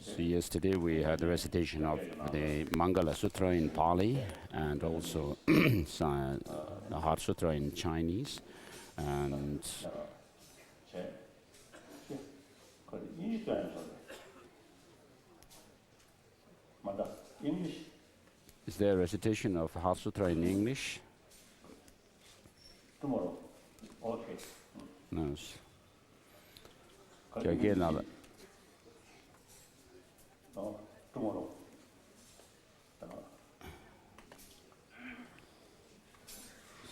So yesterday we had the recitation of the Mangala Sutra in Pali and also the Heart Sutra in Chinese. And is there a recitation of Heart Sutra in English? Tomorrow. Okay. No. So again, no, tomorrow.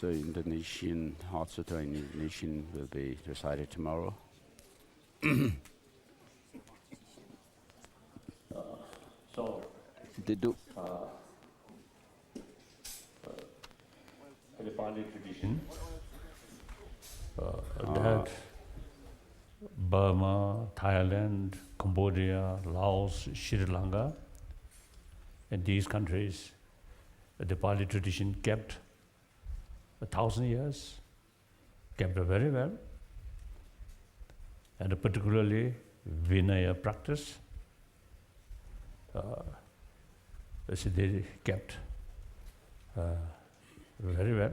So Indonesian Heart Sutra in Indonesian will be recited tomorrow. So They do. The Pali tradition that Burma, Thailand, Cambodia, Laos, Sri Lanka, and these countries, the Pali tradition kept 1,000 years, kept very well, and particularly Vinaya practice, they kept very well.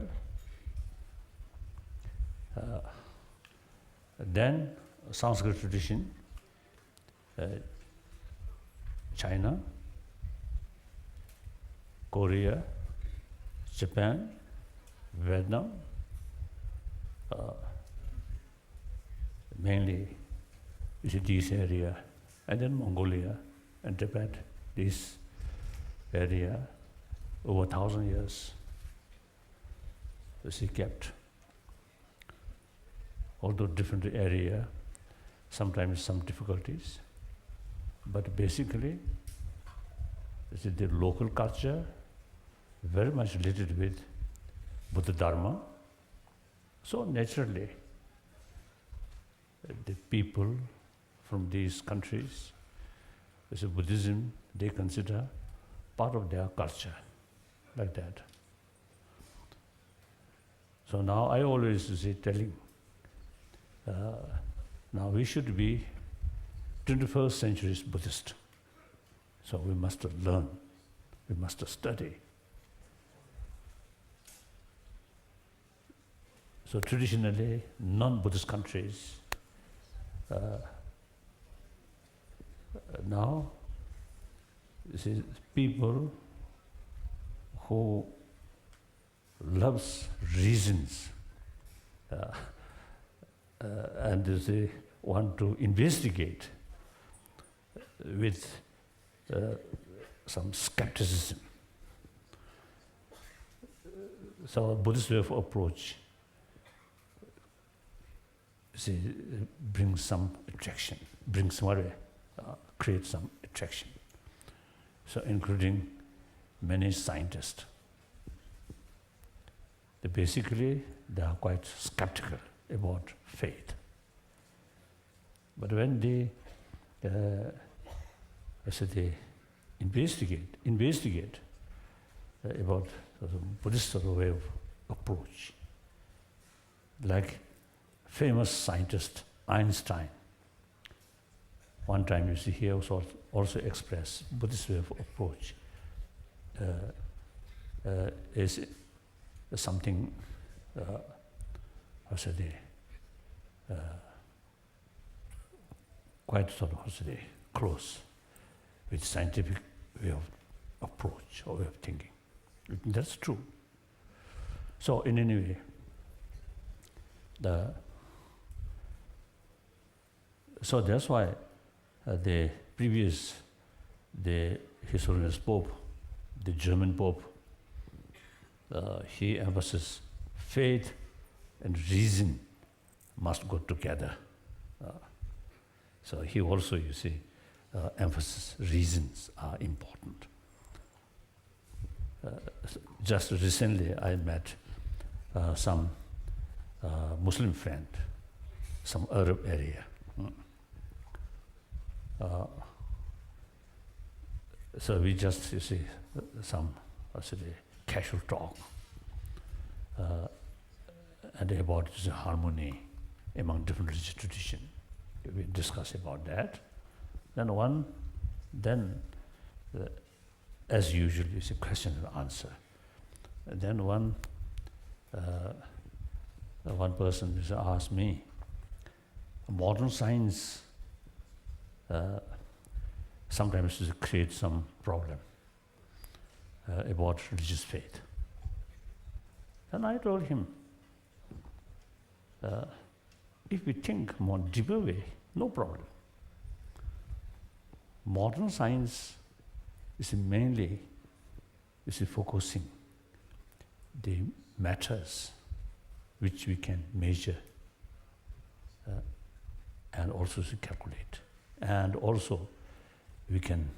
Then Sanskrit tradition, China, Korea, Japan, Vietnam, mainly this area, and then Mongolia and Tibet, this area, over 1,000 years, she kept. Although different area, sometimes some difficulties, but basically, the local culture, very much related with Buddha Dharma. So naturally, the people from these countries, Buddhism, they consider part of their culture, like that. So now I always say, telling, now we should be 21st century Buddhist. So we must learn, we must study. So traditionally, non-Buddhist countries, now, people who loves reasons, and they want to investigate with some skepticism. So Buddhist way of approach brings some attraction, creates some attraction. So including many scientists. Basically, they are quite skeptical about faith. But when they investigate about the Buddhist way of approach, like famous scientist Einstein, one time he also expressed Buddhist way of approach is something quite close with scientific way of approach or way of thinking. That's true. So in any way, so that's why the previous, His Holiness Pope, the German Pope, he emphasizes faith and reason must go together. So he also, emphasizes reasons are important. Just recently I met some Muslim friend, some Arab area. So we just, some casual talk and about harmony among different religious traditions. we discuss about that. Then as usual, it's a question and answer. And then one person asked me, modern science sometimes creates some problem about religious faith. And I told him, if we think more deeper way, no problem. Modern science is mainly focusing the matters which we can measure and also to calculate. And also we can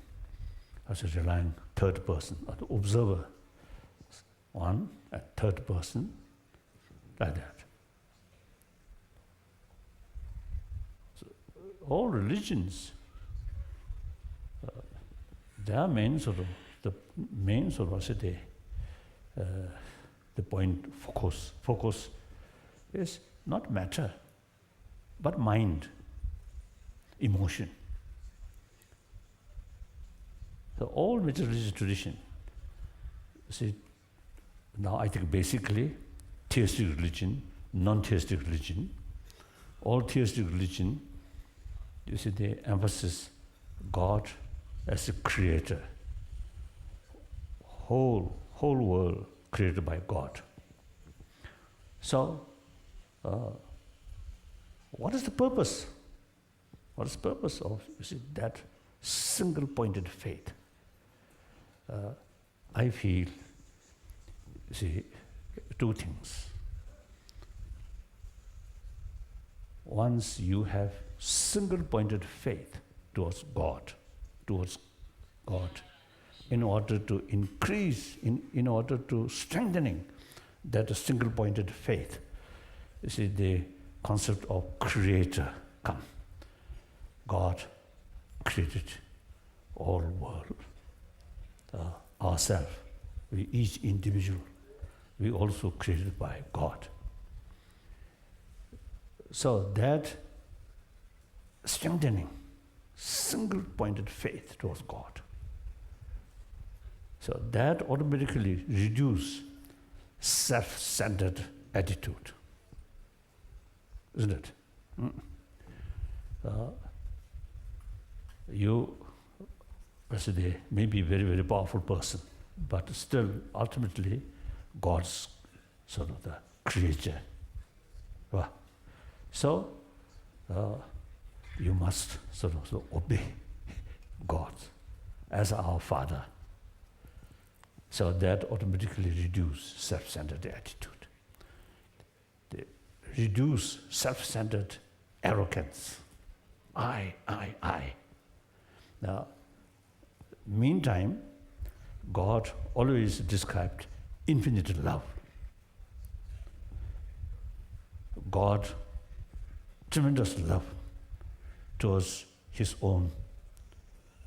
also rely on third person, or the observer, one, a third person, like that. So all religions, their main sort of, the point focus is not matter, but mind, emotion. So all major religious tradition, see, now I think basically theistic religion, non-theistic religion, all theistic religion, you see, they emphasize God as a creator, whole world created by God. So, what is the purpose? What is the purpose of, you see, that single-pointed faith? I feel, you see, two things. Once you have single-pointed faith towards God, in order to increase, in order to strengthening that single-pointed faith, you see, the concept of creator come. God created all world, ourselves, we each individual, we also created by God. So that strengthening, single-pointed faith towards God, so that automatically reduce self-centered attitude, isn't it? You, yesterday, may be a very, very powerful person, but still, ultimately, God's sort of the creature. So, you must sort of obey God as our Father. So that automatically reduce self-centered attitude. They reduce self-centered arrogance. I. Now, meantime, God always described infinite love. God, tremendous love towards his own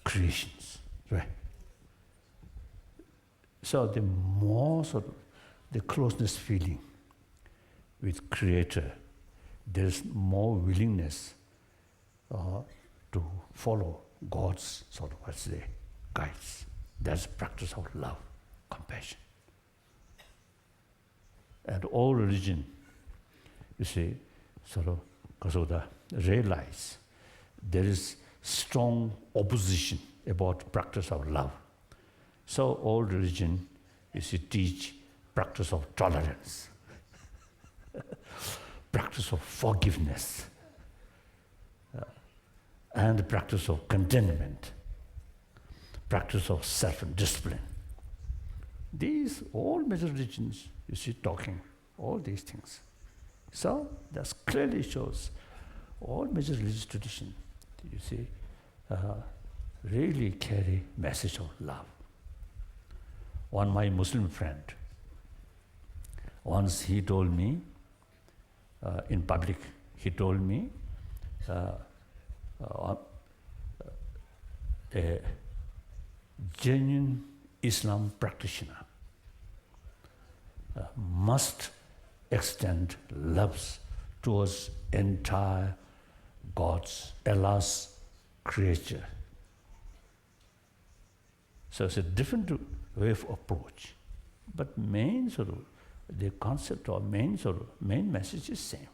creations, right? So the more sort of the closeness feeling with Creator, there is more willingness to follow God's sort of, let's say, guides. That's practice of love, compassion. And all religion, you see, sort of, realize there is strong opposition about practice of love. So all religion, you see, teach practice of tolerance, practice of forgiveness, and the practice of contentment, practice of self-discipline. These, all major religions, you see, talking all these things. So that clearly shows all major religious traditions, you see, really carry message of love. One my Muslim friend, once he told me, in public, he told me, a genuine Islam practitioner must extend loves towards entire God's, Allah's creature. So it's a different way of approach. But main sort of, the concept or main message is same.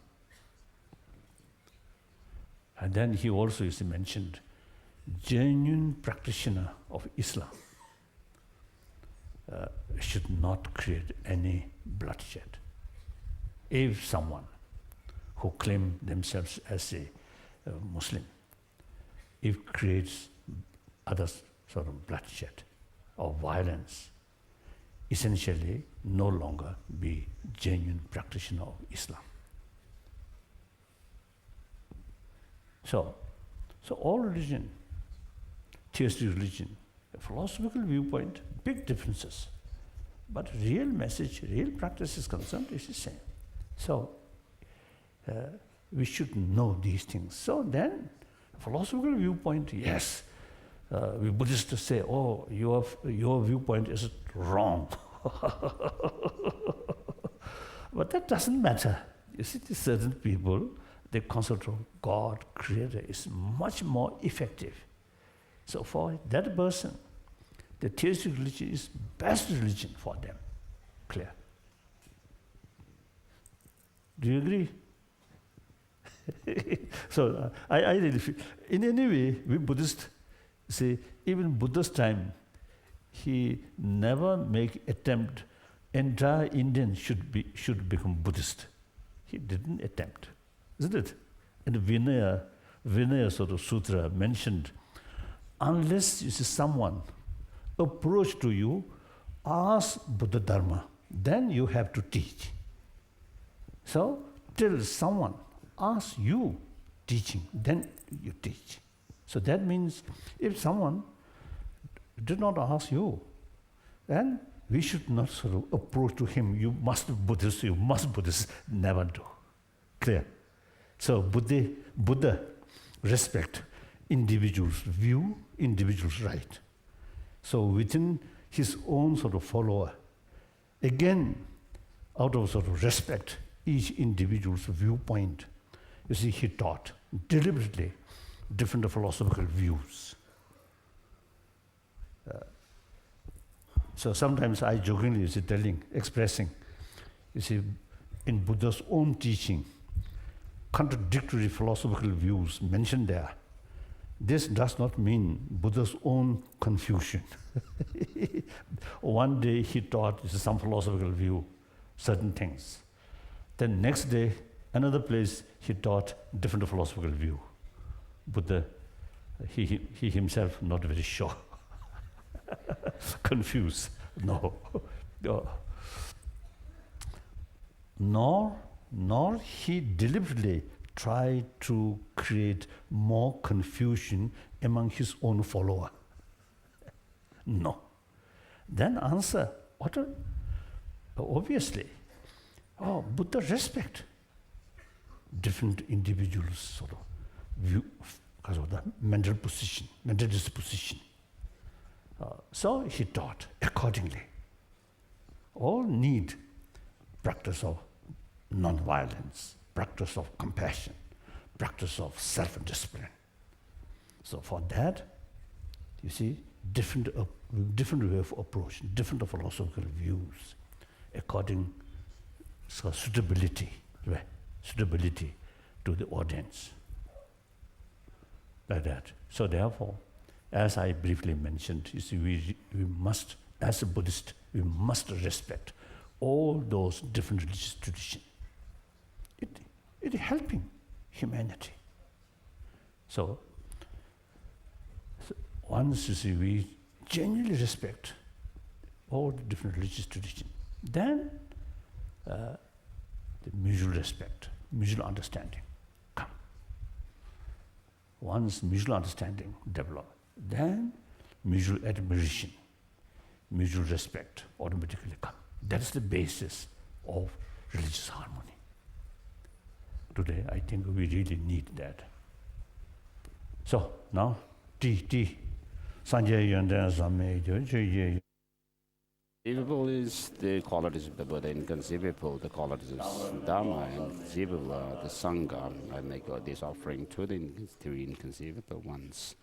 And then he also mentioned genuine practitioner of Islam should not create any bloodshed. If someone who claim themselves as a Muslim, if creates other sort of bloodshed or violence, essentially no longer be genuine practitioner of Islam. So all religion, theistic religion, philosophical viewpoint, big differences. But real message, real practice is concerned, it's the same. So we should know these things. So then, philosophical viewpoint, yes, we Buddhists say, oh, your viewpoint is wrong. But that doesn't matter. You see, certain people, the concept of God, Creator, is much more effective. So for that person, the theistic religion is best religion for them. Clear? Do you agree? So I really feel, in any way, we Buddhists say, even Buddha's time, he never make attempt, entire Indian should become Buddhist. He didn't attempt, isn't it? And the Vinaya sort of sutra mentioned, unless you see someone approach to you, ask Buddha Dharma, then you have to teach. So till someone asks you teaching, then you teach. So that means if someone did not ask you, then we should not sort of approach to him, you must be Buddhist, you must Buddhist, never do. Clear? So Buddha respect individuals' view, individuals' right. So within his own sort of follower, again, out of sort of respect, each individual's viewpoint, you see, he taught deliberately different philosophical views. So sometimes I jokingly, expressing, you see, in Buddha's own teaching, contradictory philosophical views mentioned there. This does not mean Buddha's own confusion. One day he taught some philosophical view, certain things. Then next day, another place he taught different philosophical view. Buddha, he himself not very sure. Confused, no. Nor he deliberately tried to create more confusion among his own follower. No. Then answer, obviously, Buddha respect different individuals' sort of view because of the mental position, mental disposition. So he taught accordingly. All need practice of non-violence, practice of compassion, practice of self-discipline. So for that, you see, different way of approach, different philosophical views, according to suitability to the audience. Like that. So therefore, as I briefly mentioned, you see, we must, as a Buddhist, we must respect all those different religious traditions. It is helping humanity. So once you see we genuinely respect all the different religious traditions, then the mutual respect, mutual understanding come. Once mutual understanding develops, then mutual admiration, mutual respect automatically come. That is the basis of religious harmony. Today, I think we really need that. So now, Sanjay Yanda Zame Conceivable is the qualities of the Buddha, inconceivable the qualities of Dharma, and conceivable the Sangha. I make this offering to the three inconceivable ones.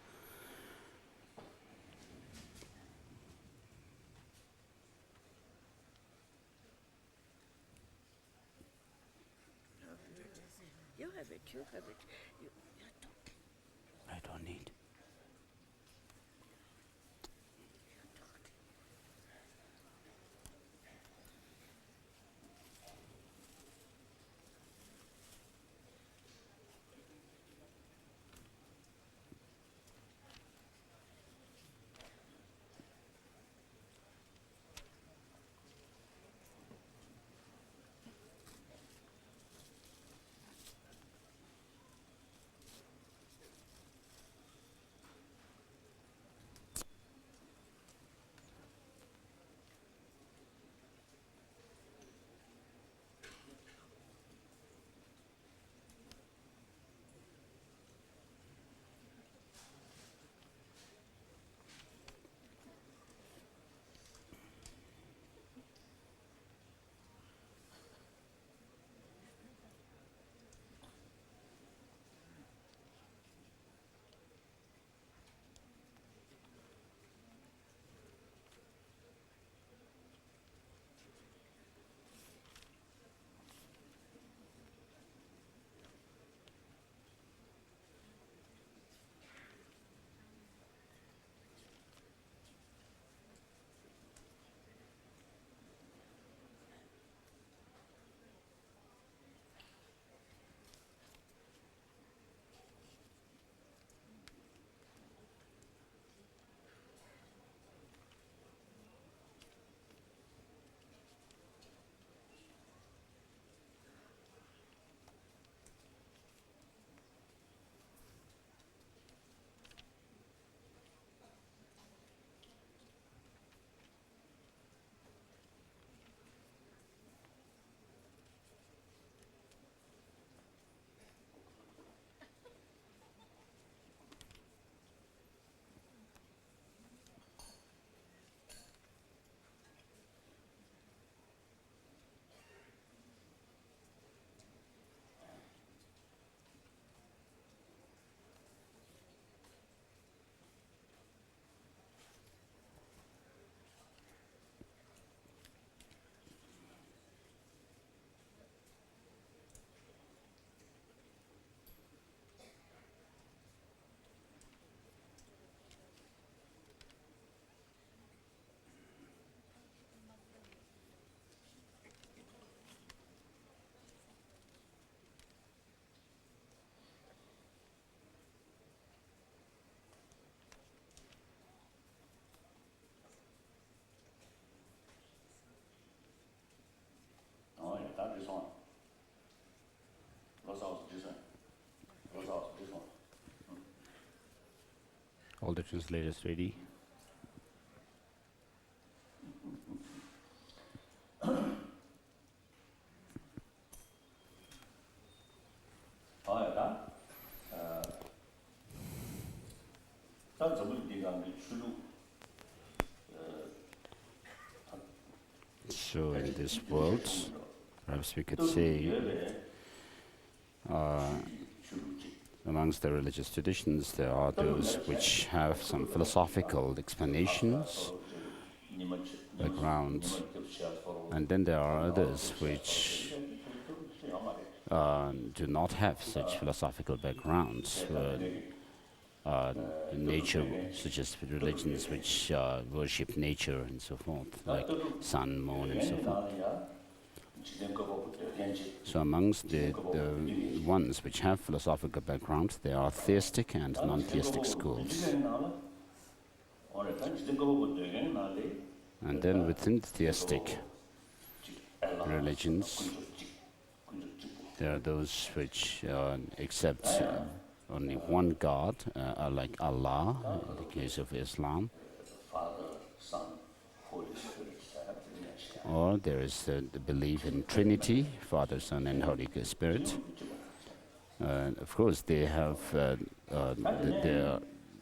You have it, you have it. I don't need. Oh, yeah, that is on. What's else this one? What's else this one? All the translators ready? Oh, yeah, that. That's a good thing on the true. So in this world, perhaps we could say, amongst the religious traditions, there are those which have some philosophical explanations, backgrounds, and then there are others which do not have such philosophical backgrounds. Nature, such as religions which worship nature and so forth, like sun, moon, and so forth. So amongst the ones which have philosophical backgrounds, there are theistic and non-theistic schools. And then within theistic religions, there are those which accept only one God, like Allah, in the case of Islam. Or there is the belief in Trinity, Father, Son, and Holy Spirit. Of course, they have,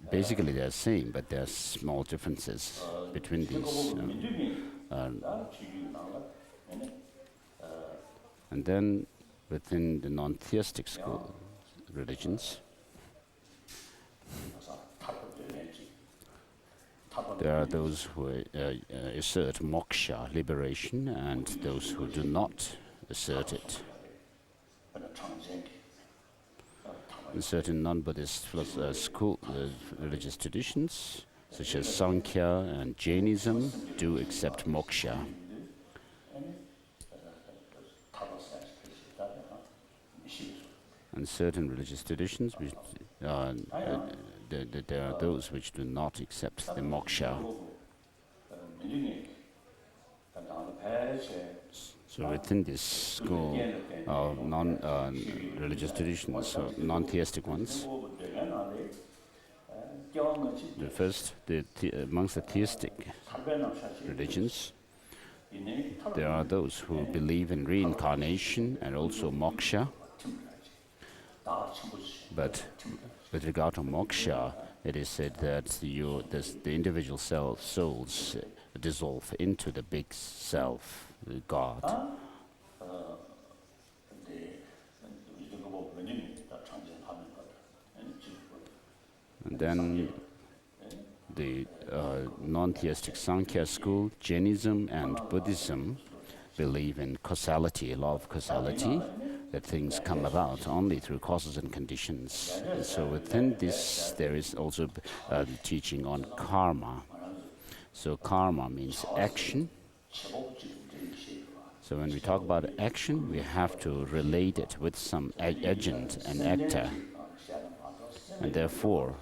basically they are same, but there are small differences between these And then within the non-theistic school religions, there are those who assert moksha, liberation, and those who do not assert it. In certain non-Buddhist school religious traditions, such as Sankhya and Jainism, do accept moksha. And certain religious traditions, which, there are those which do not accept the moksha. So within this school of non-religious traditions, non-theistic ones, amongst the theistic religions, there are those who believe in reincarnation and also moksha. But with regard to moksha, it is said that the individual souls dissolve into the big self, God. And then the non-theistic Sankhya school, Jainism and Buddhism believe in causality, law of causality, that things come about only through causes and conditions. And so within this, there is also the teaching on karma. So karma means action. So when we talk about action, we have to relate it with some agent, an actor. And therefore,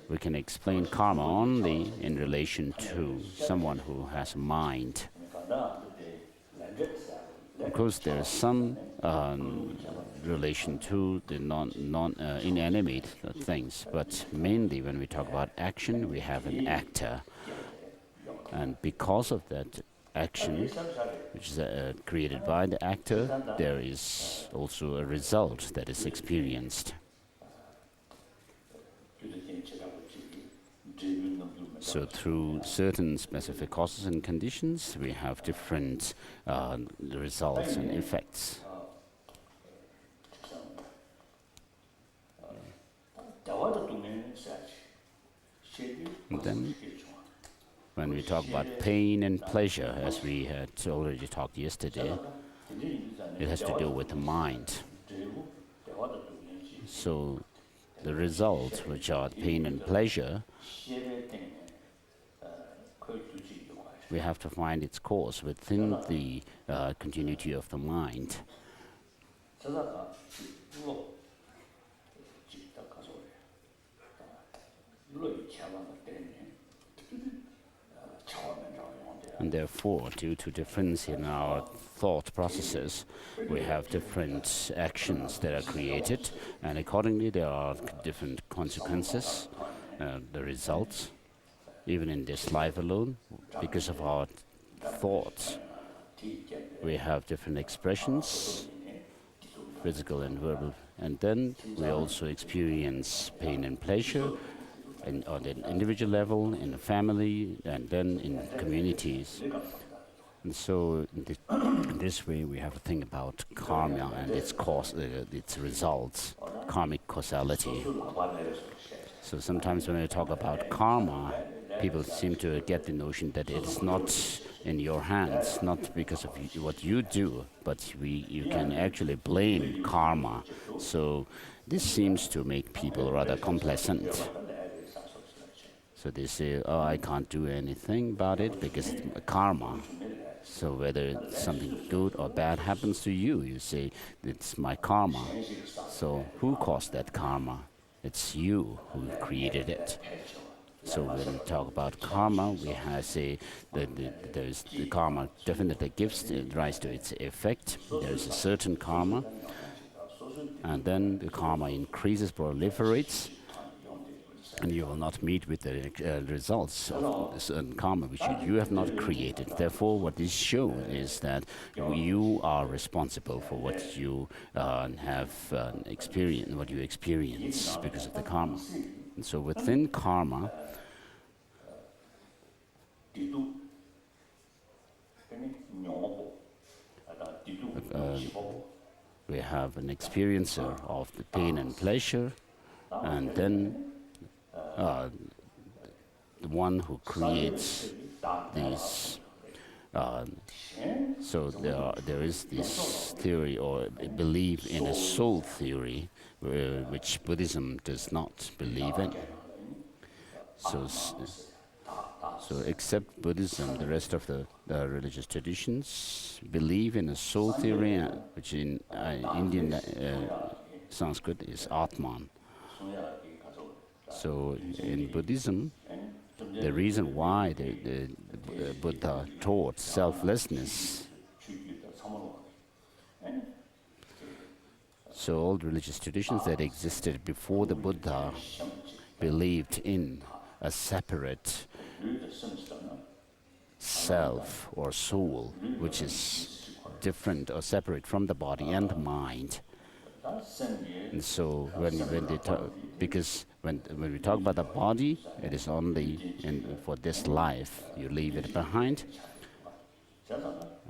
we can explain karma only in relation to someone who has a mind. Of course, there is some relation to the inanimate things, but mainly when we talk about action, we have an actor. And because of that action, which is created by the actor, there is also a result that is experienced. So through certain specific causes and conditions, we have different results and effects. And then, when we talk about pain and pleasure, as we had already talked yesterday, it has to do with the mind. So the results, which are pain and pleasure, we have to find its cause within the continuity of the mind. And therefore, due to difference in our thought processes, we have different actions that are created, and accordingly there are different consequences, the results, even in this life alone, because of our thoughts. We have different expressions, physical and verbal, and then we also experience pain and pleasure on an individual level, in a family, and then in communities. And so in this way, we have to think about karma and its cause, its results, karmic causality. So sometimes when we talk about karma, people seem to get the notion that it's not in your hands, not because of what you do, but you can actually blame karma. So this seems to make people rather complacent. So they say, oh, I can't do anything about it because it's karma. So whether something good or bad happens to you, you say, it's my karma. So who caused that karma? It's you who created it. So when we talk about karma, we have say that the karma definitely gives rise to its effect. There is a certain karma, and then the karma increases, proliferates, and you will not meet with the results of certain karma which you have not created. Therefore, what this shows is that you are responsible for what you have experienced, what you experience because of the karma. And so within karma, we have an experiencer of the pain and pleasure, and then the one who creates these. So there is this theory or a belief in a soul theory, which Buddhism does not believe in. So except Buddhism, the rest of the religious traditions believe in a soul theory, which in Indian Sanskrit is Atman. So in Buddhism, the reason why the Buddha taught selflessness, so all religious traditions that existed before the Buddha believed in a separate self or soul, which is different or separate from the body and mind. And so when they talk, because when we talk about the body, it is only for this life. You leave it behind.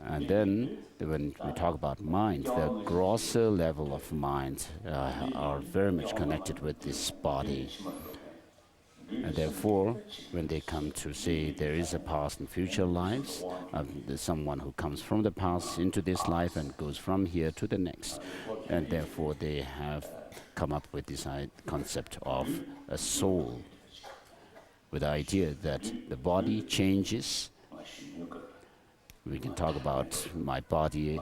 And then when we talk about mind, the grosser level of mind are very much connected with this body. And therefore, when they come to say there is a past and future lives, there's someone who comes from the past into this life and goes from here to the next. And therefore, they have come up with this concept of a soul, with the idea that the body changes. We can talk about my body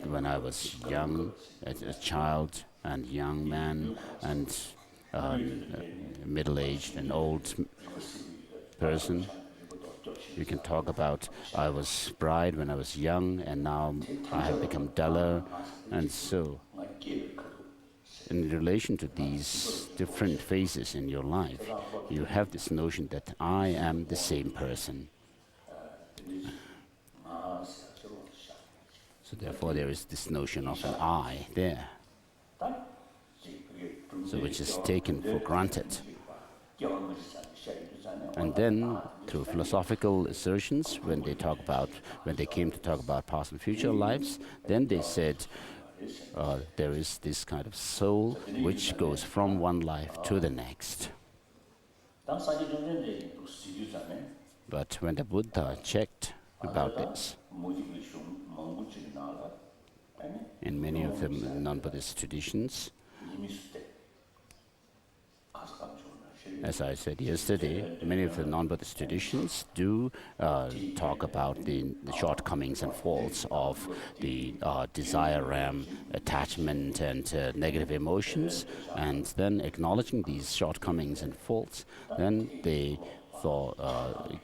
when I was young, as a child and young man, and middle-aged and old person. You can talk about I was bright when I was young, and now I have become duller. And so, in relation to these different phases in your life, you have this notion that I am the same person. So therefore, there is this notion of an I there, so which is taken for granted. And then, through philosophical assertions, when they came to talk about past and future lives, then they said there is this kind of soul which goes from one life to the next. But when the Buddha checked about this, in many of the non-Buddhist traditions, as I said yesterday, many of the non-Buddhist traditions do talk about the shortcomings and faults of the desire realm, attachment and negative emotions, and then acknowledging these shortcomings and faults, then they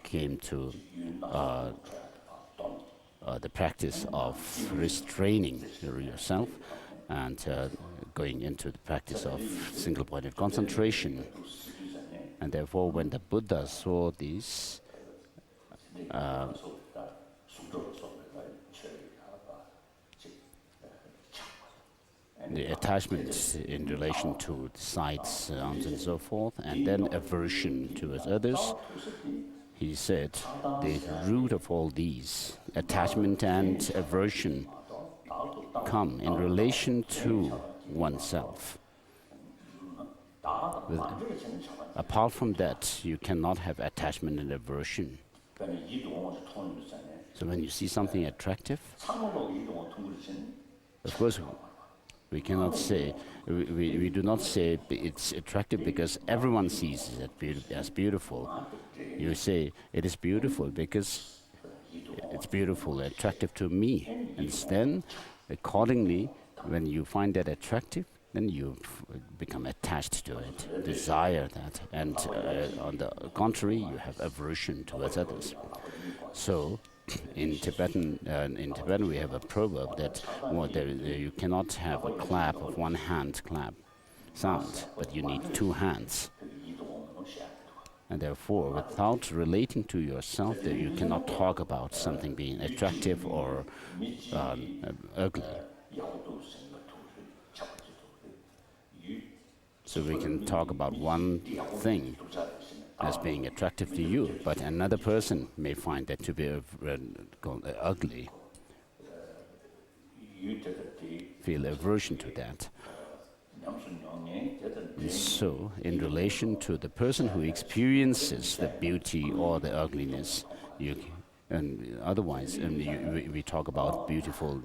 came to the practice of restraining yourself and going into the practice of single-pointed concentration. And therefore, when the Buddha saw these, the attachments in relation to sights, sounds, and so forth, and then aversion towards others, he said the root of all these, attachment and aversion, come in relation to oneself. Apart from that, you cannot have attachment and aversion. So when you see something attractive, of course, we cannot say, we do not say it's attractive because everyone sees it as beautiful. You say it is beautiful because it's beautiful, attractive to me. And then, accordingly, when you find that attractive, then you become attached to it, desire that, and on the contrary, you have aversion towards others. So, in Tibetan, we have a proverb that you cannot have a clap of one hand clap sound, but you need two hands. And therefore, without relating to yourself, that you cannot talk about something being attractive or ugly. So we can talk about one thing as being attractive to you, but another person may find that to be ugly. feel aversion to that. And so, in relation to the person who experiences the beauty or the ugliness, and otherwise, we talk about beautiful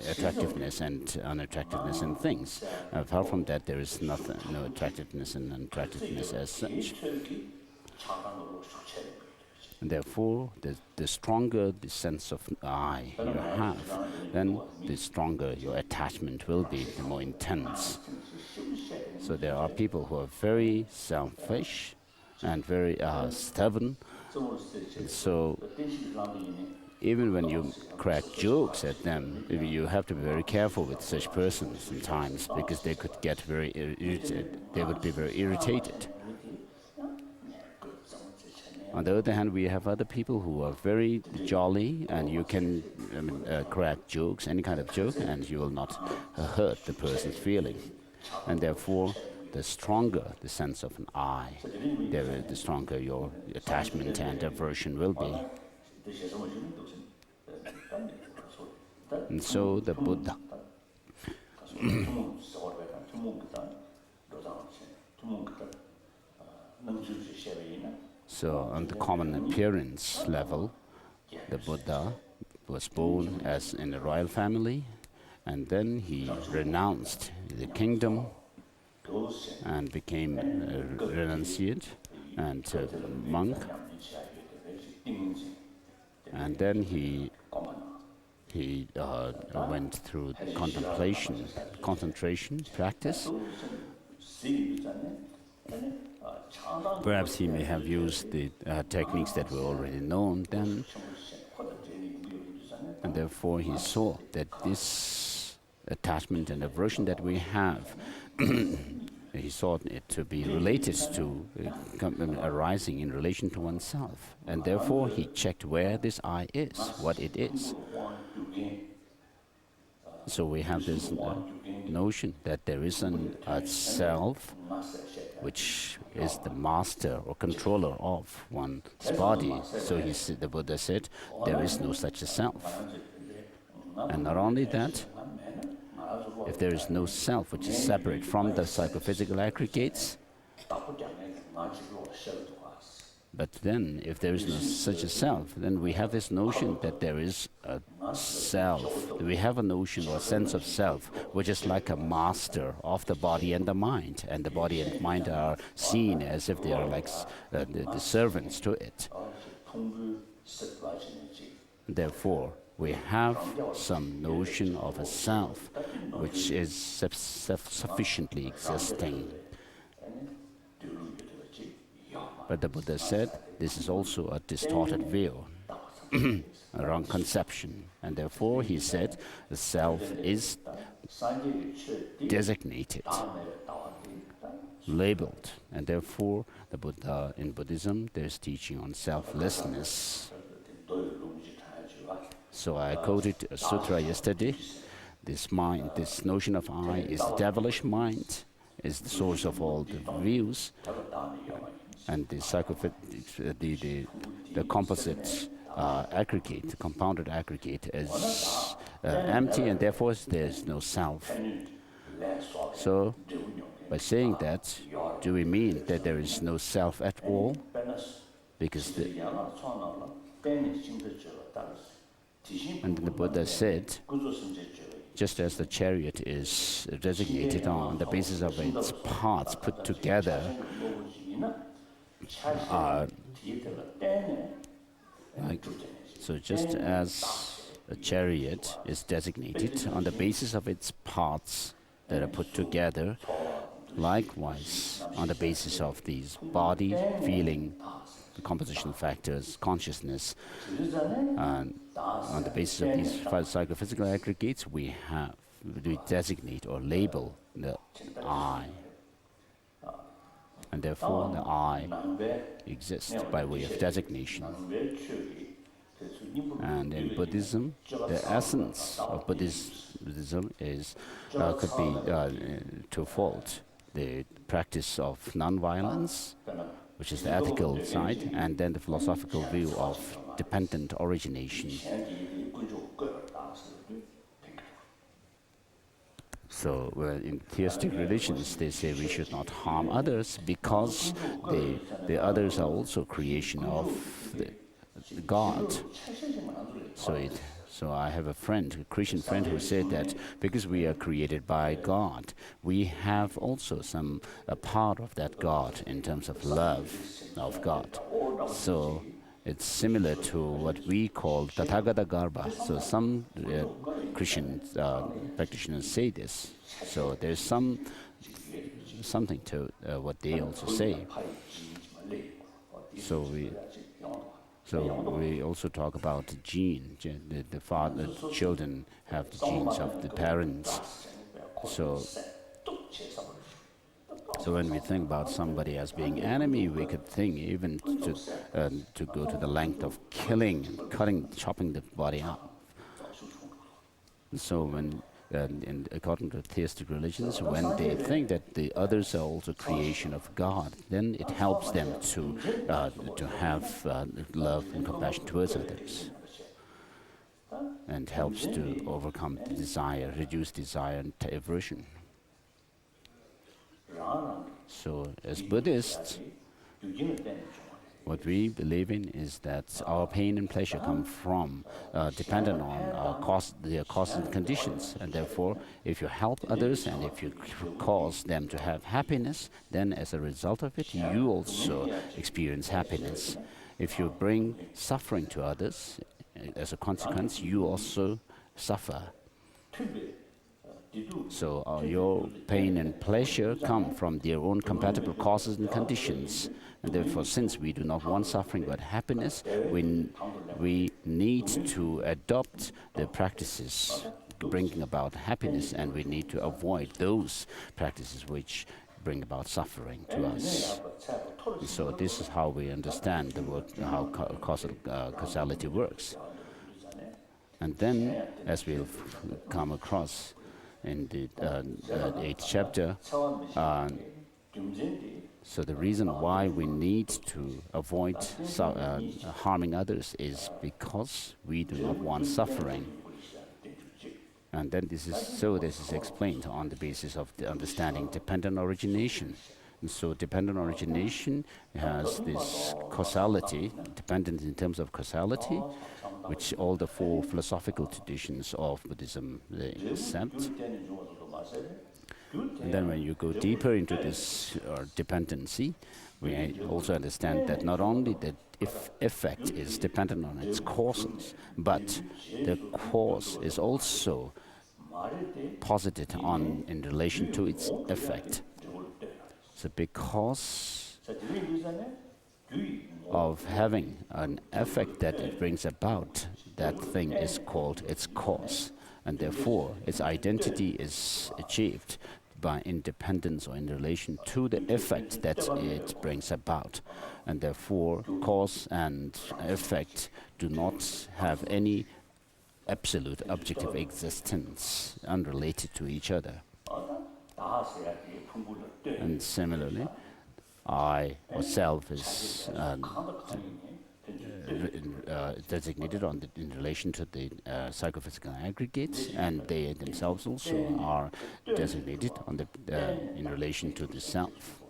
attractiveness and unattractiveness in things. Apart from that, there is nothing, no attractiveness and unattractiveness as such. And therefore, the stronger the sense of I you have, then the stronger your attachment will be, the more intense. So there are people who are very selfish and very stubborn. And so even when you crack jokes at them, you have to be very careful with such persons sometimes, because they could get very irritated. They would be very irritated. On the other hand, we have other people who are very jolly, and you can crack jokes, any kind of joke, and you will not hurt the person's feeling. And therefore, the stronger the sense of an I, the stronger your attachment and aversion will be. And so the Buddha so on the common appearance level, the Buddha was born as in a royal family, and then he renounced the kingdom and became a renunciate and a monk. And then he went through concentration practice. Perhaps he may have used the techniques that were already known then, and therefore he saw that this attachment and aversion that we have, he saw it to be related to arising in relation to oneself, and therefore he checked where this I is, what it is. So we have this notion that there is a self which is the master or controller of one's body. So the Buddha said, there is no such a self. And not only that, if there is no self which is separate from the psychophysical aggregates, but then if there is no such a self, then we have this notion that there is a self. We have a notion or a sense of self which is like a master of the body and the mind, and the body and mind are seen as if they are like the servants to it. Therefore, we have some notion of a self which is sufficiently existing. But the Buddha said this is also a distorted view, a wrong conception, and therefore he said the self is designated, labeled, and therefore the Buddha in Buddhism there's teaching on selflessness. So I quoted a sutra yesterday. This mind, this notion of I is the devilish mind, is the source of all the views, and the composite aggregate, the compounded aggregate is empty, and therefore there is no self. So by saying that, do we mean that there is no self at all? Because and the Buddha said, just as the chariot is designated on the basis of its parts put together, so just as a chariot is designated on the basis of its parts that are put together, likewise on the basis of these body, feeling, the composition factors, consciousness, and on the basis of these five psychophysical aggregates, we designate or label the I. And therefore the I exists by way of designation. And in Buddhism, the essence of Buddhism is could be twofold: the practice of non-violence, which is the ethical side, and then the philosophical view of dependent origination. So in theistic religions, they say we should not harm others because the others are also creation of the God. So I have a friend, a Christian friend, who said that because we are created by God, we have also a part of that God in terms of love of God. So it's similar to what we call Tathagata Garbha. So some Christian practitioners say this. So there's something to what they also say. So we also talk about the gene. The children have the genes of the parents. So when we think about somebody as being enemy, we could think even to go to the length of killing, chopping the body up. So according to theistic religions, when they think that the others are also creation of God, then it helps them to have love and compassion towards others, and helps to overcome the desire, reduce desire and aversion. So as Buddhists, what we believe in is that our pain and pleasure come from, dependent on their causes and conditions. And therefore, if you help others and if you cause them to have happiness, then as a result of it, you also experience happiness. If you bring suffering to others, as a consequence, you also suffer. So your pain and pleasure come from their own compatible causes and conditions. And therefore, since we do not want suffering but happiness, we need to adopt the practices bringing about happiness, and we need to avoid those practices which bring about suffering to us. So this is how we understand the word, how causality works. And then, as we'll come across in the 8th chapter, so the reason why we need to avoid harming others is because we do not want suffering. And then this is explained on the basis of the understanding dependent origination. And so dependent origination has this causality, dependent in terms of causality, which all the 4 philosophical traditions of Buddhism they accept. And then when you go deeper into this dependency, we also understand that not only the effect is dependent on its causes, but the cause is also posited in relation to its effect. So because of having an effect that it brings about, that thing is called its cause. And therefore, its identity is achieved by independence or in relation to the effect that it brings about. And therefore, cause and effect do not have any absolute objective existence unrelated to each other. And similarly, I or self is designated in relation to the psychophysical aggregates, and they themselves also are designated in relation to the self,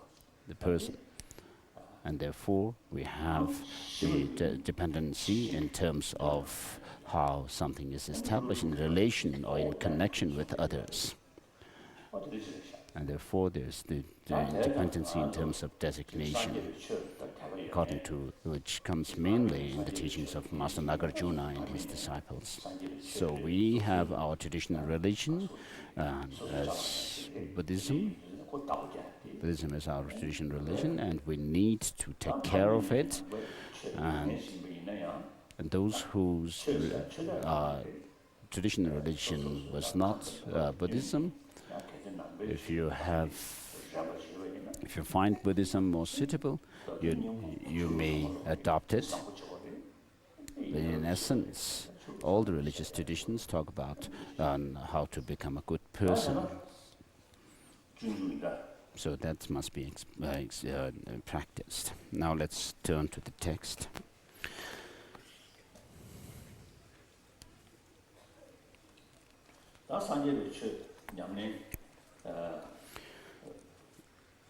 the person. And therefore, we have the dependency in terms of how something is established in relation or in connection with others. And therefore, there's the dependency in terms of designation, according to which comes mainly in the teachings of Master Nagarjuna and his disciples. So we have our traditional religion as Buddhism. Buddhism is our traditional religion, and we need to take care of it. And those whose traditional religion was not Buddhism, if you find Buddhism more suitable, you may adopt it. But in essence, all the religious traditions talk about how to become a good person. So that must be practiced. Now let's turn to the text.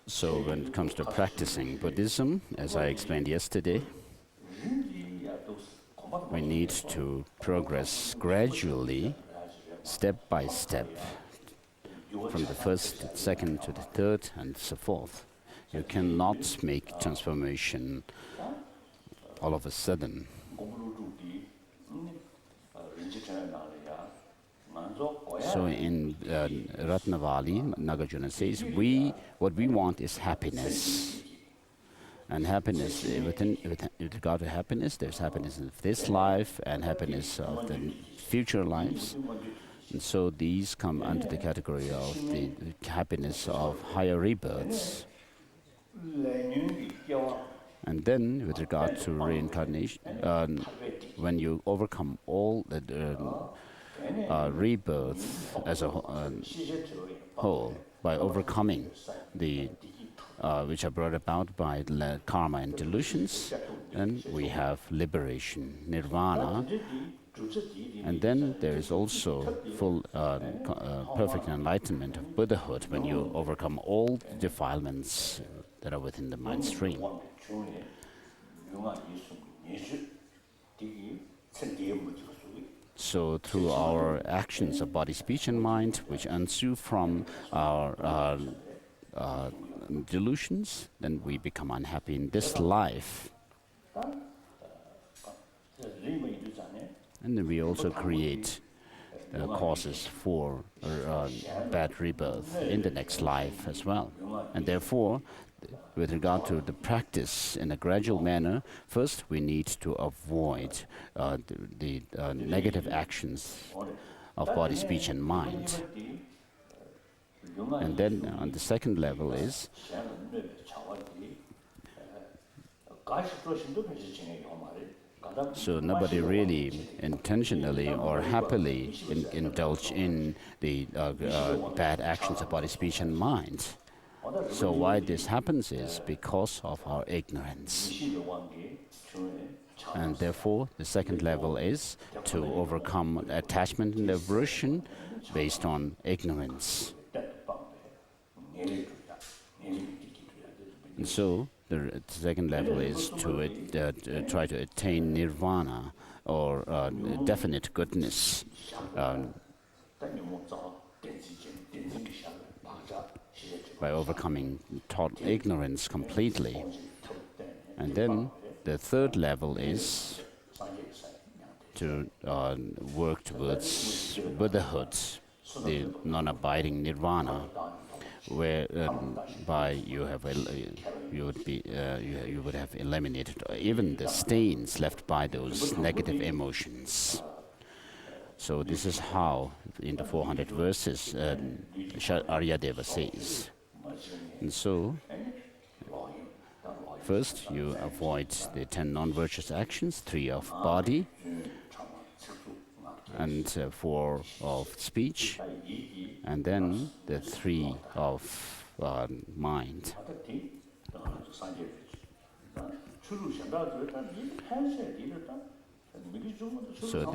So when it comes to practicing Buddhism, as I explained yesterday, we need to progress gradually, step by step, from the first to the second to the third and so forth. You cannot make transformation all of a sudden. So in Ratnavali, Nagarjuna says, what we want is happiness. And happiness, with regard to happiness, there's happiness in this life and happiness of the future lives. And so these come under the category of the happiness of higher rebirths. And then, with regard to reincarnation, when you overcome all the rebirth as a whole, by overcoming the which are brought about by karma and delusions, then we have liberation, nirvana. And then there is also full perfect enlightenment of Buddhahood when you overcome all defilements that are within the mind stream. So through our actions of body, speech and mind, which ensue from our delusions, then we become unhappy in this life. And then we also create causes for bad rebirth in the next life as well. And therefore, with regard to the practice in a gradual manner, first we need to avoid the negative actions of body, speech and mind. And then on the second level is so nobody really intentionally or happily indulge in the bad actions of body, speech and mind. So why this happens is because of our ignorance. And therefore, the second level is to overcome attachment and aversion based on ignorance. And so, the second level is to try to attain nirvana or definite goodness. By overcoming ignorance completely. And then the third level is to work towards Buddhahood, the non-abiding nirvana, where by you would have eliminated even the stains left by those negative emotions. So this is how, in the 400 verses, Aryadeva says. And so, first you avoid the 10 non-virtuous actions, 3 of body, and 4 of speech, and then the 3 of mind. So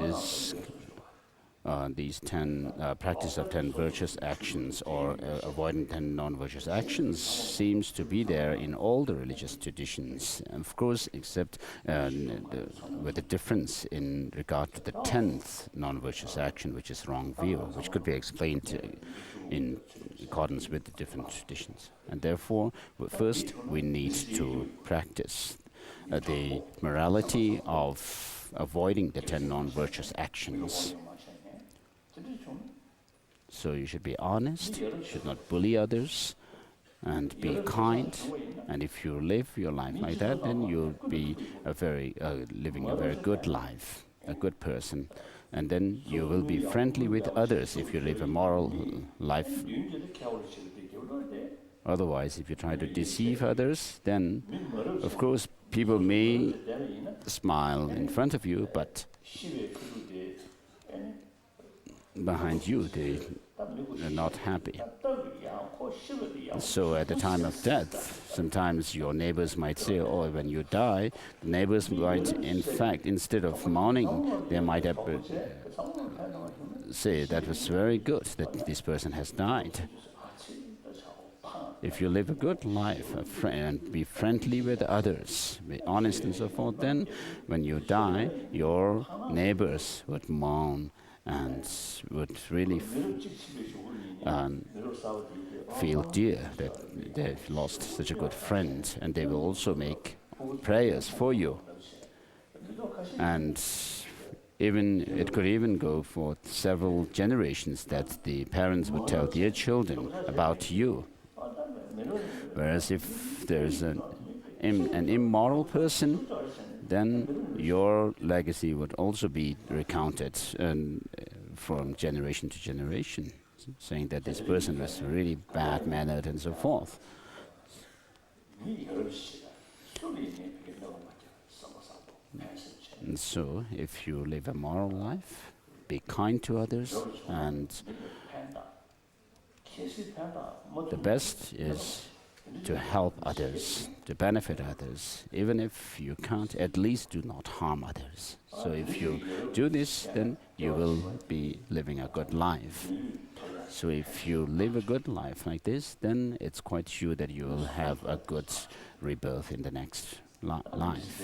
these 10 practice of 10 virtuous actions or avoiding 10 non-virtuous actions seems to be there in all the religious traditions, of course, except with a difference in regard to the 10th non-virtuous action, which is wrong view, which could be explained in accordance with the different traditions. And therefore, first we need to practice the morality of avoiding the 10 non-virtuous actions. So you should be honest, should not bully others, and be kind. And if you live your life like that, then you'll be living a very good life, a good person. And then you will be friendly with others if you live a moral life. Otherwise, if you try to deceive others, then, of course, people may smile in front of you, but behind you, they are not happy. So at the time of death, sometimes your neighbors might say, oh, when you die, the neighbors might, in fact, instead of mourning, they might have say, that was very good that this person has died. if you live a good life and be friendly with others, be honest and so forth, then when you die, your neighbors would mourn and would really feel dear that they've lost such a good friend, and they will also make prayers for you. And even it could even go for several generations that the parents would tell their children about you. Whereas if there's an immoral person, then your legacy would also be recounted from generation to generation, saying that this person was really bad-mannered and so forth. And so, if you live a moral life, be kind to others, and the best is to help others, to benefit others. Even if you can't, at least do not harm others. So if you do this, then you will be living a good life. So if you live a good life like this, then it's quite sure that you will have a good rebirth in the next life.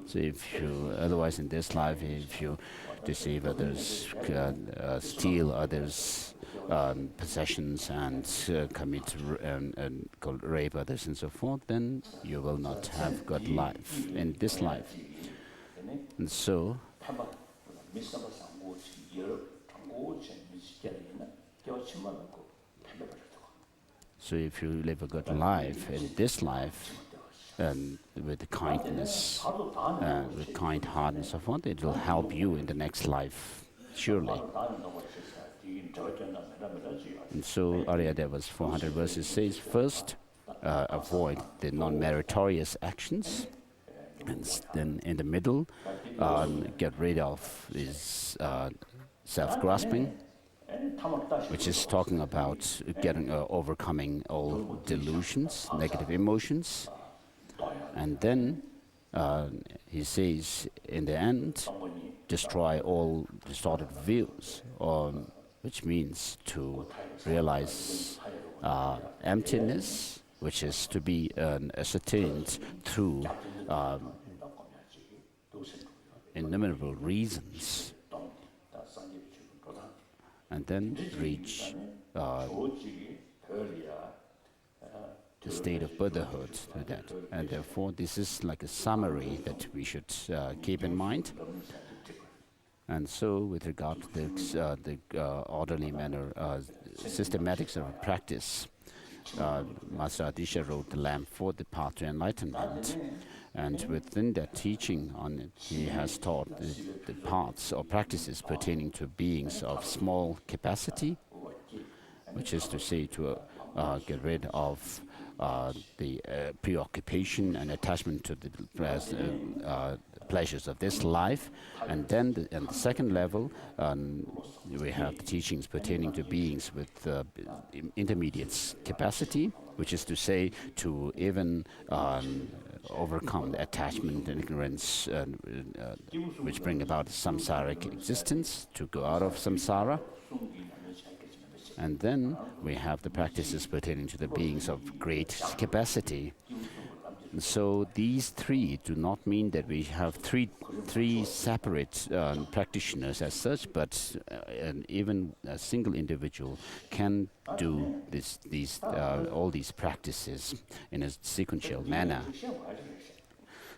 So if you, otherwise in this life, if you deceive others, steal others' possessions and commit and rape others and so forth, then you will not have good life in this life. And so, if you live a good life in this life, with kindness, with kind heart and so forth, it will help you in the next life, surely. And so Aryadevas 400 verses says, first, avoid the non-meritorious actions, and then in the middle, get rid of this self-grasping, which is talking about overcoming all delusions, negative emotions. And then he says, in the end, destroy all distorted views, which means to realize emptiness, which is to be ascertained through innumerable reasons, and then reach the state of Buddhahood through that. And therefore, this is like a summary that we should keep in mind. And so, with regard to the orderly manner, systematics of practice, Master Adisha wrote The Lamp for the Path to Enlightenment. And within that teaching on it, he has taught the paths or practices pertaining to beings of small capacity, which is to say, to get rid of the preoccupation and attachment to the pleasures of this life. And then at the second level, we have the teachings pertaining to beings with intermediate capacity, which is to say, to even overcome the attachment and ignorance which bring about samsaric existence, to go out of samsara. And then we have the practices pertaining to the beings of great capacity. And so these three do not mean that we have three separate practitioners as such, but even a single individual can do all these practices in a sequential manner.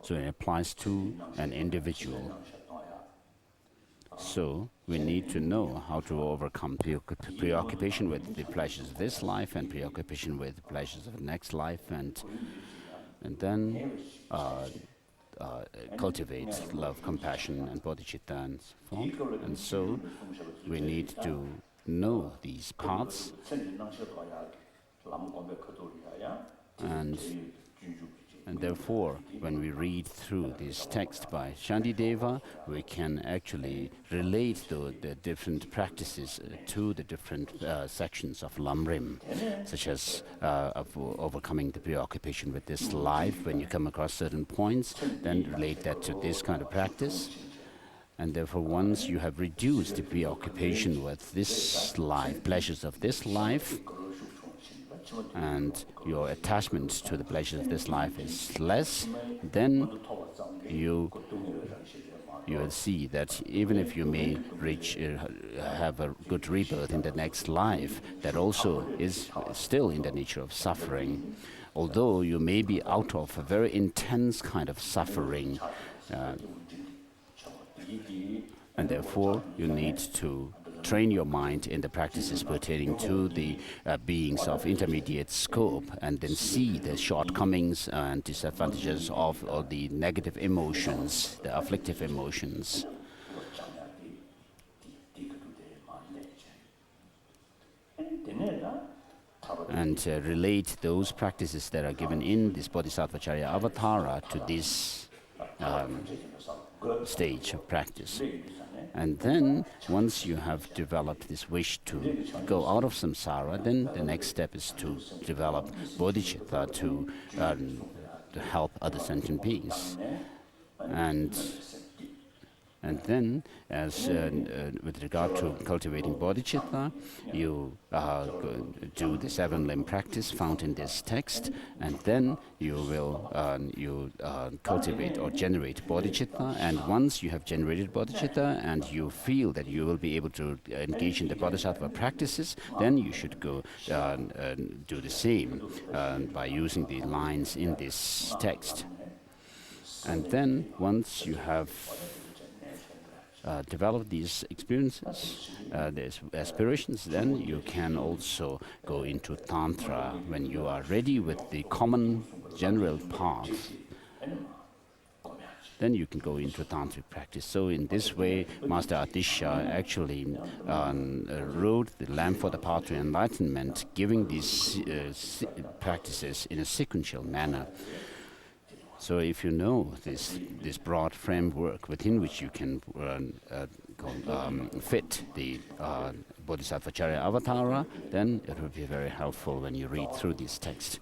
So it applies to an individual. So we need to know how to overcome preoccupation with the pleasures of this life and preoccupation with the pleasures of the next life, and then cultivate love, compassion, and bodhicitta and so forth. And so we need to know these paths, and therefore, when we read through this text by Shantideva, we can actually relate the different practices to the different sections of Lamrim, such as overcoming the preoccupation with this life. When you come across certain points, then relate that to this kind of practice. And therefore, once you have reduced the preoccupation with this life, pleasures of this life, and your attachment to the pleasures of this life is less, then you will see that even if you may have a good rebirth in the next life, that also is still in the nature of suffering. Although you may be out of a very intense kind of suffering, and therefore you need to train your mind in the practices pertaining to the beings of intermediate scope, and then see the shortcomings and disadvantages of all the negative emotions, the afflictive emotions. And relate those practices that are given in this Bodhisattva Charya Avatara to this stage of practice. And then, once you have developed this wish to go out of samsara, then the next step is to develop bodhicitta to help other sentient beings. And then, as with regard to cultivating bodhicitta, you do the 7-limb practice found in this text, and then you will cultivate or generate bodhicitta. And once you have generated bodhicitta and you feel that you will be able to engage in the bodhisattva practices, then you should go do the same by using the lines in this text. And then, once you have develop these experiences, these aspirations, then you can also go into Tantra when you are ready with the common general path. Then you can go into Tantric practice. So in this way, Master Atisha actually wrote the lamp for the path to enlightenment, giving these practices in a sequential manner. So if you know this broad framework within which you can fit the Bodhisattva Charya Avatara, then it will be very helpful when you read through this text.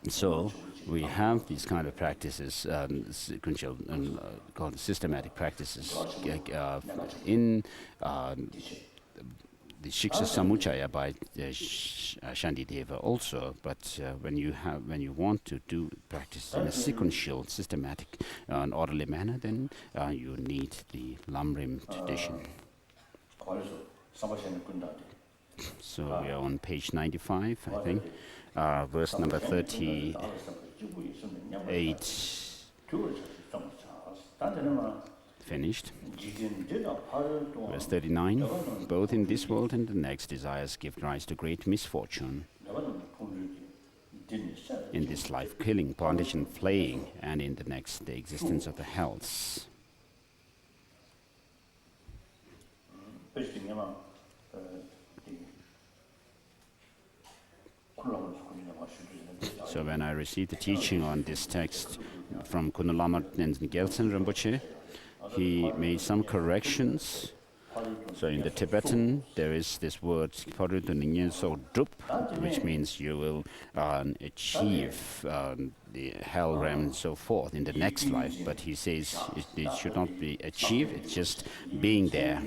So we have these kind of practices, sequential and called systematic practices in the Shiksha Samuchaya by Shantideva also, but when you want to do practice in a sequential, systematic, and orderly manner, then you need the Lamrim tradition. So we are on page 95, I think, verse number 38. Finished. Verse 39, both in this world and the next, desires give rise to great misfortune. In this life, killing, bondage and flaying, and in the next, the existence of the hells. So when I received the teaching on this text from Kunalama and Gelsen Rinpoche, he made some corrections. So in the Tibetan, there is this word which means you will achieve the hell realm and so forth in the next life. But he says it should not be achieved, it's just being there.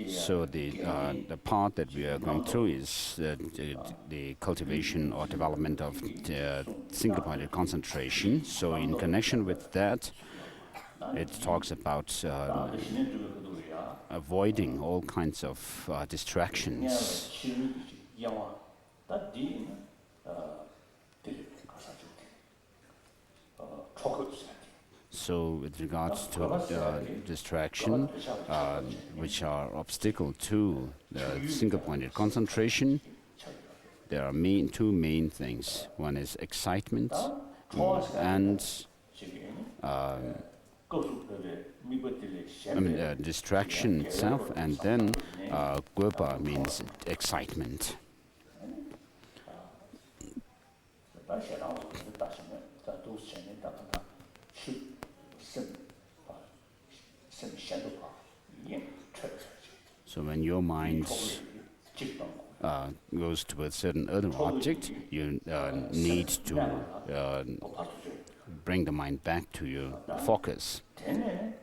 So the part that we are going through is the cultivation or development of single-pointed concentration. So in connection with that, it talks about avoiding all kinds of distractions. So with regards to distraction, which are obstacle to single-pointed concentration, there are two main things. One is excitement and distraction itself, and then gupa means excitement. So when your mind goes to a certain other object, you need to bring the mind back to your focus. And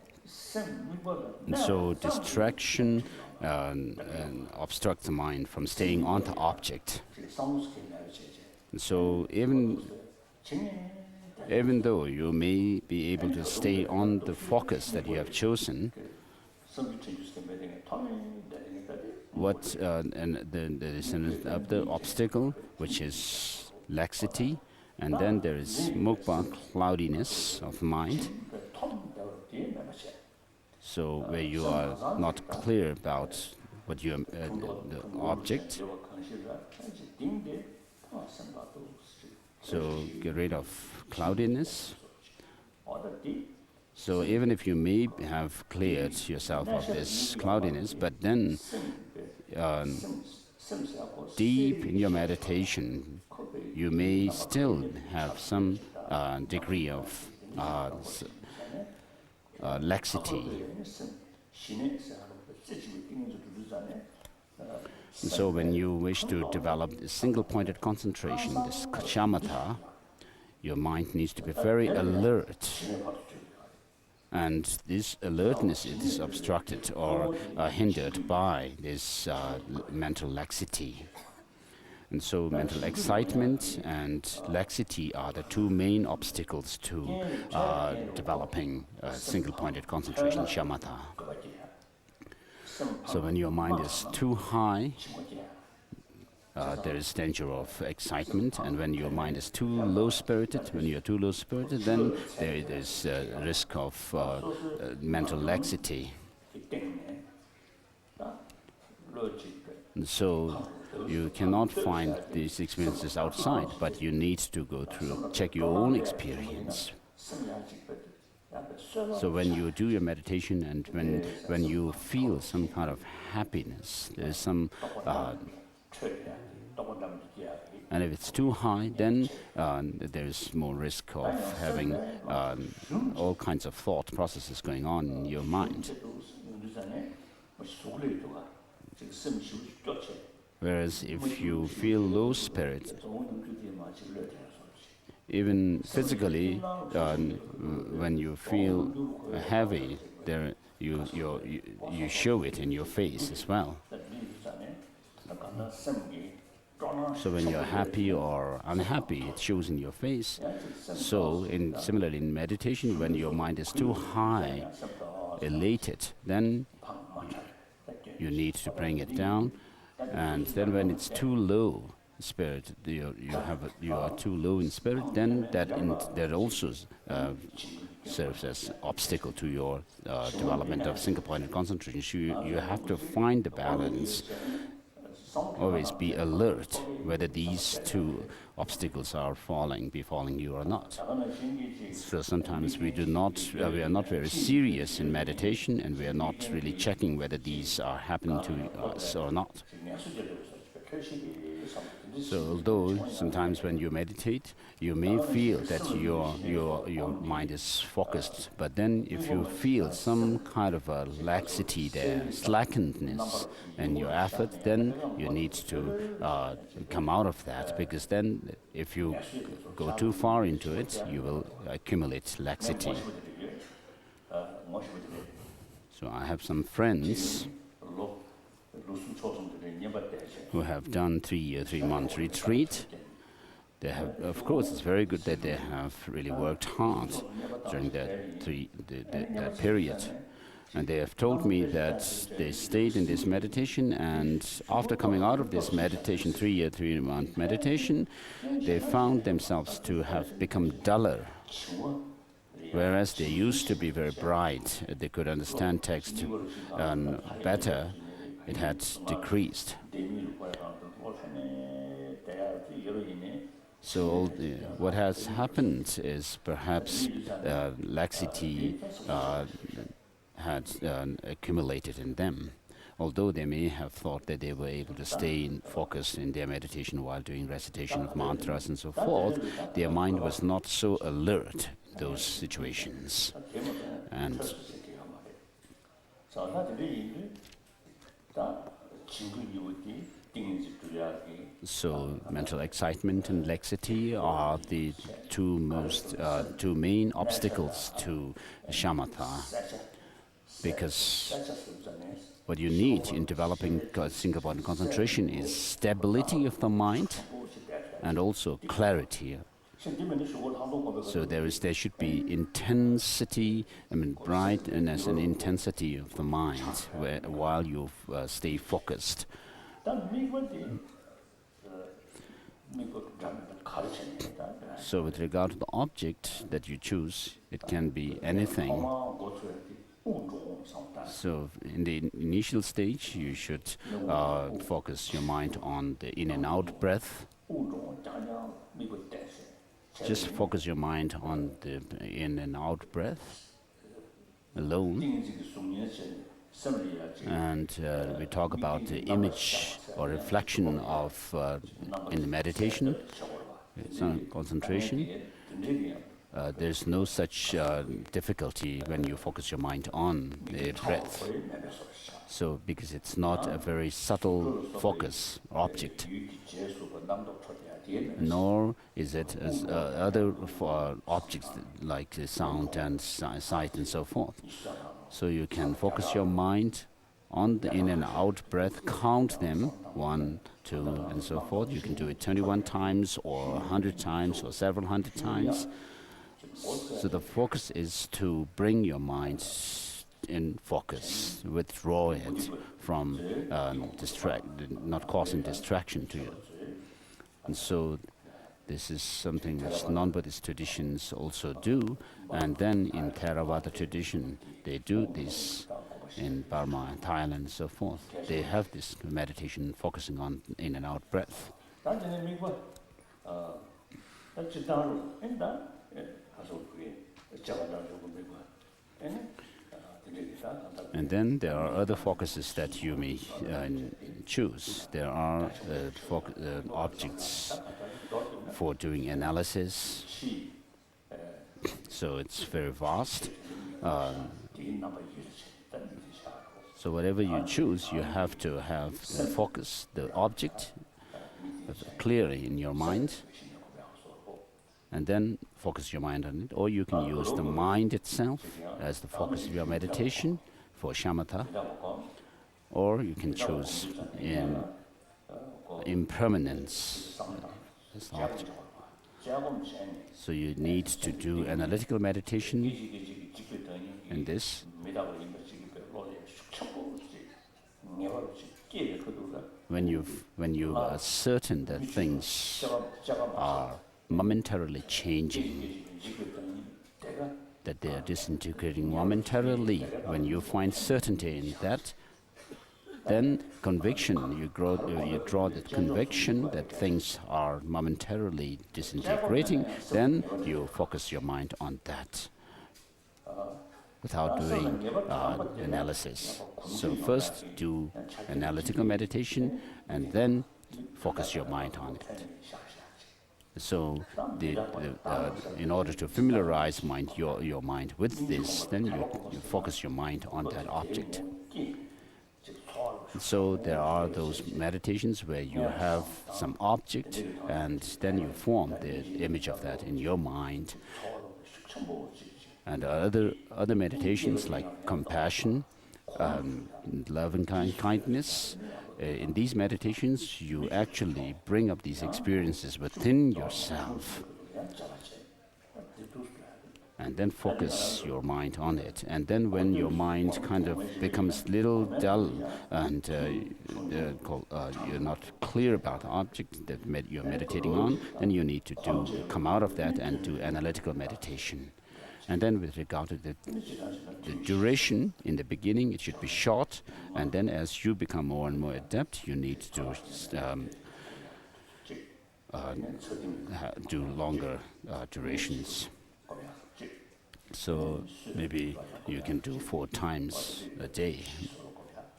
so distraction obstructs the mind from staying on the object. And so even though you may be able to stay on the focus that you have chosen, there is another obstacle, which is laxity, and then there is mukbang, cloudiness of mind. So where you are not clear about what you the object. So get rid of cloudiness. So even if you may have cleared yourself of this cloudiness, but then deep in your meditation, you may still have some degree of laxity. And so when you wish to develop this single-pointed concentration, this shamatha, your mind needs to be very alert. And this alertness is obstructed or hindered by this mental laxity. And so mental excitement and laxity are the two main obstacles to developing single-pointed concentration, shamatha. So when your mind is too high, there is danger of excitement, and when your mind is too low-spirited, then there is risk of mental laxity. And so you cannot find these experiences outside, but you need to go through, check your own experience. So when you do your meditation and when you feel some kind of happiness, there is some and if it's too high, then there is more risk of having all kinds of thought processes going on in your mind. Whereas if you feel low spirit, even physically, when you feel heavy, you show it in your face as well. So when you're happy or unhappy, it shows in your face. So similarly in meditation, when your mind is too high, elated, then you need to bring it down. And then when it's too low spirit, you are too low in spirit, then that also serves as obstacle to your development of single-pointed concentration. So you have to find the balance. Always be alert whether these two obstacles are befalling you or not. So sometimes we are not very serious in meditation, and we are not really checking whether these are happening to us or not. So although sometimes when you meditate, you may feel that your mind is focused, but then if you feel some kind of a laxity there, slackenness in your effort, then you need to come out of that, because then if you go too far into it, you will accumulate laxity. So I have some friends who have done 3-month retreat. They have, of course, it's very good that they have really worked hard during that period. And they have told me that they stayed in this meditation, and after coming out of this meditation, 3-month meditation, they found themselves to have become duller. Whereas they used to be very bright, they could understand text better, it had decreased. So what has happened is perhaps laxity had accumulated in them. Although they may have thought that they were able to stay focused in their meditation while doing recitation of mantras and so forth, their mind was not so alert in those situations. And So mental excitement and laxity are the two main obstacles to shamatha, because what you need in developing Singapore concentration is stability of the mind and also clarity. So there should be intensity, brightness and intensity of the mind while you stay focused. So with regard to the object that you choose, it can be anything. So in the initial stage, you should focus your mind on the in and out breath. Just focus your mind on the in and out breath alone. And we talk about the image or reflection of in the meditation, concentration. There's no such difficulty when you focus your mind on the breath. So because it's not a very subtle focus object, nor is it as other objects like sound and sight and so forth. So you can focus your mind on the in and out breath, count them, 1, 2, and so forth. You can do it 21 times or 100 times or several hundred times. So the focus is to bring your mind in focus, withdraw it from not causing distraction to you. And so this is something which non-Buddhist traditions also do, and then in Theravada tradition they do this in Burma and Thailand and so forth. They have this meditation focusing on in and out breath. And then there are other focuses that you may choose. There are objects for doing analysis. So it's very vast. So whatever you choose, you have to have the focus, the object, clearly in your mind, and then focus your mind on it. Or you can use the mind itself as the focus of your meditation for shamatha, or you can choose in impermanence as the object. So you need to do analytical meditation in this. When you are certain that things are momentarily changing, that they are disintegrating momentarily, when you find certainty in that, then conviction, you draw that conviction that things are momentarily disintegrating, then you focus your mind on that without doing analysis. So first do analytical meditation and then focus your mind on it. So in order to familiarize your mind with this, then you focus your mind on that object. So there are those meditations where you have some object and then you form the image of that in your mind. And other meditations like compassion, love and kindness. In these meditations, you actually bring up these experiences within yourself and then focus your mind on it. And then when your mind kind of becomes little dull and you're not clear about the object that you're meditating on, then you need to come out of that and do analytical meditation. And then with regard to the duration, in the beginning it should be short, and then as you become more and more adept, you need to do longer durations. So maybe you can do 4 times a day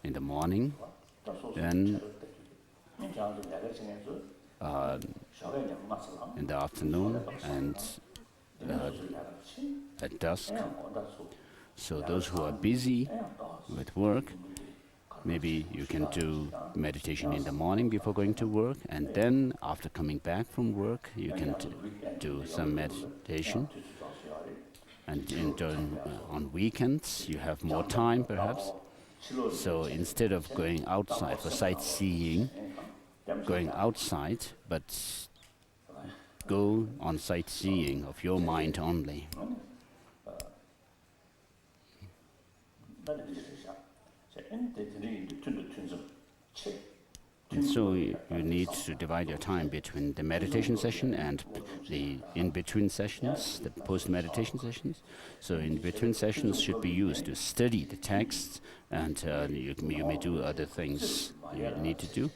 in the morning, then in the afternoon, and at dusk. So those who are busy with work, Maybe you can do meditation in the morning before going to work, and then after coming back from work, you can do some meditation. And on weekends, you have more time, perhaps. So instead of going outside for sightseeing, going outside, but go on sightseeing of your mind only. And so you need to divide your time between the meditation session and the in-between sessions, the post-meditation sessions. So in-between sessions should be used to study the texts, and you may do other things you need to do.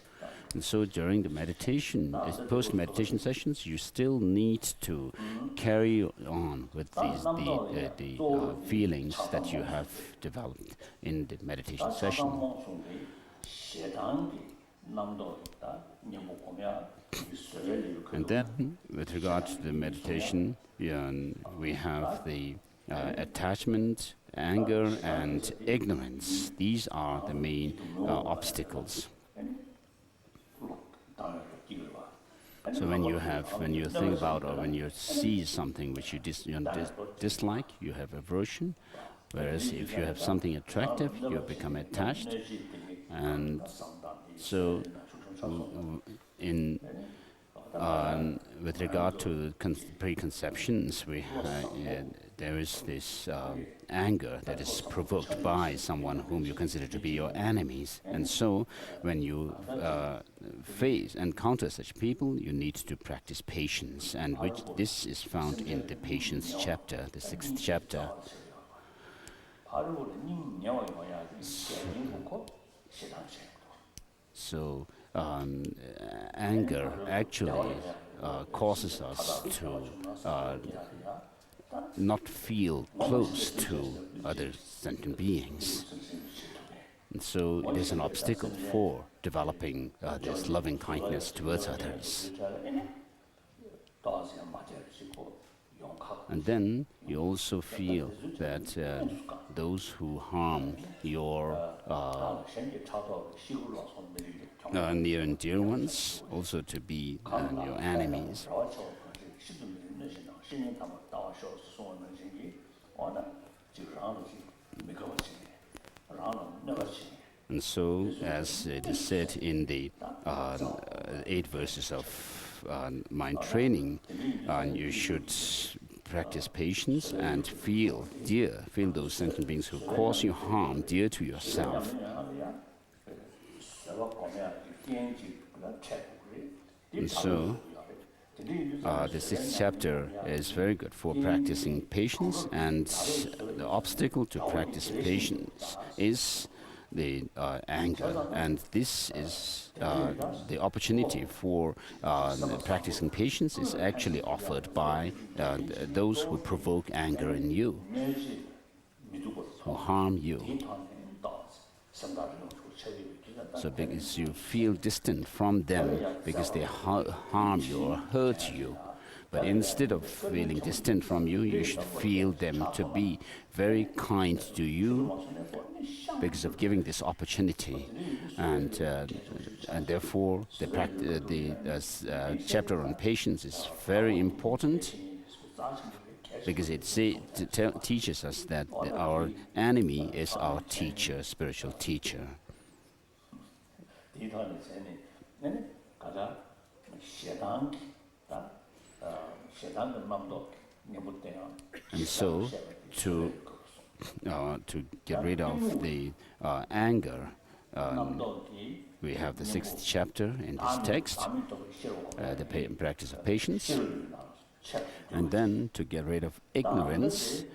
And so during the meditation, post-meditation sessions, you still need to carry on with the feelings that you have developed in the meditation session. And then, with regard to the meditation, we have the attachment, anger, and ignorance. These are the main obstacles. So when you think about or when you see something which you dislike, you have aversion. Whereas if you have something attractive, you become attached. And so with regard to preconceptions, there is this anger that is provoked by someone whom you consider to be your enemies. And so when you encounter such people, you need to practice patience, and this is found in the patience chapter, the 6th chapter. So anger actually causes us to not feel close to other sentient beings. And so it is an obstacle for developing this loving kindness towards others. And then you also feel that those who harm your near and dear ones also to be your enemies. And so, as it is said in the 8 verses of mind training, you should practice patience and feel those sentient beings who cause you harm dear to yourself. And so, the 6th chapter is very good for practicing patience, and the obstacle to practice patience is the anger, and this is the opportunity for practicing patience is actually offered by those who provoke anger in you, who harm you. So because you feel distant from them because they harm you or hurt you. But instead of feeling distant from you, you should feel them to be very kind to you because of giving this opportunity. And therefore, the chapter on patience is very important because it teaches us that our enemy is our teacher, spiritual teacher. And so, to get rid of the anger, we have the 6th chapter in this text, the practice of patience. And then, to get rid of ignorance,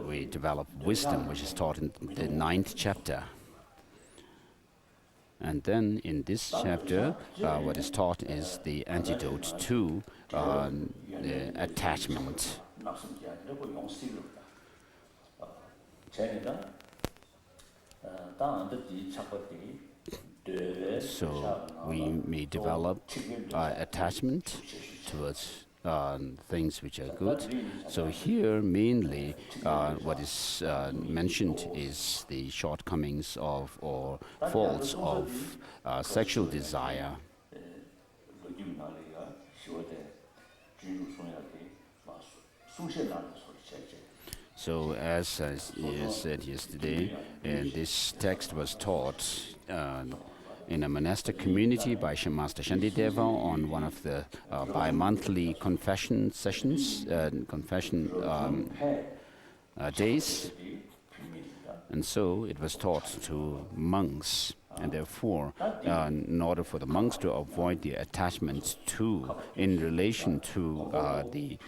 we develop wisdom, which is taught in the 9th chapter. And then in this chapter, what is taught is the antidote to the attachment. So we may develop attachment towards things which are good. So here mainly what is mentioned is the shortcomings of or faults of sexual desire. So as you said yesterday, and this text was taught in a monastic community by Master Shantideva on one of the bi-monthly confession sessions, confession days. And so it was taught to monks. And therefore, in order for the monks to avoid the attachment to, in relation to the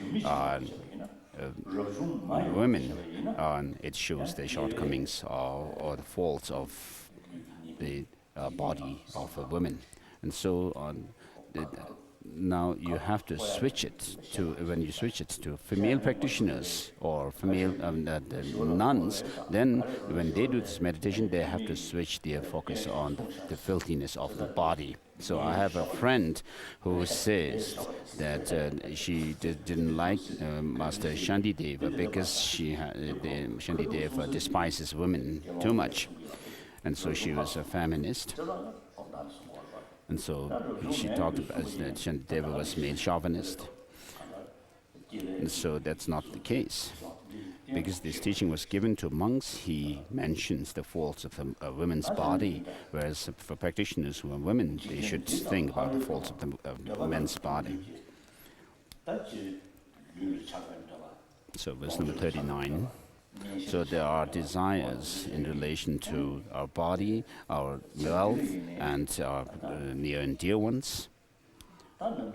women, it shows the shortcomings or the faults of the body of a woman. And so now you have to switch it to, when you switch it to female practitioners or female nuns, then when they do this meditation, they have to switch their focus on the filthiness of the body. So I have a friend who says that she didn't like Master Shantideva because Shantideva despises women too much. And so she was a feminist. And so she talked about that Shantideva was male chauvinist. And so that's not the case. Because this teaching was given to monks, he mentions the faults of a woman's body, whereas for practitioners who are women, they should think about the faults of the men's body. So verse number 39. So there are desires in relation to our body, our wealth, and our near and dear ones.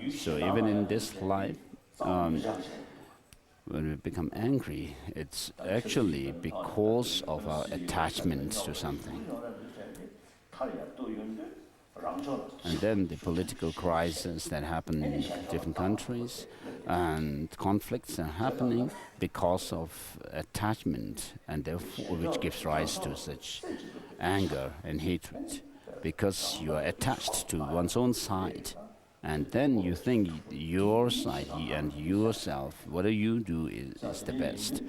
So even in this life, when we become angry, it's actually because of our attachment to something. And then the political crises that happen in different countries and conflicts are happening because of attachment, and therefore which gives rise to such anger and hatred, because you are attached to one's own side. And then you think your side and yourself, whatever you do is the best.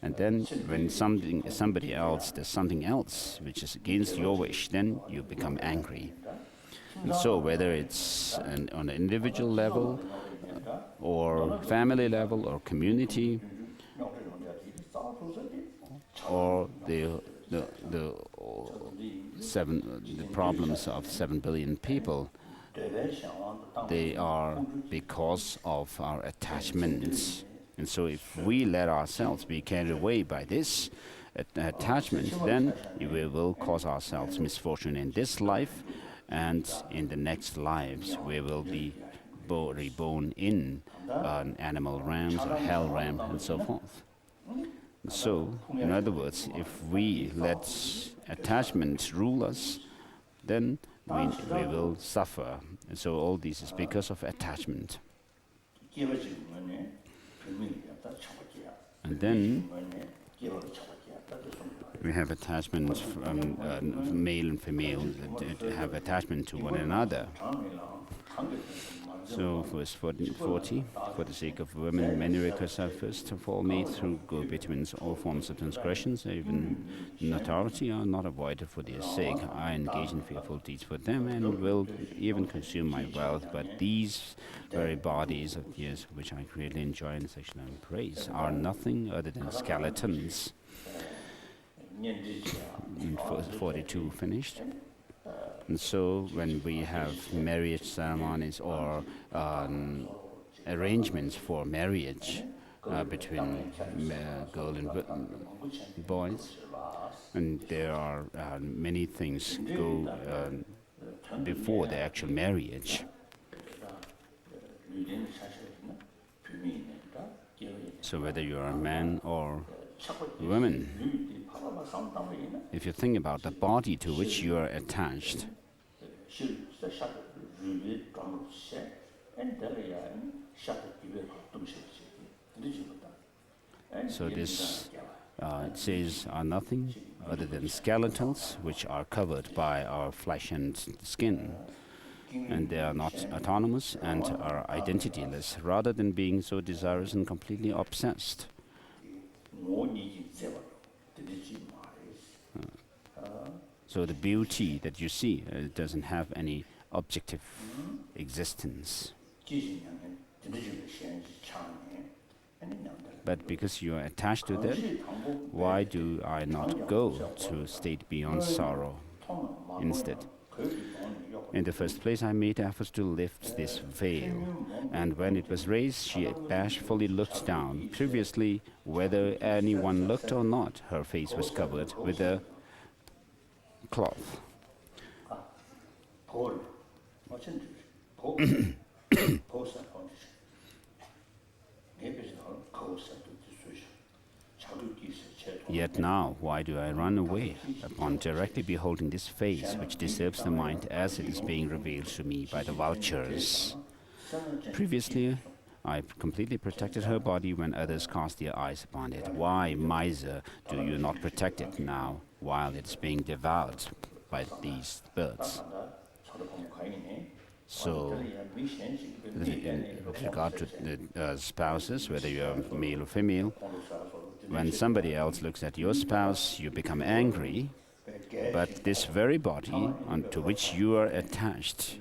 And then when somebody else does something else which is against your wish, then you become angry. And so whether it's on an individual level, or family level, or community, or the problems of 7 billion people, they are because of our attachments. And so if we let ourselves be carried away by this attachment, then we will cause ourselves misfortune in this life, and in the next lives we will be reborn in animal realms or hell realm and so forth. So, in other words, if we let attachment rule us, then we will suffer. And so all this is because of attachment. And then we have attachment from male and female that have attachment to one another. So verse 40, for the sake of women, many requests are first of all made through go between all forms of transgressions, even notoriety, are not avoided for their sake. I engage in fearful deeds for them and will even consume my wealth, but these very bodies of theirs, which I greatly enjoy in sexual embrace, are nothing other than skeletons. 42 finished. And so when we have marriage ceremonies or arrangements for marriage between girl and boys, and there are many things go before the actual marriage. So whether you are a man or woman, if you think about the body to which you are attached, so this it says are nothing other than skeletons which are covered by our flesh and skin. and they are not autonomous and are identityless, rather than being so desirous and completely obsessed. So the beauty that you see doesn't have any objective existence. But because you are attached to that, why do I not go to a state beyond sorrow instead? In the first place, I made efforts to lift this veil, and when it was raised, she bashfully looked down. Previously, whether anyone looked or not, her face was covered with a cloth. Yet now, why do I run away upon directly beholding this face, which disturbs the mind as it is being revealed to me by the vultures? Previously, I completely protected her body when others cast their eyes upon it. Why, miser, do you not protect it now, while it is being devoured by these birds? So, in regard to the spouses, whether you are male or female, when somebody else looks at your spouse, you become angry, but this very body to which you are attached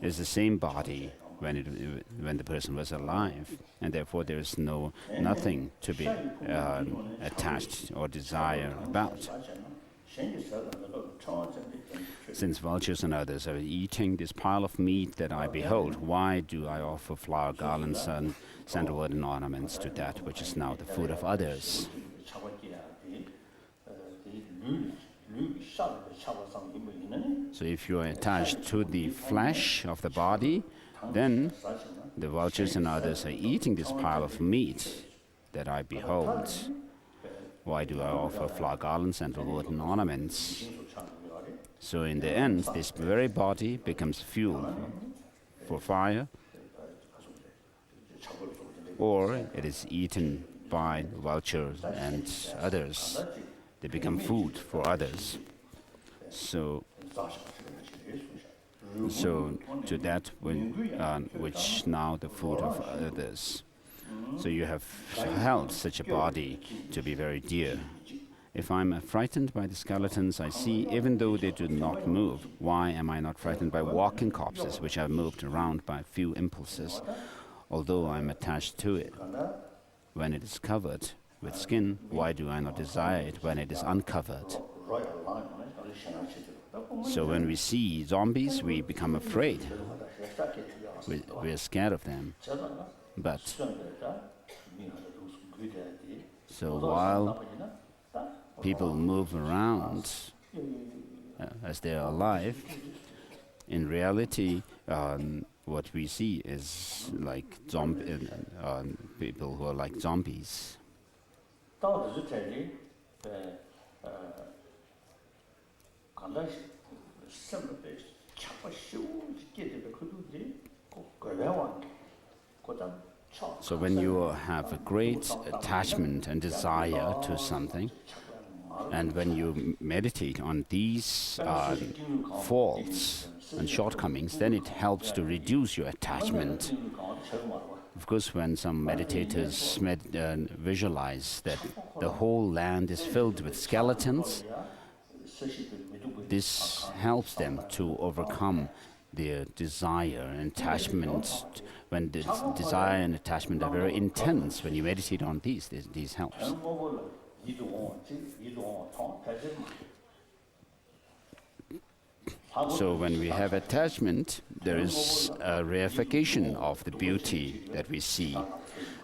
is the same body when the person was alive, and therefore there is nothing to be attached or desire about. Since vultures and others are eating this pile of meat that I behold, why do I offer flower garlands and sandalwood and ornaments to that which is now the food of others? So if you are attached to the flesh of the body, then the vultures and others are eating this pile of meat that I behold. Why do I offer flower garlands, sandalwood and ornaments? So in the end, this very body becomes fuel for fire, or it is eaten by vultures and others. They become food for others. So to that which now the food of others. So you have held such a body to be very dear. If I'm frightened by the skeletons I see, even though they do not move, why am I not frightened by walking corpses, which are moved around by few impulses, although I'm attached to it? When it is covered with skin, why do I not desire it when it is uncovered? So when we see zombies, we become afraid. We're scared of them. But so while people move around as they are alive, in reality, what we see is like people who are like zombies. So when you have a great attachment and desire to something, and when you meditate on these faults and shortcomings, then it helps to reduce your attachment. Of course, when some meditators visualize that the whole land is filled with skeletons, this helps them to overcome their desire and attachment. When the desire and attachment are very intense, when you meditate on these helps. So when we have attachment, there is a reification of the beauty that we see.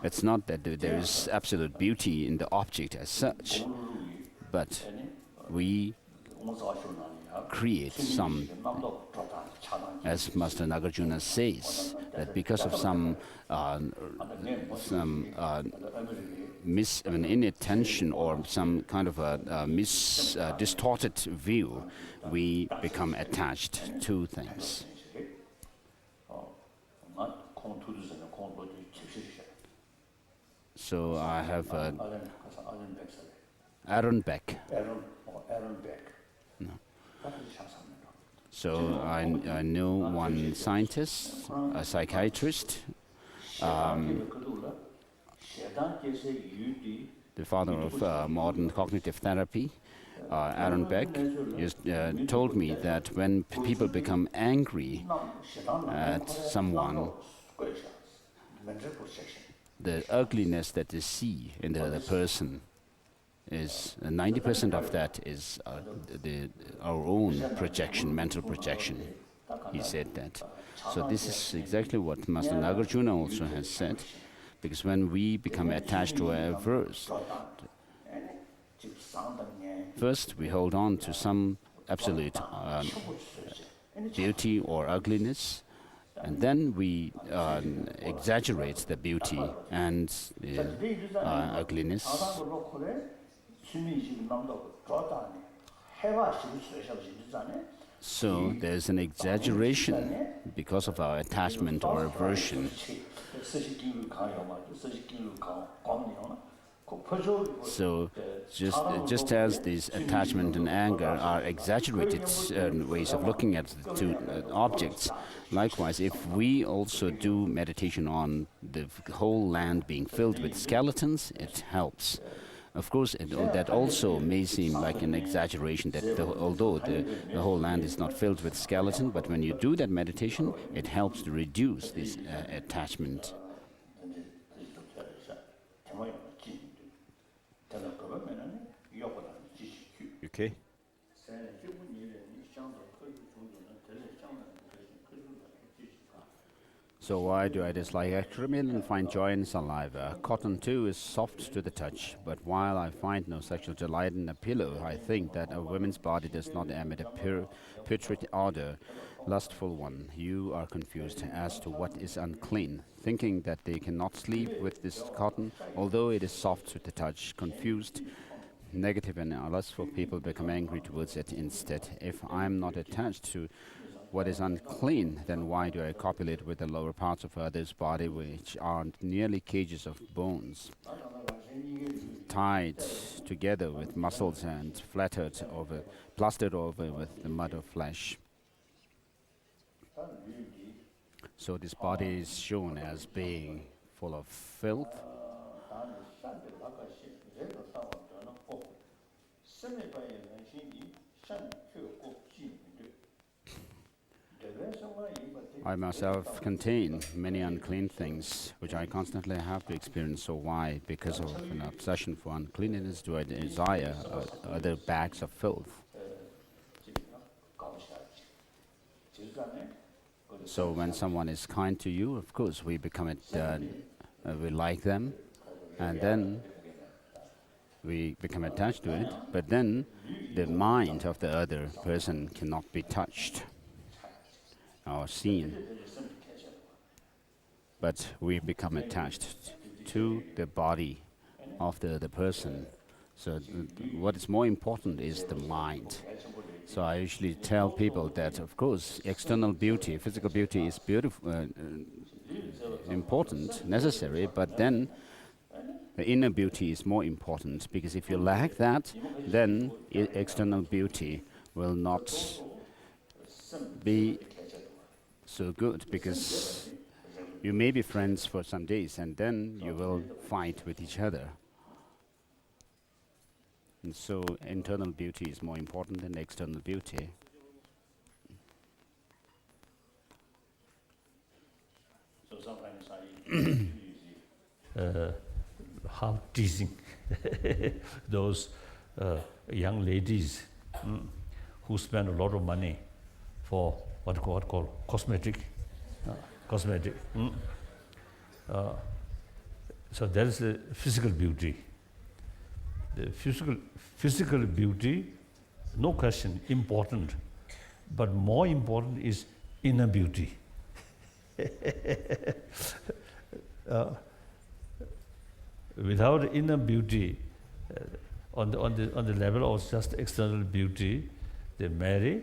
It's not that there is absolute beauty in the object as such, but we create some, as Master Nagarjuna says, that because of some inattention or some kind of a distorted view, we become attached to things. So I have Aaron Beck. No. So I know one scientist, a psychiatrist, the father of modern cognitive therapy, Aaron Beck, told me that when people become angry at someone, the ugliness that they see in the other person is 90% of that is our own projection, mental projection. He said that. So this is exactly what Master Nagarjuna also has said, because when we become attached to a verse, first we hold on to some absolute beauty or ugliness, and then we exaggerate the beauty and ugliness. So there's an exaggeration because of our attachment or aversion. So just as these attachment and anger are exaggerated ways of looking at the two objects, likewise, if we also do meditation on the whole land being filled with skeletons, it helps. Of course, that also may seem like an exaggeration, that although the whole land is not filled with skeleton, but when you do that meditation, it helps to reduce this attachment. Okay. So why do I dislike excrement and find joy in saliva? Cotton too is soft to the touch, but while I find no sexual delight in a pillow, I think that a woman's body does not emit a putrid odor, lustful one. You are confused as to what is unclean, thinking that they cannot sleep with this cotton, although it is soft to the touch. Confused, negative and lustful people become angry towards it instead. If I am not attached to what is unclean, then why do I copulate with the lower parts of others' body, which are nearly cages of bones, tied together with muscles and plastered over with the mud of flesh? So this body is shown as being full of filth. I myself contain many unclean things, which I constantly have to experience. So why? Because of an obsession for uncleanliness, do I desire other bags of filth? So when someone is kind to you, of course, we become we like them, and then we become attached to it. But then the mind of the other person cannot be touched or seen, but we become attached to the body of the other person. So what is more important is the mind. So I usually tell people that, of course, external beauty, physical beauty is beautiful, important, necessary, but then the inner beauty is more important, because if you lack that, then external beauty will not be so good, because you may be friends for some days and then you will fight with each other. And so internal beauty is more important than external beauty. So sometimes how teasing those young ladies who spend a lot of money for what called cosmetic. So there is a physical beauty. The physical beauty, no question, important, but more important is inner beauty. Without inner beauty, on the level of just external beauty, they marry,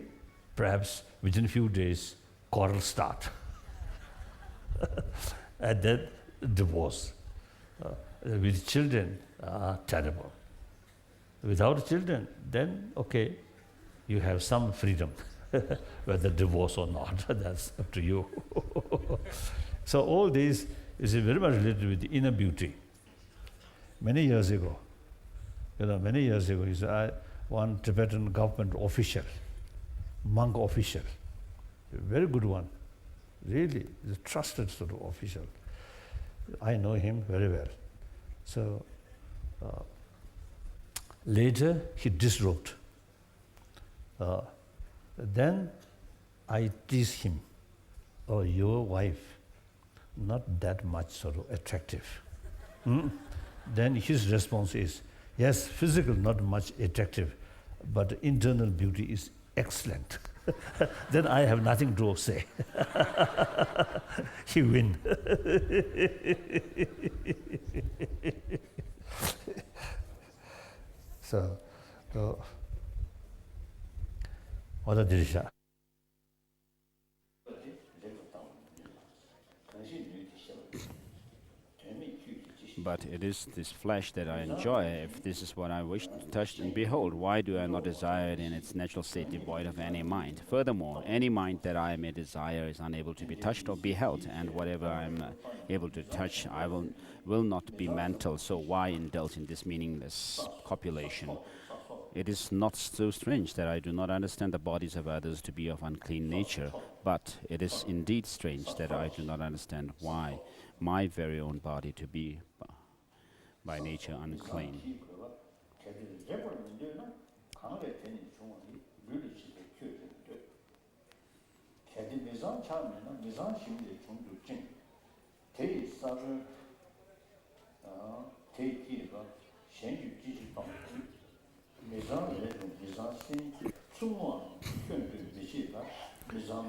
perhaps within a few days, quarrel start. And then divorce. With children, terrible. Without children, then okay, you have some freedom. whether divorce or not, that's up to you. So all this is very much related with the inner beauty. Many years ago, one Tibetan government official, monk official, a very good one, really, is a trusted sort of official. I know him very well. So later he disrobed. Then I teased him, "Oh, your wife, not that much sort of attractive." Then his response is, "Yes, physical not much attractive, but internal beauty is excellent." Then I have nothing to say. He win. So, what a dirisha. But it is this flesh that I enjoy. If this is what I wish to touch and behold, why do I not desire it in its natural state, devoid of any mind? Furthermore, any mind that I may desire is unable to be touched or beheld, and whatever I am able to touch, I will not be mental. So why indulge in this meaningless copulation? It is not so strange that I do not understand the bodies of others to be of unclean nature, but it is indeed strange that I do not understand why my very own body to be by nature unclean.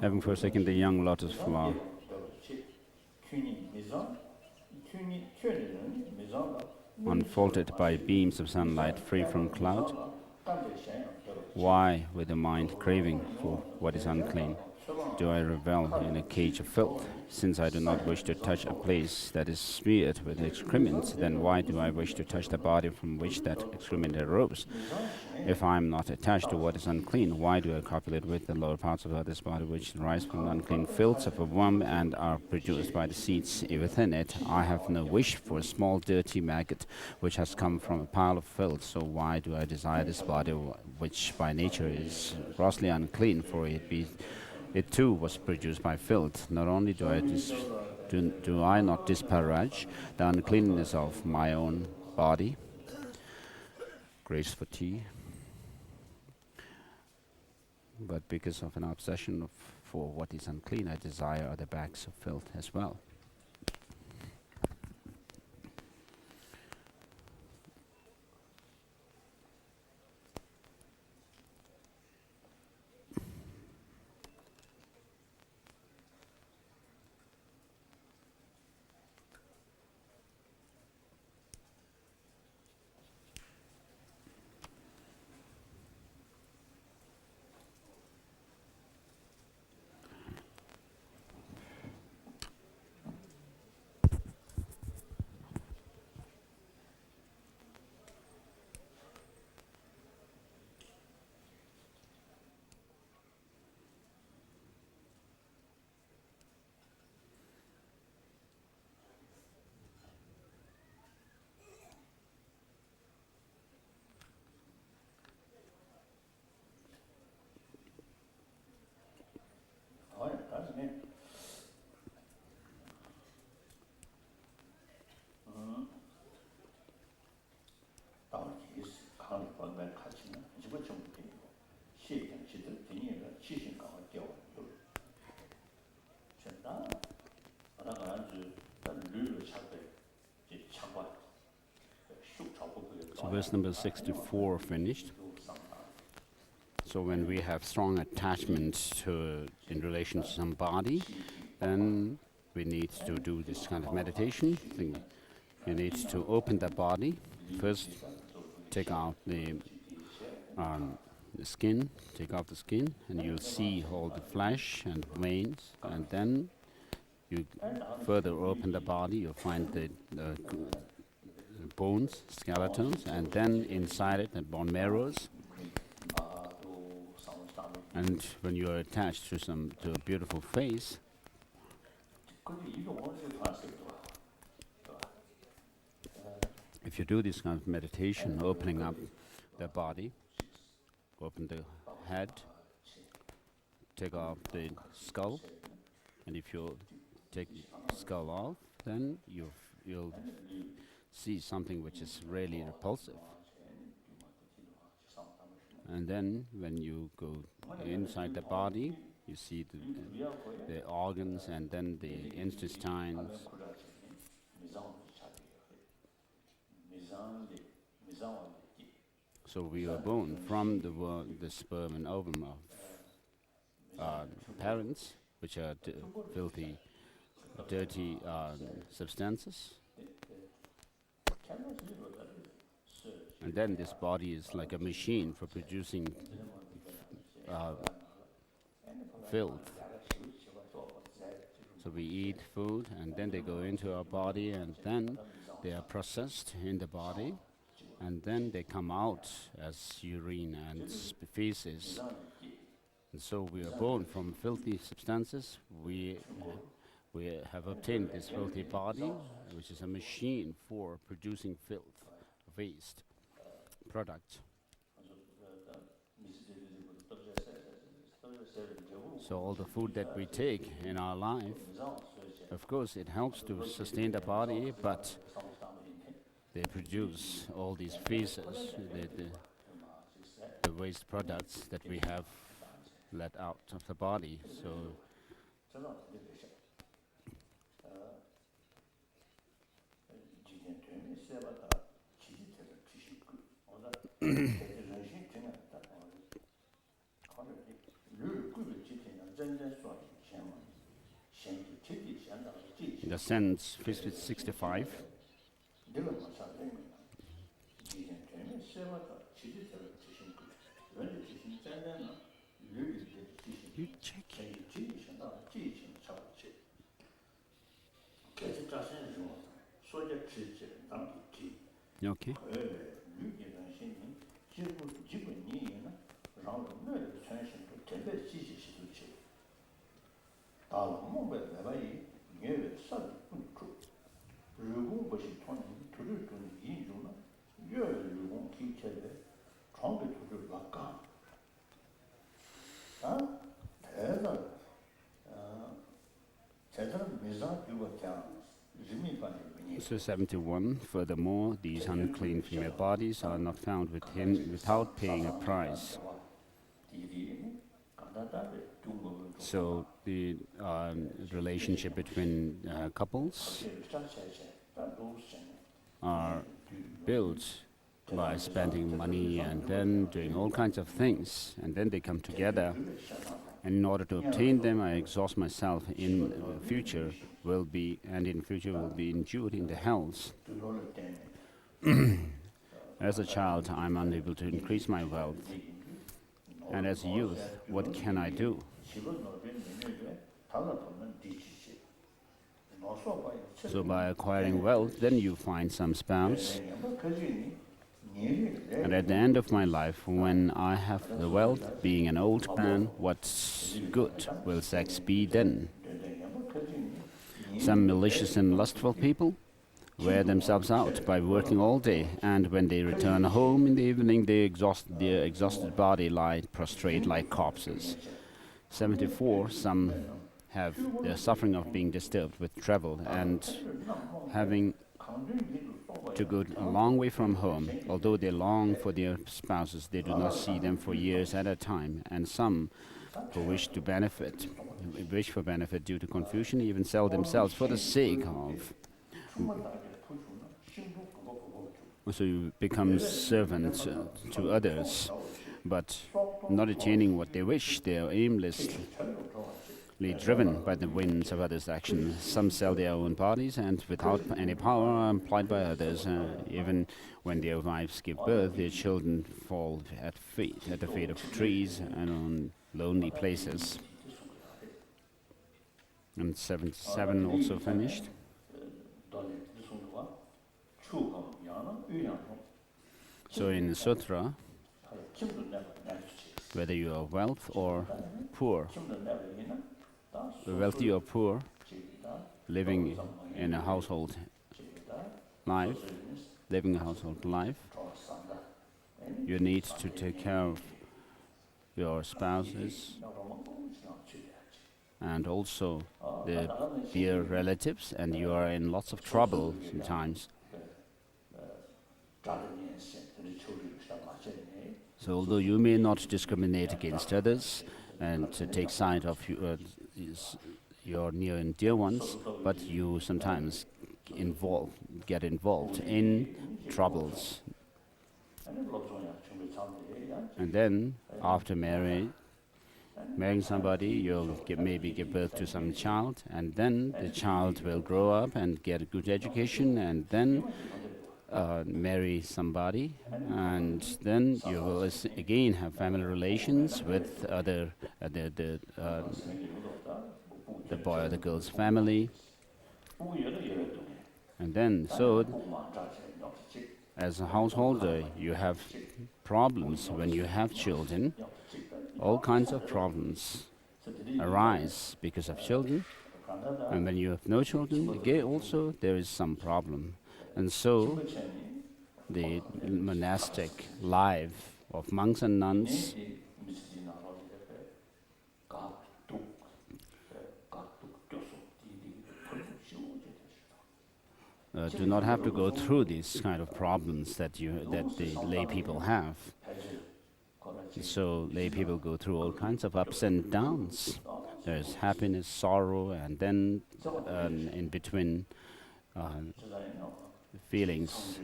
Having forsaken the young lotus flower, unfolded by beams of sunlight free from cloud, why, with the mind craving for what is unclean, do I revel in a cage of filth? Since I do not wish to touch a place that is smeared with excrement, then why do I wish to touch the body from which that excrement arose? If I am not attached to what is unclean, why do I copulate with the lower parts of this body which rise from the unclean filths of a worm and are produced by the seeds within it? I have no wish for a small dirty maggot which has come from a pile of filth, so why do I desire this body which by nature is grossly unclean, for it too was produced by filth. Not only do I not disparage the uncleanness of my own body, grace for tea, but because of an obsession for what is unclean, I desire other bags of filth as well. So verse number 64 finished. So when we have strong attachment in relation to some body, then we need to do this kind of meditation thing. You need to open the body. First, take out the skin, take off the skin, and you'll see all the flesh and veins, and then you further open the body, you'll find the bones, skeletons, and then inside it the bone marrows. And when you are attached to a beautiful face, 근데 이게 원수의 관습이더라. if you do this kind of meditation, opening up the body, open the head, take off the skull, and if you take skull off, then you'll see something which is really repulsive. And then when you go inside the body, you see the organs and then the intestines. So we are born from the sperm and ovum of parents, which are filthy, dirty substances. And then this body is like a machine for producing filth. So we eat food and then they go into our body and then they are processed in the body and then they come out as urine and feces. And so we are born from filthy substances. We have obtained this filthy body, which is a machine for producing filth, waste, product. So all the food that we take in our life, of course it helps to sustain the body, but they produce all these feces, the waste products that we have let out of the body. So in the sense 65, you check. Okay. So 71, furthermore, these unclean female bodies are not found without paying a price. So the relationship between couples are built by spending money and then doing all kinds of things, and then they come together. And in order to obtain them, I exhaust myself in future will be endured in the hells. As a child, I'm unable to increase my wealth. And as a youth, what can I do? So by acquiring wealth, then you find some spouse. And at the end of my life, when I have the wealth, being an old man, what good will sex be then? Some malicious and lustful people wear themselves out by working all day, and when they return home in the evening, their exhausted body lie prostrate like corpses. 74, some have the suffering of being disturbed with travel and having to go a long way from home. Although they long for their spouses, they do not see them for years at a time, and some who wish for benefit due to confusion even sell themselves for the sake of. So you become servants to others, but not attaining what they wish. They are aimlessly driven by the winds of others' actions. Some sell their own bodies and without any power are employed by others. Even when their wives give birth, their children fall at the feet of trees and on lonely places. And 77 also finished. So in the sutra, whether you are wealth or poor, 힘든 내부에는 다 wealthy or poor, 소소지다. living in a household life, living a household life, you need to take care of your spouses and also the dear relatives, and you are in lots of trouble sometimes. So although you may not discriminate against others and to take side of your near and dear ones, but you sometimes get involved in troubles. And then after marrying somebody, you'll maybe give birth to some child, and then the child will grow up and get a good education, and then marry somebody, and then you will again have family relations with the boy or the girl's family, and then so as a householder you have problems when you have children. All kinds of problems arise because of children, and when you have no children, again also there is some problem. And so the monastic life of monks and nuns do not have to go through these kind of problems that the lay people have. So lay people go through all kinds of ups and downs. There's happiness, sorrow, and then in between feelings.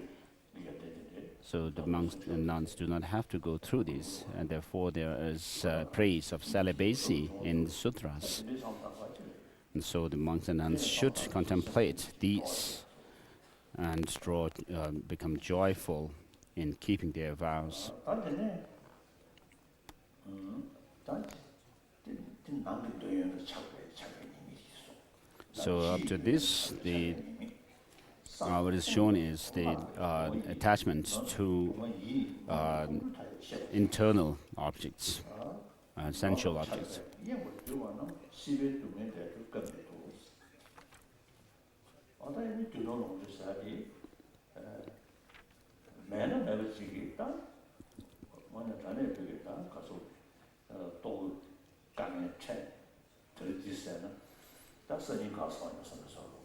So the monks and nuns do not have to go through this, and therefore there is praise of celibacy in the sutras. And so the monks and nuns should contemplate these and become joyful in keeping their vows. So up to this, what is shown is the attachment to internal objects, sensual objects.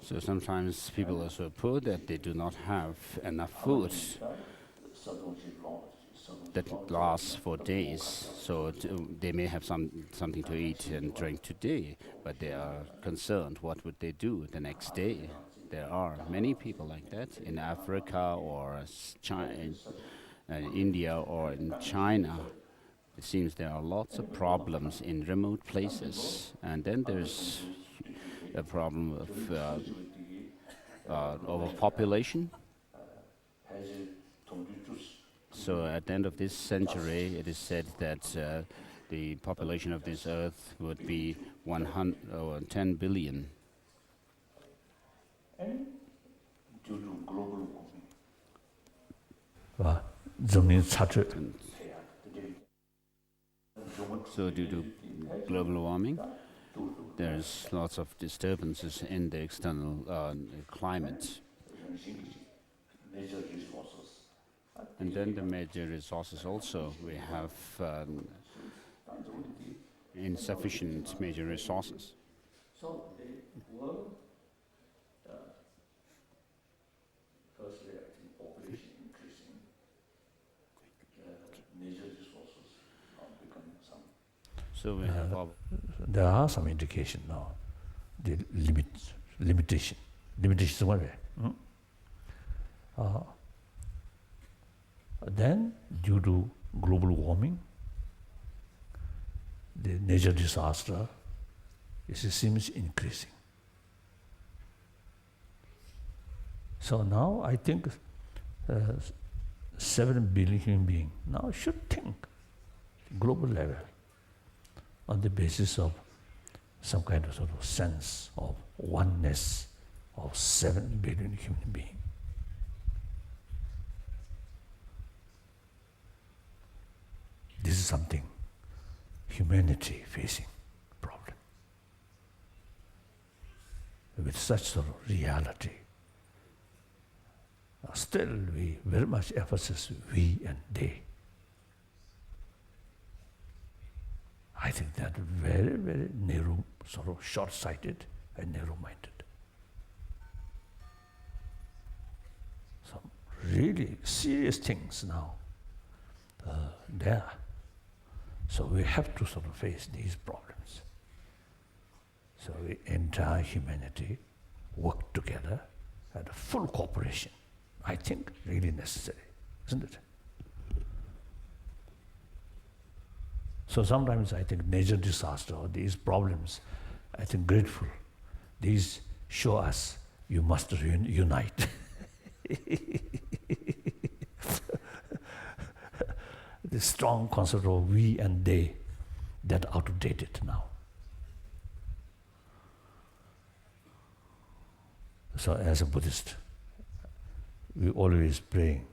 So sometimes people are so poor that they do not have enough food that lasts for days. So they may have something to eat and drink today, but they are concerned what would they do the next day. There are many people like that in Africa or India or in China. It seems there are lots of problems in remote places, and then there's a problem of overpopulation. So at the end of this century, it is said that the population of this earth would be 10 billion. Due to global warming. So due to global warming, there's lots of disturbances in the external climate. And then the major resources also, we have insufficient major resources. So the world, firstly, I think population increasing, major resources are becoming some. So we have there are some indication now, the limitation is one way. Then, due to global warming, the natural disaster seems increasing. So now I think 7 billion human beings now should think global level on the basis of some kind of sort of sense of oneness of 7 billion human beings. This is something humanity facing problem. With such sort of reality, still we very much emphasis we and they. I think that very, very narrow, sort of short-sighted and narrow-minded. Some really serious things now there. So we have to sort of face these problems. So the entire humanity work together at a full cooperation. I think really necessary, isn't it? So sometimes I think nature disaster or these problems, I think grateful. These show us you must unite. The strong concept of we and they, that outdated now. So as a Buddhist, we always praying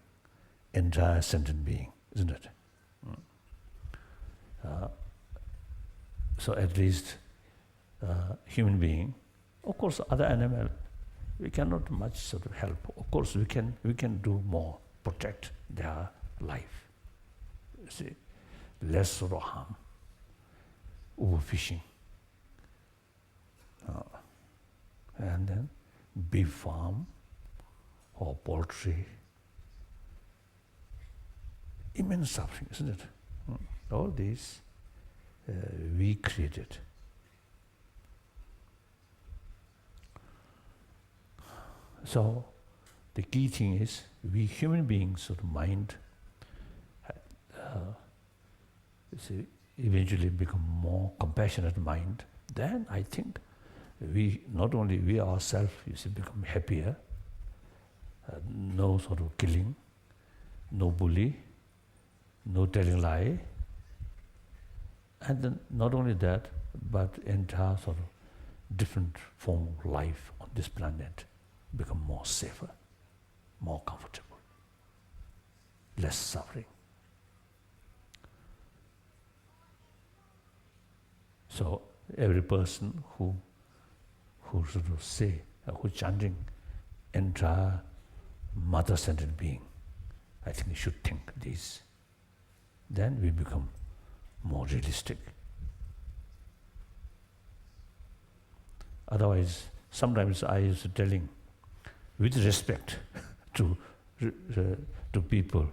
entire sentient being, isn't it? So at least human being, of course other animal, we cannot much sort of help. Of course we can do more, protect their life. You see, less sort of harm, overfishing, and then beef farm or poultry, immense suffering, isn't it? All these we created. So the key thing is we human beings sort of mind eventually become more compassionate mind. Then I think we not only we ourselves become happier. No sort of killing, no bully, no telling lie. And then not only that, but entire sort of different form of life on this planet become more safer, more comfortable, less suffering. So every person who sort of say, who chanting entire mother-centered being, I think we should think this. Then we become more realistic. Otherwise, sometimes I used to telling, with respect to people,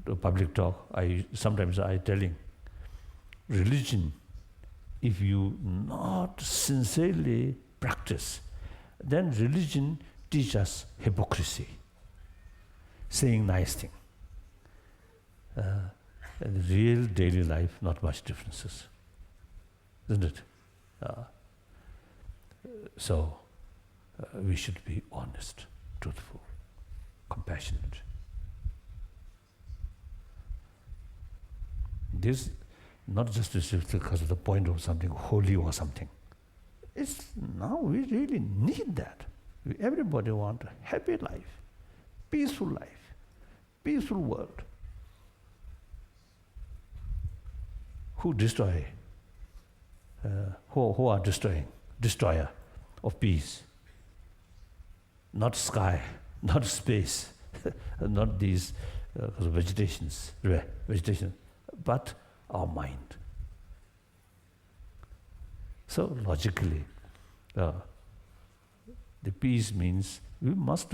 to public talk, sometimes I telling, religion, if you not sincerely practice, then religion teach us hypocrisy, saying nice thing. In real daily life, not much differences, isn't it? So we should be honest, truthful, compassionate. This not just because of the point of something holy or something. It's now we really need that. Everybody wants a happy life, peaceful world. Who destroy? Who are destroying? Destroyer of peace. Not sky, not space, not these vegetation, but our mind. So logically, the peace means we must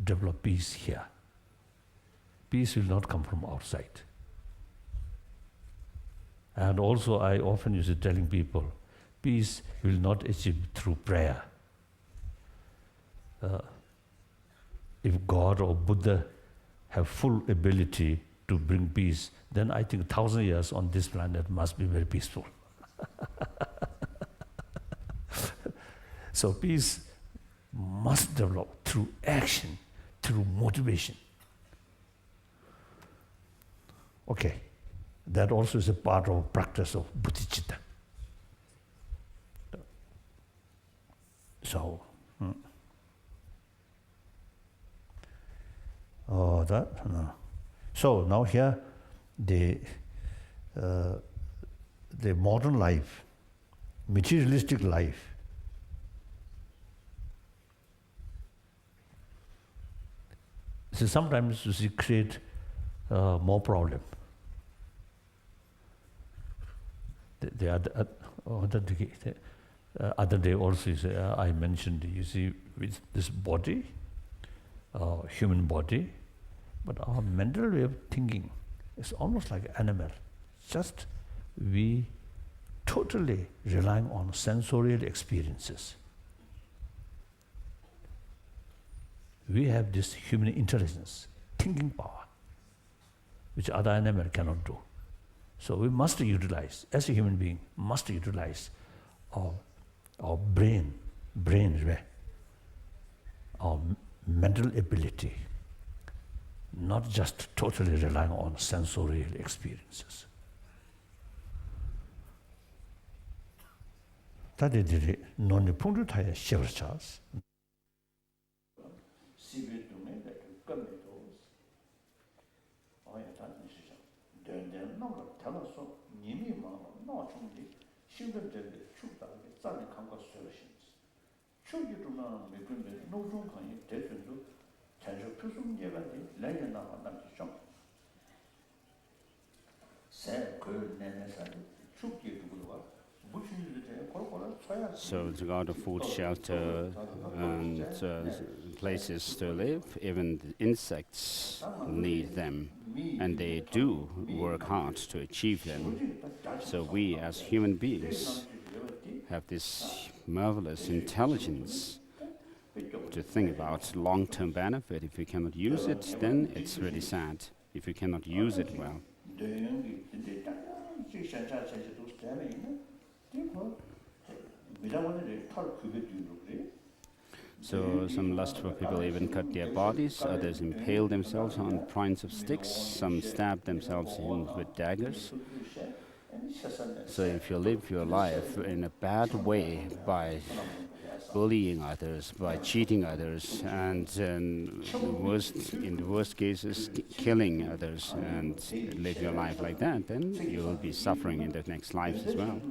develop peace here. Peace will not come from outside. And also I often used to telling people, peace will not achieve through prayer. If God or Buddha have full ability to bring peace, then I think 1,000 years on this planet must be very peaceful. So peace must develop through action, through motivation. Okay, that also is a part of practice of Bodhicitta. So, So now here, the modern life, materialistic life, so sometimes you see create more problem. The other day also I mentioned, you see, with this body, human body, but our mental way of thinking is almost like animal. Just we totally relying on sensorial experiences. We have this human intelligence, thinking power, which other animal cannot do. So we must utilize, as a human being, must utilize our brain, our mental ability, not just totally relying on sensorial experiences. 다들 논의 풍류타의 시험을 쳤어. So with regard to food, shelter, and places to live, even the insects need them, and they do work hard to achieve them. So we as human beings have this marvelous intelligence to think about long-term benefit. If we cannot use it, then it's really sad. If we cannot use it well. So some lustful people even cut their bodies, others impale themselves on points of sticks, some stab themselves in with daggers. So if you live your life in a bad way by bullying others, by cheating others, and in the worst cases killing others, and live your life like that, then you will be suffering in the next lives as well.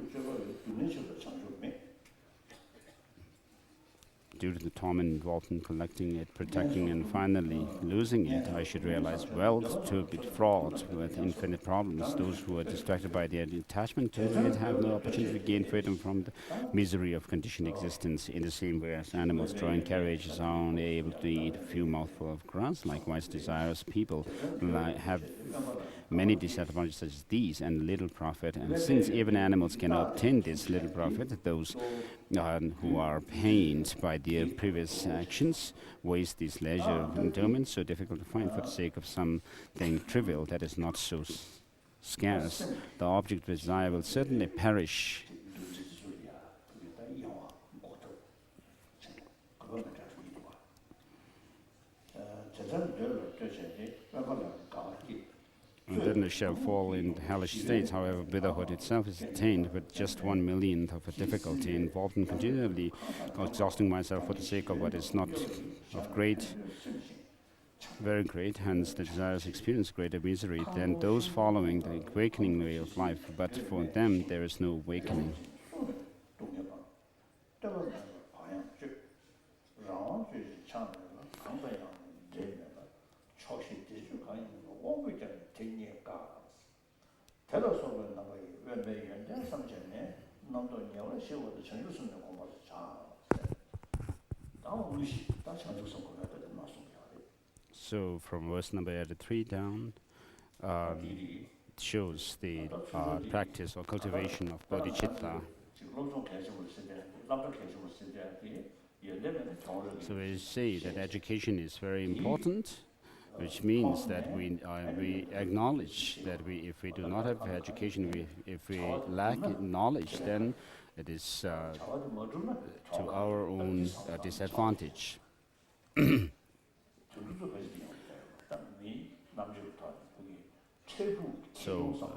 Due to the torment involved in collecting it, protecting, and finally losing it, I should realize wealth to be fraught with infinite problems. Those who are distracted by their attachment to it have no opportunity to gain freedom from the misery of conditioned existence. In the same way as animals drawing carriages are only able to eat a few mouthfuls of grass, likewise desirous people have many disadvantages such as these and little profit. And since even animals cannot obtain this little profit, those who are pained by their previous actions waste this leisure of endowment so difficult to find for the sake of something trivial that is not so scarce. The object of desire will certainly perish. And then they shall fall in hellish states. However, Buddhahood itself is attained with just 1/1,000,000th of a difficulty involved in continually exhausting myself for the sake of what is not of great, very great, hence the desires experience greater misery than those following the awakening way of life, but for them there is no awakening. So from verse number 83 down, it shows the practice or cultivation of bodhicitta. So we say that education is very important, which means that we acknowledge that if we do not have education, if we lack knowledge, then it is to our own disadvantage. So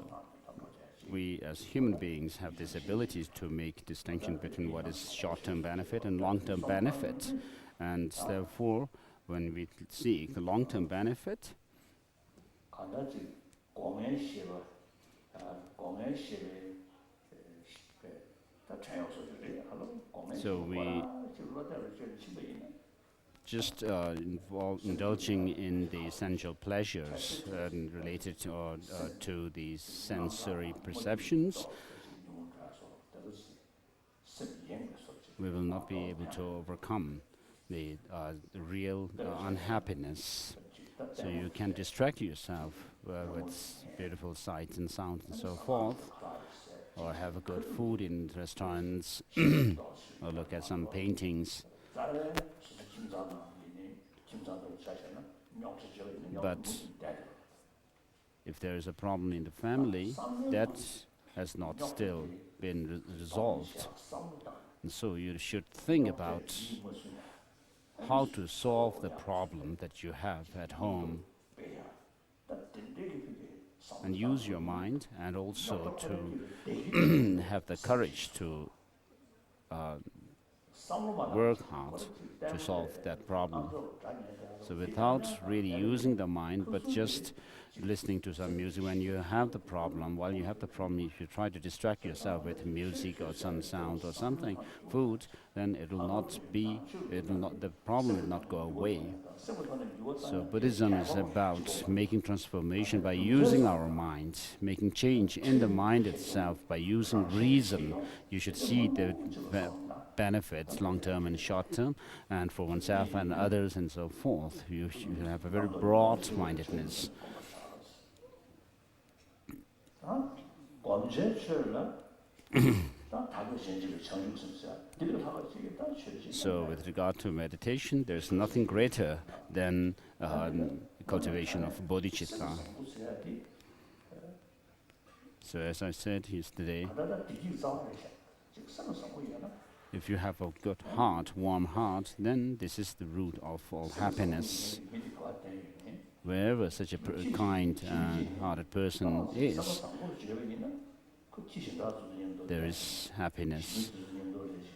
we as human beings have this ability to make distinction between what is short-term benefit and long-term benefit, and therefore when we seek the long-term benefit, So we just indulging in the sensual pleasures related to the sensory perceptions, we will not be able to overcome the real unhappiness. So you can distract yourself with beautiful sights and sounds and so forth, or have a good food in restaurants, or look at some paintings. But if there is a problem in the family, that has not still been resolved. And so you should think about how to solve the problem that you have at home, and use your mind, and also to have the courage to work hard to solve that problem. So without really using the mind, but just listening to some music when you have the problem, while you have the problem, if you try to distract yourself with music or some sound or something, food, then the problem will not go away. So Buddhism is about making transformation by using our mind, making change in the mind itself by using reason. You should see the benefits, long-term and short-term, and for oneself and others and so forth. You should have a very broad-mindedness. So with regard to meditation, there's nothing greater than cultivation of bodhicitta. So as I said yesterday, if you have a good heart, warm heart, then this is the root of all happiness. Wherever such a kind-hearted person is, there is happiness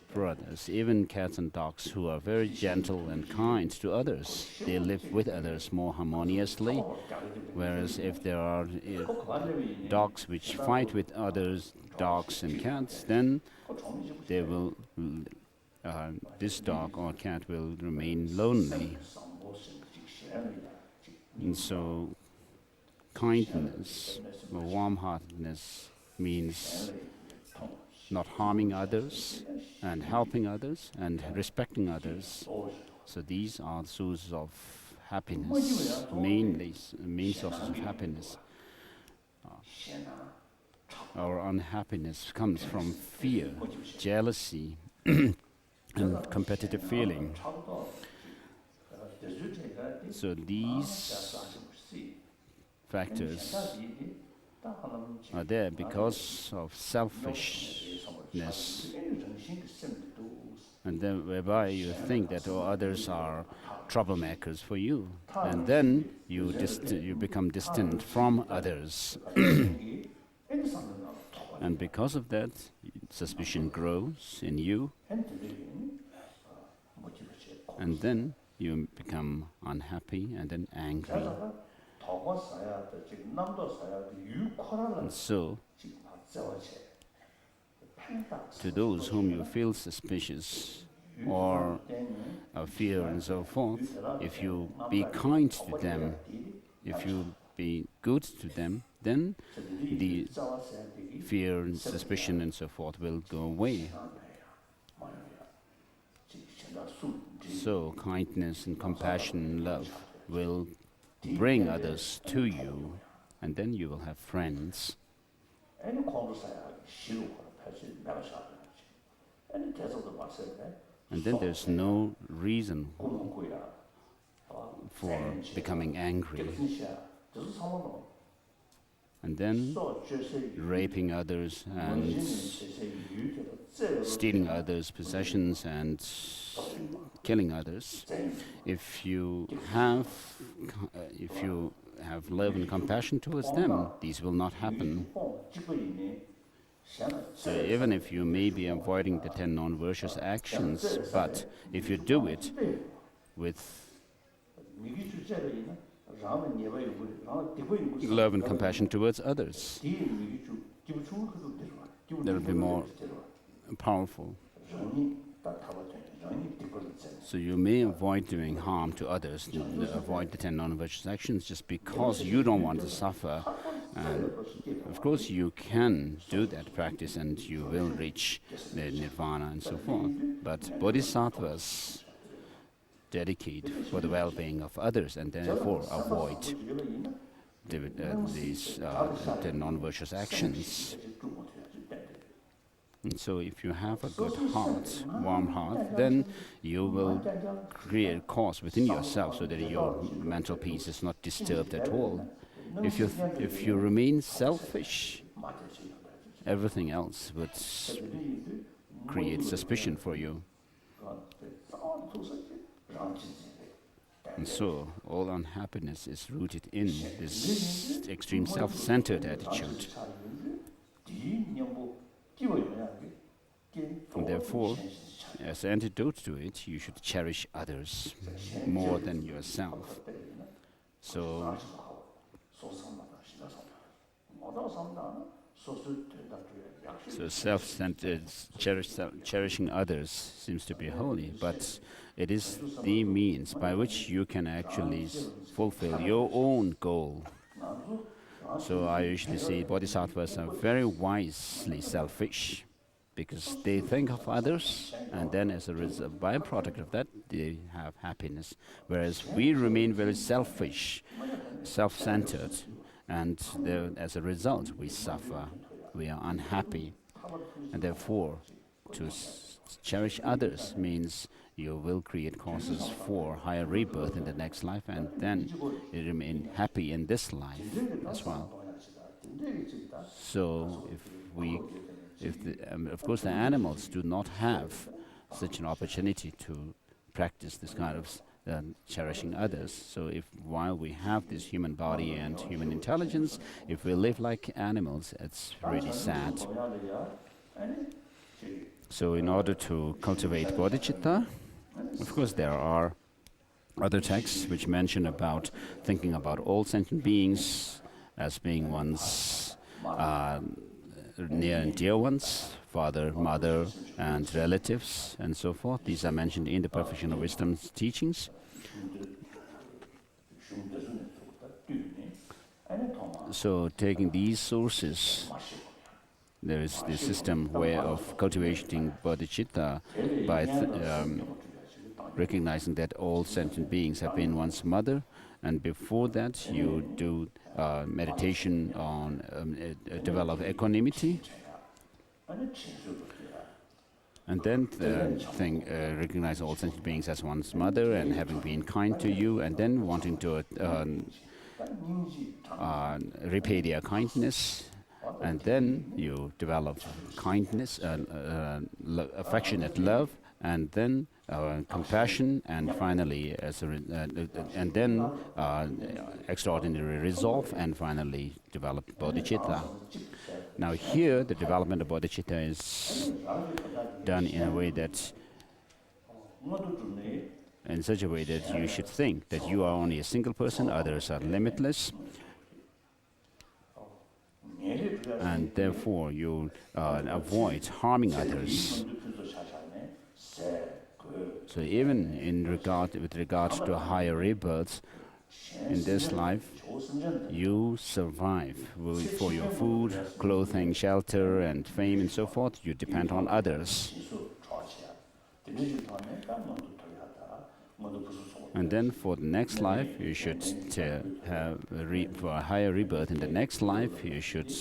for others. Even cats and dogs who are very gentle and kind to others, they live with others more harmoniously. Whereas if there are dogs which fight with others, dogs and cats, then they will, this dog or cat will remain lonely. And so kindness or warm-heartedness means not harming others and helping others and respecting others. So these are the sources of happiness, main sources of happiness. Our unhappiness comes from fear, jealousy, and competitive feeling. So these factors are there because of selfishness, and then whereby you think that others are troublemakers for you, and then you become distant from others. And because of that, suspicion grows in you, and then you become unhappy and then angry. And so, to those whom you feel suspicious or fear and so forth, if you be kind to them, if you be good to them, then the fear and suspicion and so forth will go away. So kindness and compassion and love will bring others to you, and then you will have friends. And then there's no reason for becoming angry. And then raping others and stealing others' possessions and killing others. If you have love and compassion towards them, these will not happen. So even if you may be avoiding the 10 non-virtuous actions, but if you do it with love and compassion towards others, there will be powerful. 런이 딱 타버튼 런이 뒷걸음질. So you may avoid doing harm to others, avoid the 10 non-virtuous actions just because you don't want to suffer. And of course you can do that practice and you will reach the nirvana and so forth. But bodhisattvas dedicate for the well-being of others and therefore avoid these 10 non-virtuous actions. And so if you have a good heart, warm heart, then you will create cause within yourself so that your mental peace is not disturbed at all. If you remain selfish, everything else would create suspicion for you. And so all unhappiness is rooted in this extreme self-centered attitude. And therefore, as antidote to it, you should cherish others more than yourself. So self-centered, cherishing others seems to be holy, but it is the means by which you can actually fulfill your own goal. So I usually say bodhisattvas are very wisely selfish because they think of others and then as a byproduct of that they have happiness. Whereas we remain very selfish, self-centered, and as a result we suffer, we are unhappy. And therefore to cherish others means you will create causes for higher rebirth in the next life, and then you remain happy in this life as well. So of course the animals do not have such an opportunity to practice this kind of cherishing others. So while we have this human body and human intelligence, if we live like animals, it's really sad. So in order to cultivate bodhicitta, of course there are other texts which mention about thinking about all sentient beings as being one's near and dear ones, father, mother, and relatives, and so forth. These are mentioned in the Perfection of Wisdom's teachings. So taking these sources, there is the system way of cultivating bodhicitta by recognizing that all sentient beings have been one's mother, and before that you do meditation on develop equanimity, and then recognize all sentient beings as one's mother and having been kind to you, and then wanting to repay their kindness, and then you develop kindness and affectionate love, and then compassion, and finally and then extraordinary resolve, and finally develop bodhicitta. Now here the development of bodhicitta is done in a way that in such a way that you should think that you are only a single person, others are limitless, and therefore you avoid harming others. So even with regard to higher rebirths in this life, you survive for your food, clothing, shelter, and fame, and so forth. You depend on others. And then for the next life, you should for a higher rebirth in the next life, you should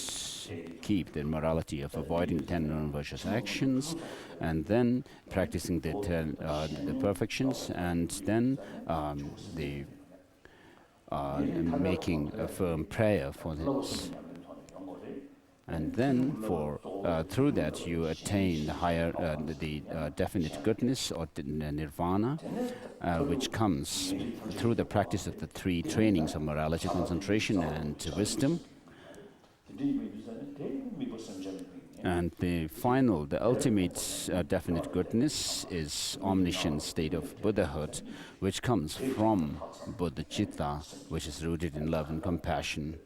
keep the morality of avoiding 10 non-virtuous actions, and then practicing the perfections, and then making a firm prayer for this. And then through that you attain the higher, definite goodness, or nirvana, which comes through the practice of the three trainings of morality, concentration, and wisdom. And the ultimate definite goodness is omniscient state of Buddhahood, which comes from bodhicitta, which is rooted in love and compassion,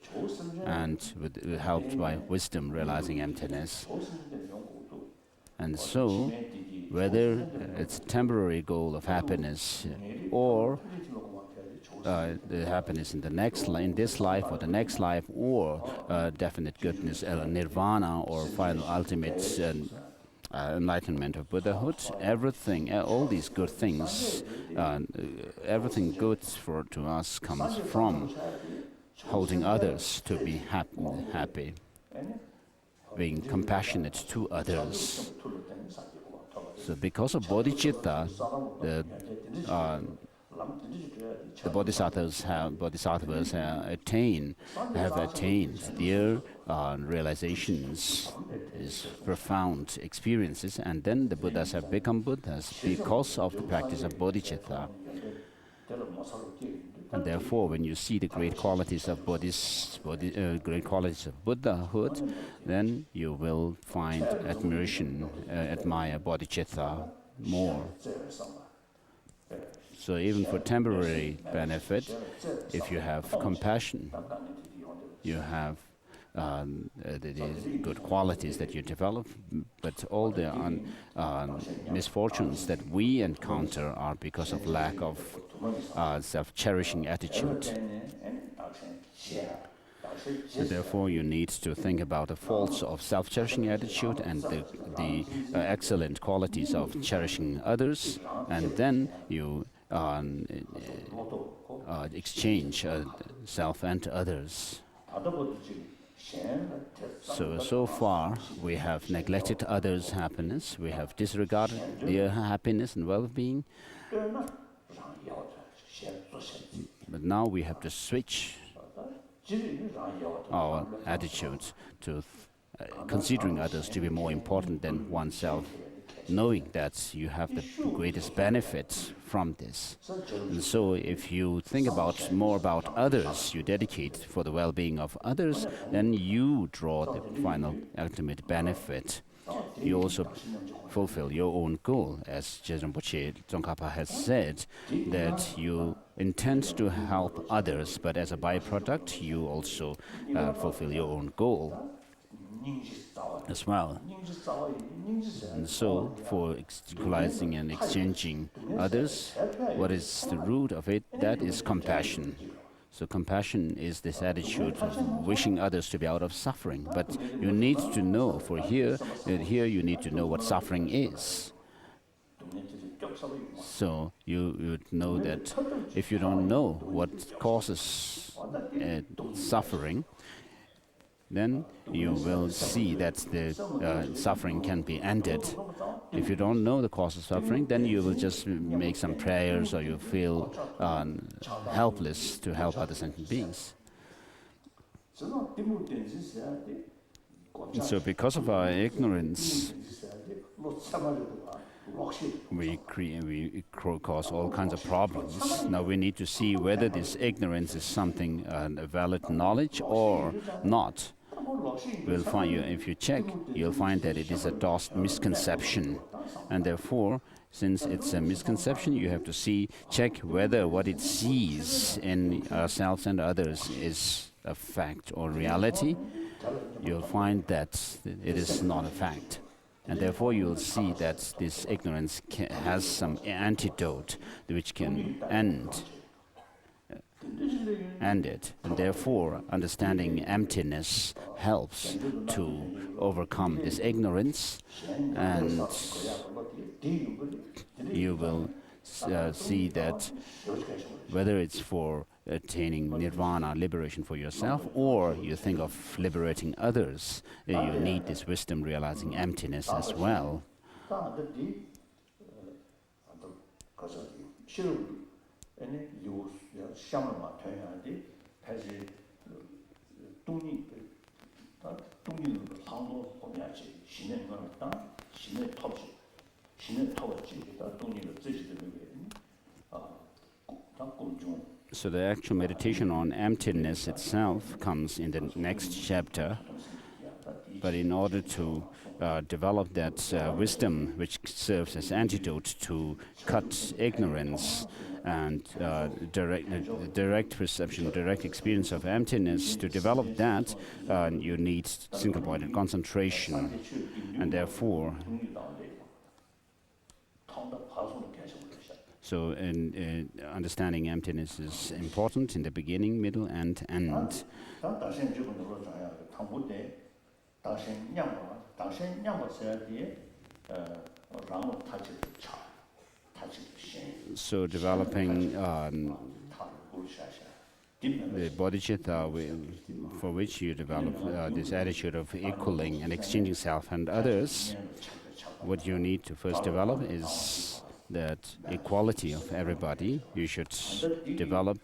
and helped by wisdom, realizing emptiness. And so, whether it's a temporary goal of happiness or the happiness in the next in this life or the next life, or definite goodness, nirvana, or final ultimate enlightenment of Buddhahood, everything, all these good things, everything good to us comes from holding others to be happy, being compassionate to others. So because of bodhicitta, the bodhisattvas have attained their realizations, these profound experiences, and then the Buddhas have become Buddhas because of the practice of bodhicitta. And therefore, when you see the great qualities of great qualities of Buddhahood, then you will find admiration, admire bodhicitta more. So even for temporary benefit, if you have compassion, you have the good qualities that you develop, but all the misfortunes that we encounter are because of lack of self-cherishing attitude. And therefore, you need to think about the faults of self-cherishing attitude and the excellent qualities of cherishing others, and then you exchange self and others. So far, we have neglected others' happiness, we have disregarded their happiness and well-being. But now we have to switch our attitudes to considering others to be more important than oneself, knowing that you have the greatest benefit from this. And so if you think more about others, you dedicate for the well-being of others, then you draw the final ultimate benefit. You also fulfill your own goal, as Rinpoche Tsongkhapa has said, that you intend to help others, but as a byproduct, you also fulfill your own goal as well. And so, for equalizing and exchanging others, what is the root of it? That is compassion. So compassion is this attitude of wishing others to be out of suffering. But you need to know, here you need to know what suffering is. So you would know that if you don't know what causes suffering, then you will see that the suffering can be ended. If you don't know the cause of suffering, then you will just make some prayers, or you feel helpless to help other sentient beings. So because of our ignorance, we cause all kinds of problems. Now we need to see whether this ignorance is something, a valid knowledge or not. We'll find if you check, you'll find that it is a misconception. And therefore, since it's a misconception, you have to check whether what it sees in ourselves and others is a fact or reality. You'll find that it is not a fact. And therefore you'll see that this ignorance has some antidote which can end it. And therefore understanding emptiness helps to overcome this ignorance, and you will see that whether it's for attaining nirvana, liberation for yourself, or you think of liberating others, you need this wisdom realizing emptiness as well. So the actual meditation on emptiness itself comes in the next chapter. But in order to develop that wisdom which serves as antidote to cut ignorance and direct perception, direct experience of emptiness. To develop that, you need single-pointed concentration, and therefore, so understanding emptiness is important in the beginning, middle, and end. So developing the bodhisattva, for which you develop this attitude of equaling and exchanging self and others, what you need to first develop is that equality of everybody. You should develop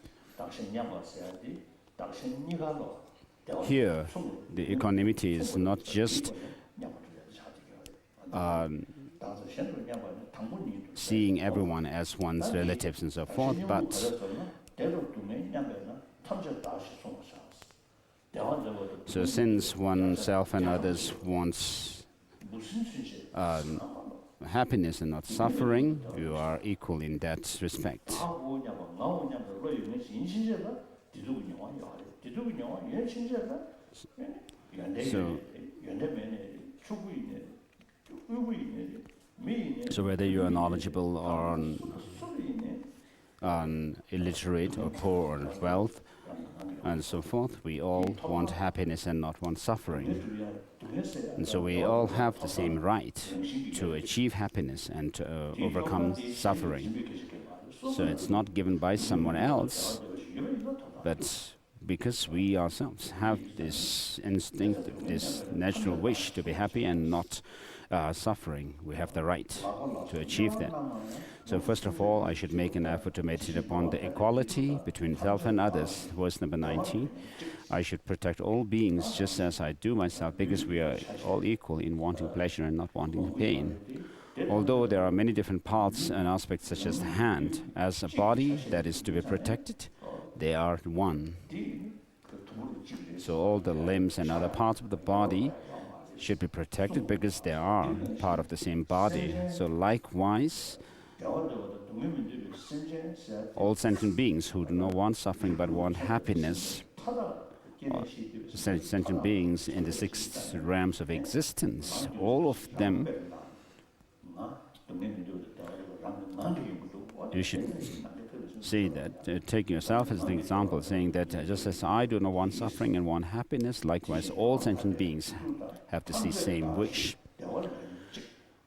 here. The equanimity is not just seeing everyone as one's relatives and so forth, but so since oneself and others wants happiness and not suffering, you are equal in that respect. So whether you are knowledgeable or illiterate or poor or wealth and so forth, we all want happiness and not want suffering. And so we all have the same right to achieve happiness and to overcome suffering. So it's not given by someone else, but because we ourselves have this instinct, this natural wish to be happy and not suffering, we have the right to achieve that. So first of all, I should make an effort to meditate upon the equality between self and others. Verse number 19. I should protect all beings just as I do myself, because we are all equal in wanting pleasure and not wanting pain. Although there are many different parts and aspects, such as the hand, as a body that is to be protected, they are one. So all the limbs and other parts of the body should be protected because they are part of the same body. So likewise, all sentient beings who do not want suffering but want happiness, sentient beings in the 6 realms of existence, all of them, you should see that, take yourself as an example, saying that just as I do not want suffering and want happiness, likewise all sentient beings have the same wish.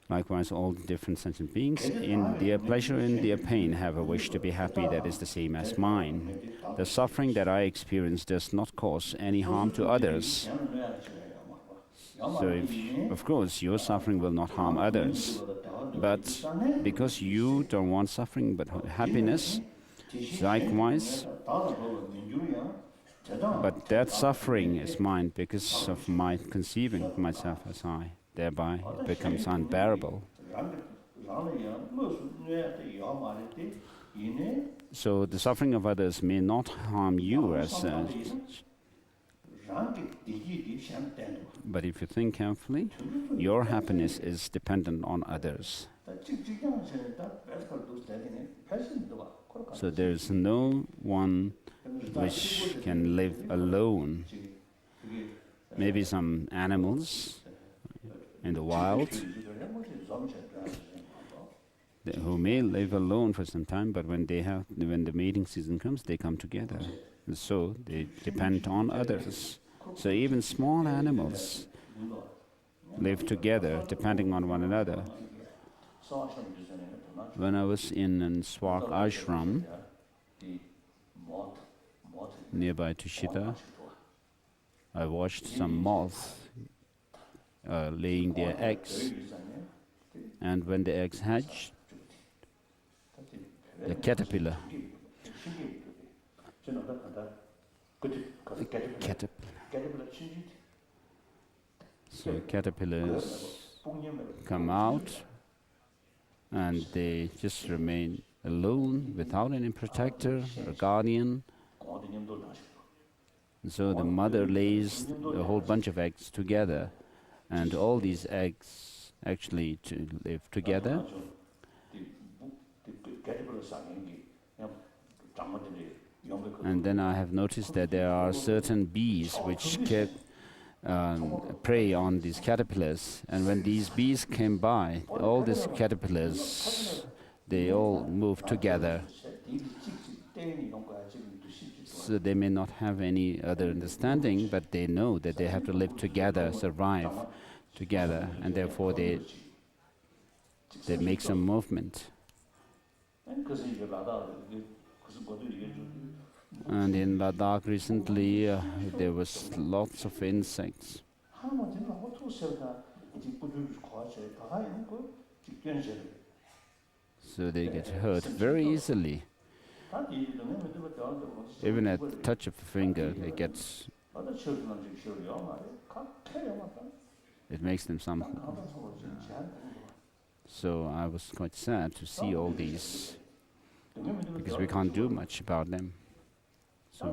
Likewise, all different sentient beings, in their pleasure and their pain, have a wish to be happy that is the same as mine. The suffering that I experience does not cause any harm to others. So, of course, your suffering will not harm others. But because you don't want suffering but happiness, likewise, but that suffering is mine because of my conceiving myself as I. Thereby, it becomes unbearable. So the suffering of others may not harm you as such. But if you think carefully, your happiness is dependent on others. So there is no one which can live alone. Maybe some animals in the wild who may live alone for some time, but when the mating season comes, they come together. And so they depend on others. So even small animals live together, depending on one another. When I was in a Swak ashram nearby to Shita, I watched some moths laying their eggs, and when the eggs hatch, the caterpillar so caterpillars come out and they just remain alone without any protector or guardian. And so the mother lays a whole bunch of eggs together, and all these eggs actually to live together. And then I have noticed that there are certain bees which prey on these caterpillars. And when these bees came by, all these caterpillars, they all moved together. So they may not have any other understanding, but they know that they have to live together, survive together, and therefore they make some movement. And in Ladakh recently, there was lots of insects. So they get hurt very easily. Even at the touch of a finger, it makes them something. So I was quite sad to see all these, because we can't do much about them. So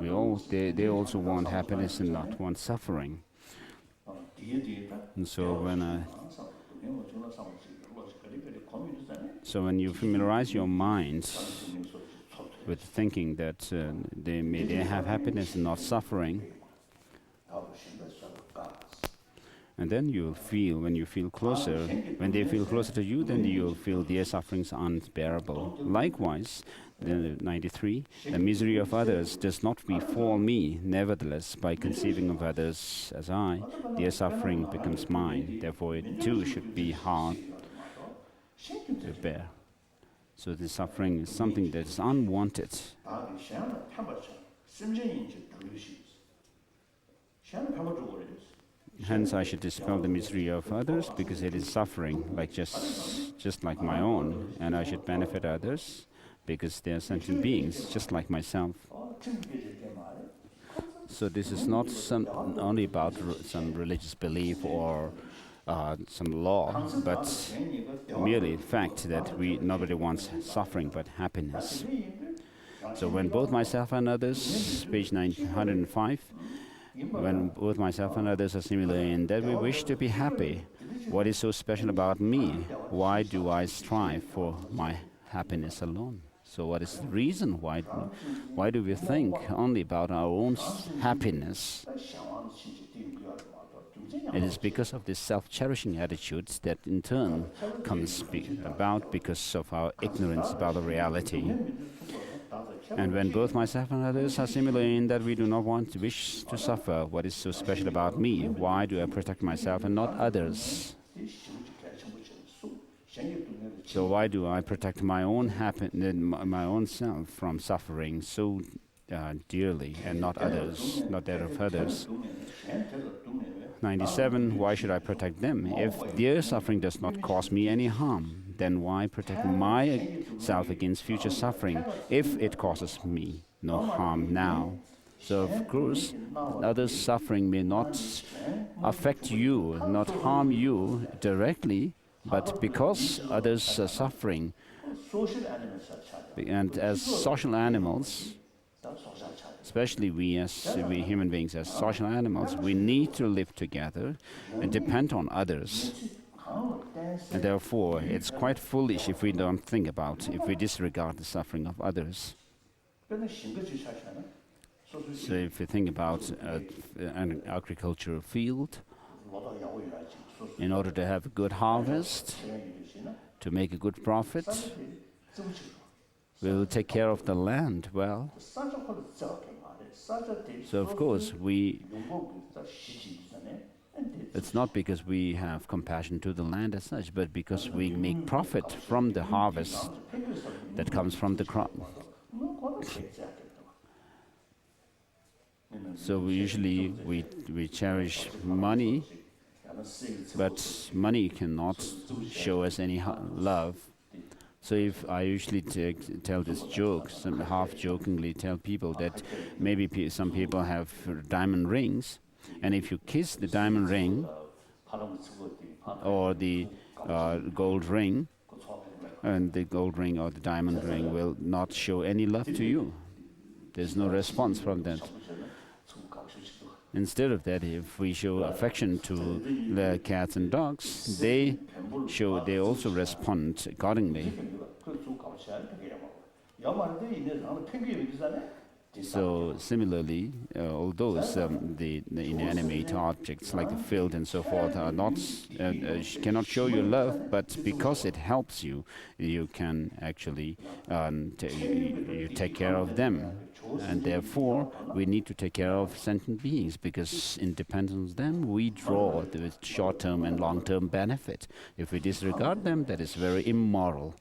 they also want happiness and not want suffering. And so when you familiarize your mind with thinking that they have happiness and not suffering, and then you'll feel, when they feel closer to you, then you'll feel their sufferings unbearable. Likewise, 93, the misery of others does not befall me. Nevertheless, by conceiving of others as I, their suffering becomes mine. Therefore, it too should be hard to bear. So the suffering is something that is unwanted. Hence, I should dispel the misery of others, because it is suffering, like just like my own, and I should benefit others, because they are sentient beings, just like myself. So this is not only about some religious belief or some law, but merely the fact that nobody wants suffering but happiness. So when both myself and others, page 905, when both myself and others are similar in that we wish to be happy, what is so special about me? Why do I strive for my happiness alone? So what is the reason? Why do we think only about our own happiness? It is because of this self-cherishing attitude that in turn comes about because of our ignorance about the reality. And when both myself and others are similar in that we do not wish to suffer, what is so special about me? Why do I protect myself and not others? So why do I protect my own my own self from suffering so dearly and not others, not that of others? 97, why should I protect them? If their suffering does not cause me any harm, then why protect myself against future suffering if it causes me no harm now? So of course, others' suffering may not affect you, not harm you directly, but because others are suffering, and as social animals, especially we human beings as social animals, we need to live together and depend on others. And therefore, it's quite foolish if we don't think about, if we disregard the suffering of others. So if you think about an agricultural field, in order to have a good harvest, to make a good profit, we will take care of the land well. So of course, it's not because we have compassion to the land as such, but because we make profit from the harvest that comes from the crop. So we cherish money, but money cannot show us any love. So if I usually tell this joke, half-jokingly tell people that maybe some people have diamond rings, and if you kiss the diamond ring or the gold ring, and the gold ring or the diamond ring will not show any love to you. There's no response from that. Instead of that, if we show affection to the cats and dogs, they also respond accordingly. So similarly, although the inanimate objects like the field and so forth are not cannot show you love, but because it helps you, you can actually you take care of them, and therefore we need to take care of sentient beings, because in dependence on them we draw the short-term and long-term benefit. If we disregard them, that is very immoral,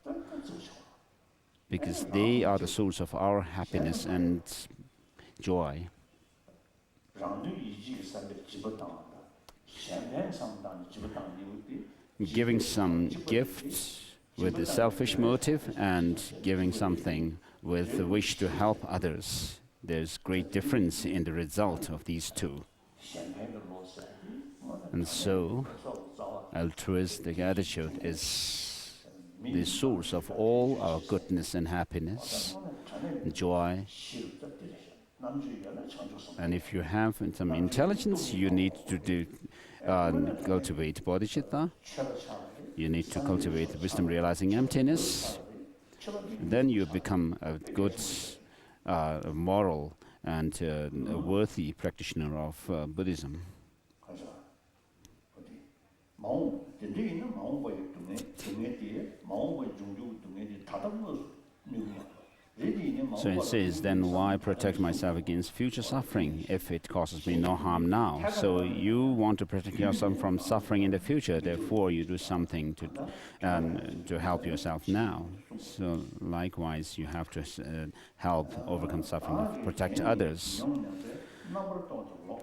because they are the source of our happiness and joy. Giving some gifts with a selfish motive and giving something with the wish to help others, there's great difference in the result of these two. And so, altruistic attitude is the source of all our goodness and happiness, joy. And if you have some intelligence, you need to cultivate bodhicitta. You need to cultivate wisdom realizing emptiness. Then you become a good, moral and a worthy practitioner of Buddhism. So it says, then why protect myself against future suffering if it causes me no harm now? So you want to protect yourself from suffering in the future, therefore you do something to help yourself now. So likewise, you have to help overcome suffering, protect others.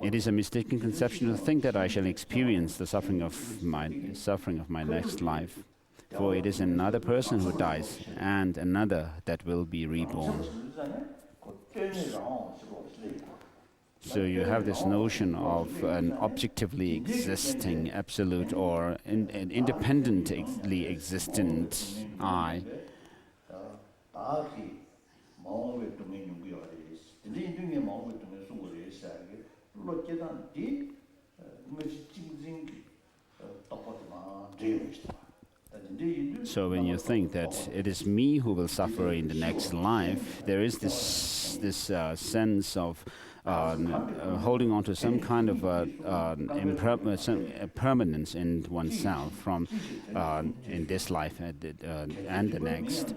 It is a mistaken conception to think that I shall experience the suffering of my next life. For it is another person who dies, and another that will be reborn. So you have this notion of an objectively existing, absolute or an independently existent I. So when you think that it is me who will suffer in the next life, there is this sense of holding on to some kind of permanence in oneself from in this life and the next.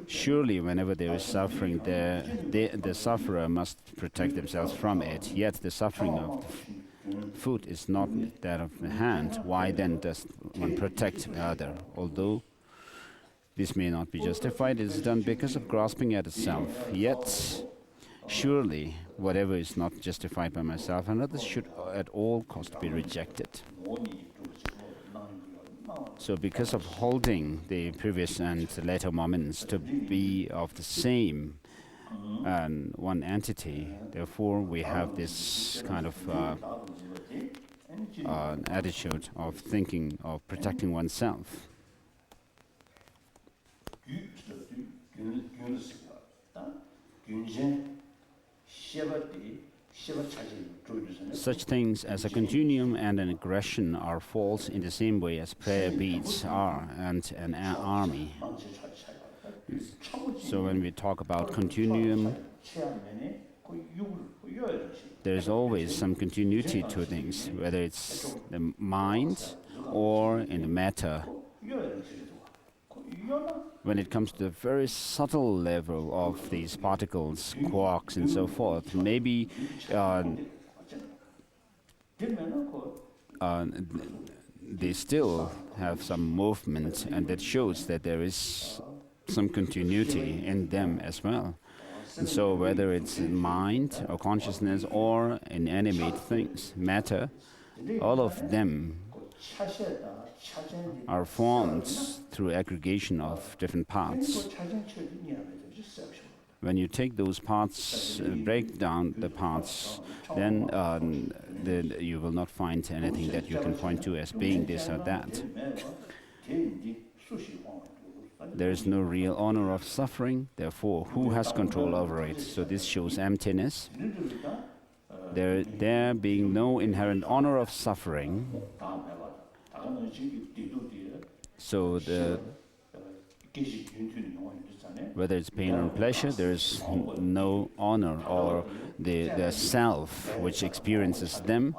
Surely whenever there is suffering, the sufferer must protect themselves from it, yet the suffering of the foot is not that of the hand. Why then does one protect the other? Although this may not be justified, it is done because of grasping at itself. Yet, surely, whatever is not justified by myself and others should at all cost be rejected. So because of holding the previous and the later moments to be of the same and one entity, therefore we have this kind of attitude of thinking of protecting oneself. Such things as a continuum and an aggression are false in the same way as prayer beads are and an army. So when we talk about continuum, there is always some continuity to things, whether it's the mind or in the matter. When it comes to the very subtle level of these particles, quarks and so forth, maybe they still have some movement, and that shows that there is some continuity in them as well. And so whether it's mind or consciousness or inanimate things, matter, all of them are formed through aggregation of different parts. When you take those parts, break down the parts, then you will not find anything that you can point to as being this or that. There is no real honor of suffering, therefore, who has control over it? So this shows emptiness. There being no inherent honor of suffering, so the Whether it's pain or pleasure, there is no honor, or the self which experiences them.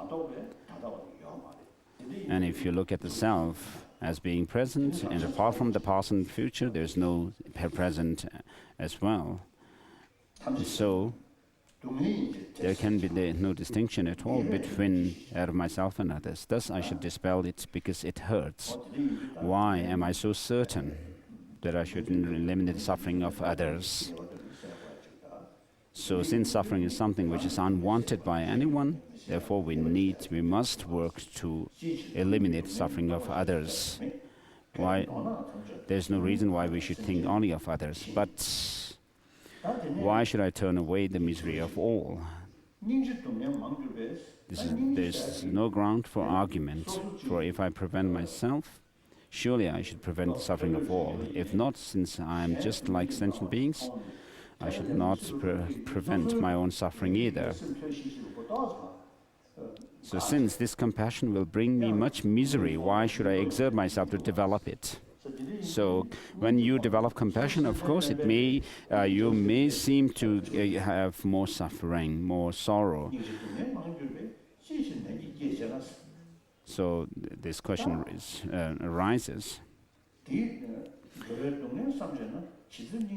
And if you look at the self as being present, and apart from the past and future, there's no present as well. So there can be no distinction at all between myself and others. Thus I should dispel it because it hurts. Why am I so certain that I should eliminate the suffering of others? So since suffering is something which is unwanted by anyone, therefore we must work to eliminate suffering of others. Why? There's no reason why we should think only of others. But why should I turn away the misery of all? There's no ground for argument. For if I prevent myself, surely I should prevent the suffering of all. If not, since I am just like sentient beings, I should not prevent my own suffering either. So since this compassion will bring me much misery, why should I exert myself to develop it? So when you develop compassion, of course, you may seem to have more suffering, more sorrow. So this question arises.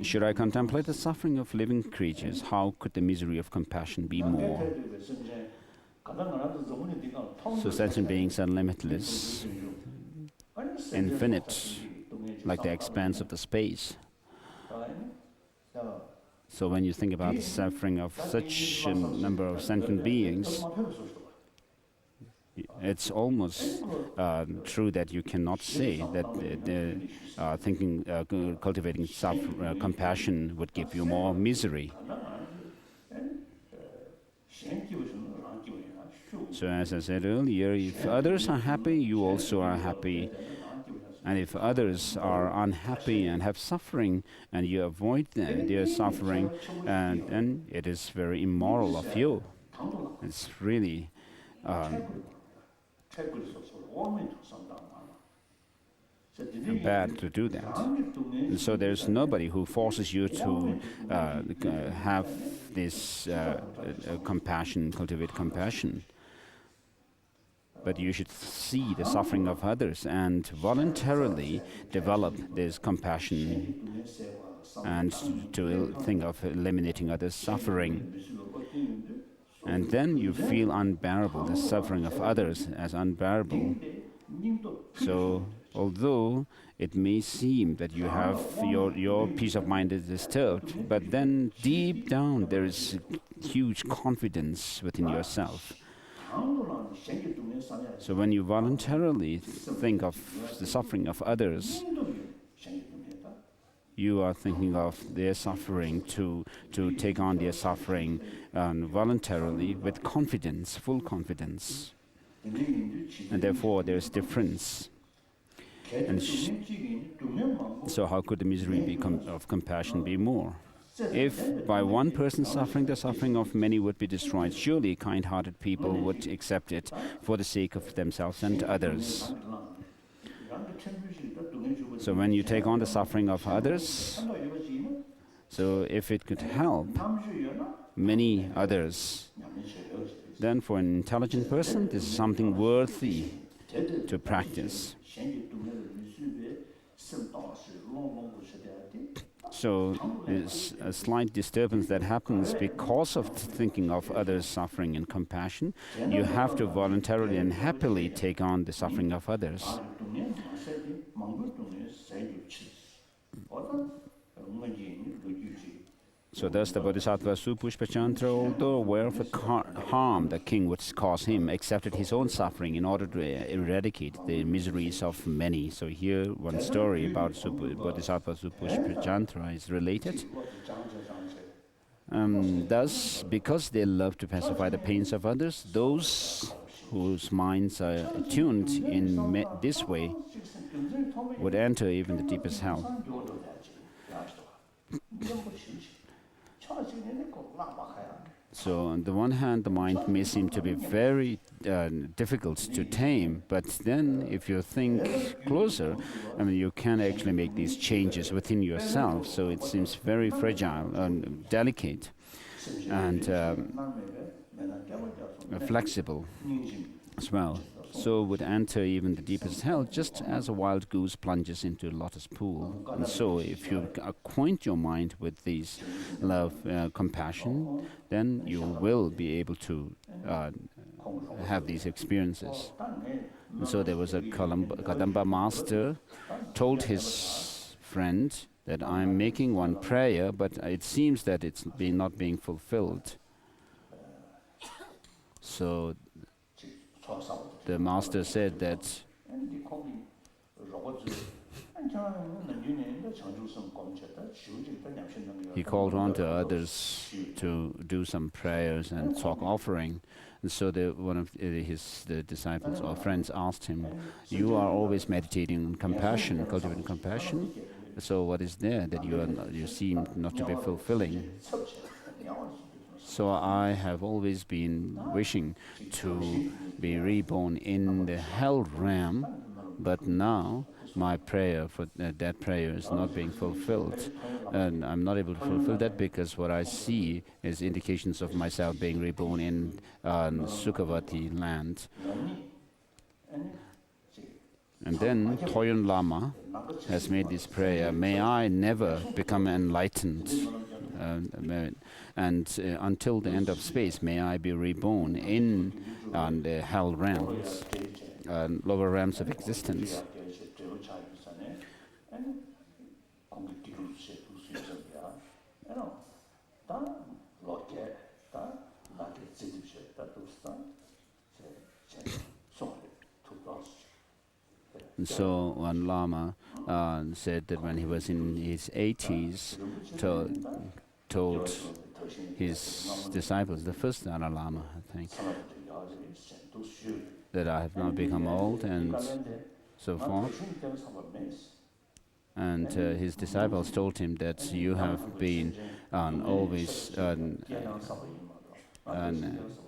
Should I contemplate the suffering of living creatures? How could the misery of compassion be more? So sentient beings are limitless, infinite, like the expanse of the space. So when you think about the suffering of such a number of sentient beings, it's almost true that you cannot say that cultivating compassion would give you more misery. So as I said earlier, if others are happy, you also are happy. And if others are unhappy and have suffering, and you avoid their suffering, then it is very immoral of you. It's really bad to do that. And so there's nobody who forces you to have this compassion, cultivate compassion. But you should see the suffering of others and voluntarily develop this compassion and to think of eliminating others' suffering. And then you feel unbearable, the suffering of others as unbearable. So although it may seem that you have your peace of mind is disturbed, but then deep down there is huge confidence within yourself. So when you voluntarily think of the suffering of others, you are thinking of their suffering to take on their suffering voluntarily with confidence, full confidence. And therefore there is difference. And so how could the misery of compassion be more? If by one person suffering, the suffering of many would be destroyed, surely kind-hearted people would accept it for the sake of themselves and others. So when you take on the suffering of others, so if it could help many others, then for an intelligent person, this is something worthy to practice. So there's a slight disturbance that happens because of thinking of others' suffering and compassion. You have to voluntarily and happily take on the suffering of others. So thus the Bodhisattva Supushpachantra, although aware of the harm the king would cause him, accepted his own suffering in order to eradicate the miseries of many. So here one story about Bodhisattva Supushpachantra is related. Thus, because they love to pacify the pains of others, those whose minds are attuned in this way would enter even the deepest hell. So on the one hand, the mind may seem to be very difficult to tame, but then if you think closer, I mean, you can actually make these changes within yourself. So it seems very fragile and delicate and flexible as well. So would enter even the deepest hell, just as a wild goose plunges into a lotus pool. And so if you acquaint your mind with these love, compassion, then you will be able to have these experiences. And so there was a Kadamba master told his friend that I'm making one prayer, but it seems that it's not being fulfilled. So the master said that he called on to others to do some prayers and talk offering. And so one of his disciples or friends asked him, "You are always meditating on compassion, cultivating compassion. So what is there that you seem not to be fulfilling?" So I have always been wishing to be reborn in the hell realm, but now my prayer for that prayer is not being fulfilled. And I'm not able to fulfill that because what I see is indications of myself being reborn in Sukhavati land. And then Toyon Lama has made this prayer, "May I never become enlightened. Until the end of space, may I be reborn in the hell realms, lower realms of existence." And so one Lama said that when he was in his 80s, told his disciples, the first Dalai Lama, I think, that I have now become old and so forth. And his disciples told him that you have been always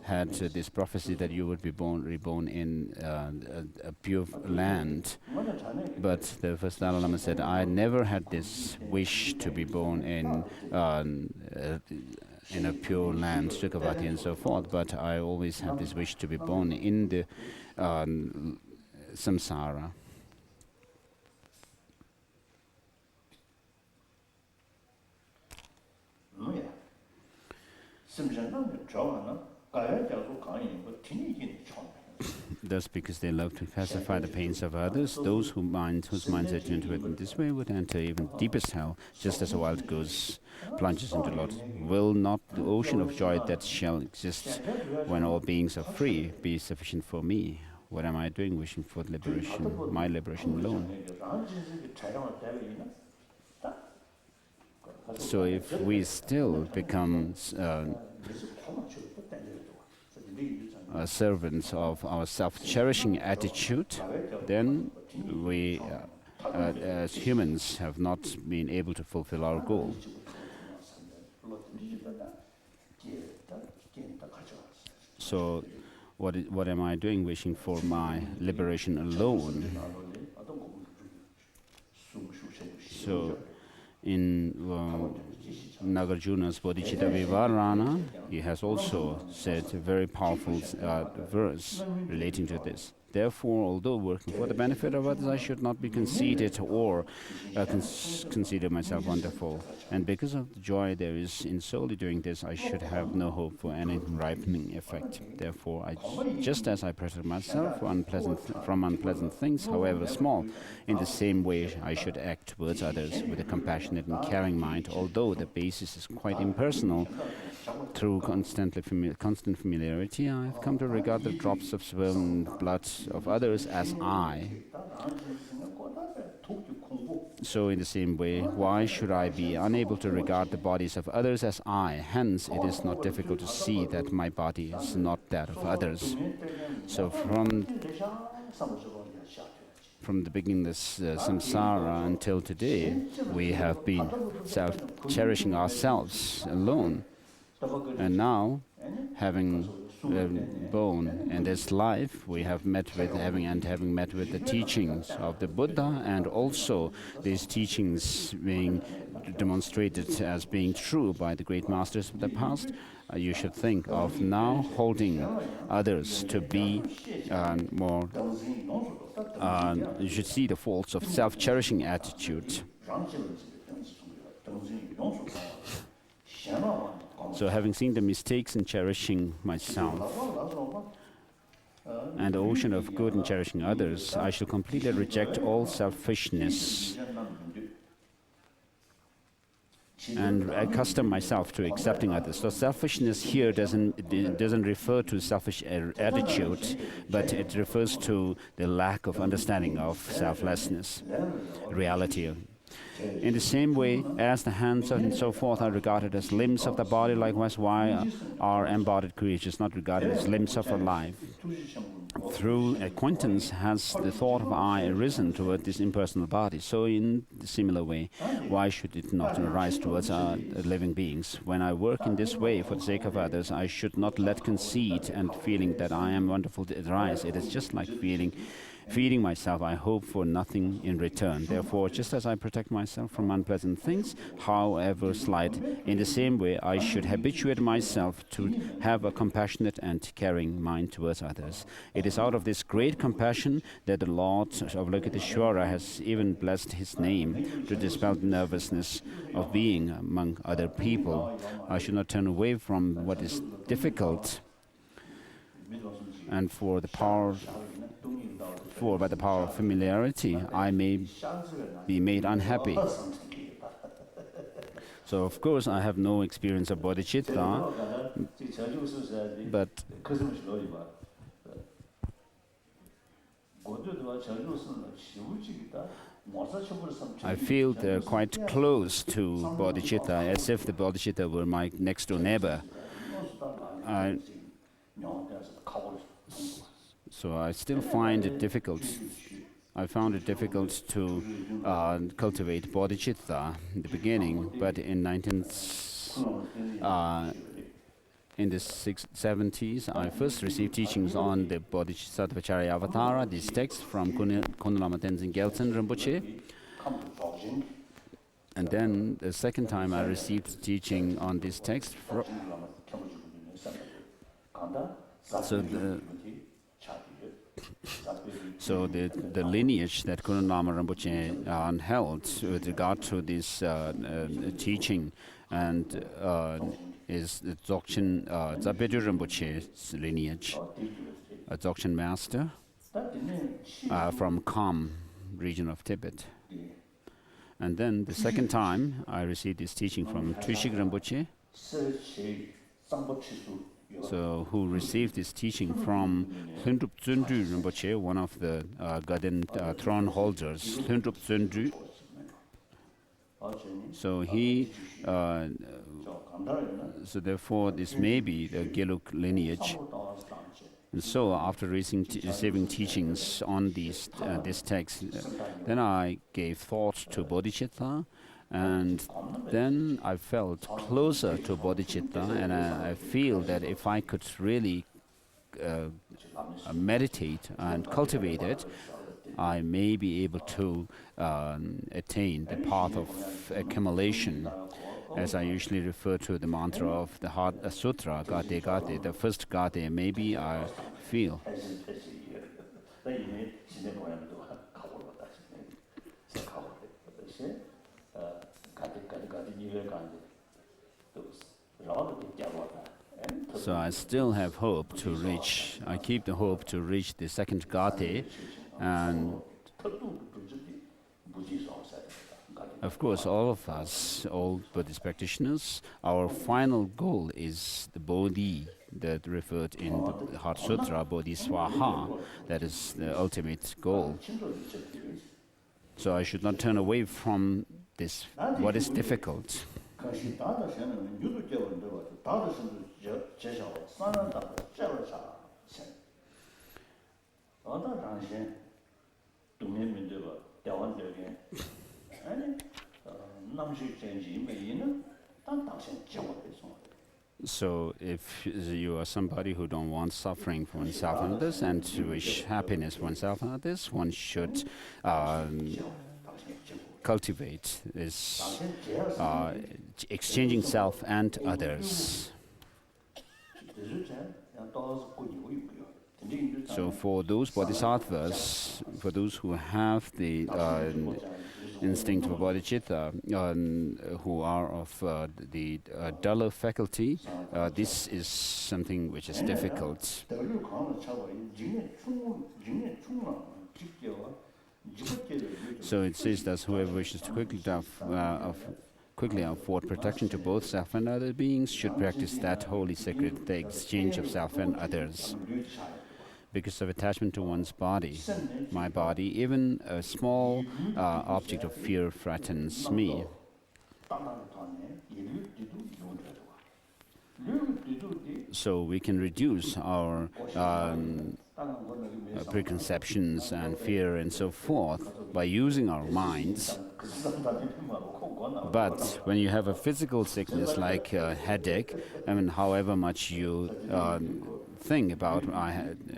had this prophecy that you would be reborn in a pure land. But the first Dalai Lama said, "I never had this wish to be born in a pure land, Sukhavati and so forth, but I always had this wish to be born in the samsara." Thus, because they love to pacify the pains of others, those whose minds are tuned to it in this way would enter even deepest hell, just as a wild goose plunges into lotus. Will not the ocean of joy that shall exist when all beings are free be sufficient for me? What am I doing wishing for liberation, my liberation alone? So if we still become servants of our self-cherishing attitude, then we, as humans, have not been able to fulfill our goal. So what am I doing wishing for my liberation alone? So in Nagarjuna's Bodhicitta Vivarana, he has also said a very powerful verse relating to this. Therefore, although working for the benefit of others, I should not be conceited or consider myself wonderful. And because of the joy there is in solely doing this, I should have no hope for any ripening effect. Therefore, just as I protect myself from unpleasant things, however small, in the same way I should act towards others with a compassionate and caring mind, although the basis is quite impersonal. Through constant familiarity, I have come to regard the drops of swollen blood of others as I. So in the same way, why should I be unable to regard the bodies of others as I? Hence, it is not difficult to see that my body is not that of others. So from the beginning of samsara until today, we have been cherishing ourselves alone. And now, having born in this life, we have met with having met with the teachings of the Buddha, and also these teachings being demonstrated as being true by the great masters of the past. You should think of now holding others to be more. You should see the faults of self-cherishing attitude. So having seen the mistakes in cherishing myself and the ocean of good in cherishing others, I shall completely reject all selfishness and accustom myself to accepting others. So selfishness here doesn't refer to selfish attitude, but it refers to the lack of understanding of selflessness, reality. In the same way as the hands and so forth are regarded as limbs of the body, likewise why are embodied creatures not regarded as limbs of a life? Through acquaintance has the thought of I arisen toward this impersonal body. So in the similar way, why should it not arise towards our living beings? When I work in this way for the sake of others, I should not let conceit and feeling that I am wonderful arise. It is just like feeding myself, I hope for nothing in return. Therefore, just as I protect myself from unpleasant things, however slight, in the same way I should habituate myself to have a compassionate and caring mind towards others. It is out of this great compassion that the Lord of Lokiteshvara has even blessed his name to dispel the nervousness of being among other people. I should not turn away from what is difficult, and by the power of familiarity, I may be made unhappy. So, of course, I have no experience of bodhicitta, but I feel they're quite close to bodhicitta, as if the bodhicitta were my next-door neighbor. So I still find it difficult. I found it difficult to cultivate bodhicitta in the beginning, but in the 70s, I first received teachings on the Bodhisattva Avatara, this text from Kundalama Tenzin Gyaltsen Rinpoche. And then the second time I received teaching on this text. So the lineage that Kundalama Rinpoche held with regard to this teaching and is the Dzogchen Dzabedru Rinpoche's lineage, a Dzogchen master from Kham region of Tibet. And then the second time I received this teaching from Tushik Rinpoche, so who received this teaching from Lhundrup Dzundru Rinpoche, one of the Gaden throne holders, Lhundrup Dzundru. So he, so therefore this may be the Geluk lineage. And so after receiving teachings on this text, then I gave thought to bodhicitta, and then I felt closer to bodhicitta, and I feel that if I could really meditate and cultivate it, I may be able to attain the path of accumulation, as I usually refer to the mantra of the Heart Sutra, Gate Gate, the first Gate, maybe I feel. So I still have hope to reach, I keep the hope to reach the second Gate, and of course all of us, all Buddhist practitioners, our final goal is the Bodhi that referred in the Heart Sutra, Bodhiswaha, that is the ultimate goal. So I should not turn away from this, what is difficult. So if you are somebody who don't want suffering for oneself and others and to wish happiness for oneself and others, one should cultivate this exchanging self and others. So for those bodhisattvas, for those who have the instinct of bodhicitta, who are of the duller faculty, this is something which is difficult. So it says that whoever wishes to quickly afford protection to both self and other beings should practice that holy sacred, the exchange of self and others. Because of attachment to one's body, my body, even a small object of fear frightens me. So we can reduce our preconceptions and fear and so forth by using our minds. But when you have a physical sickness like a headache, I mean, however much you think about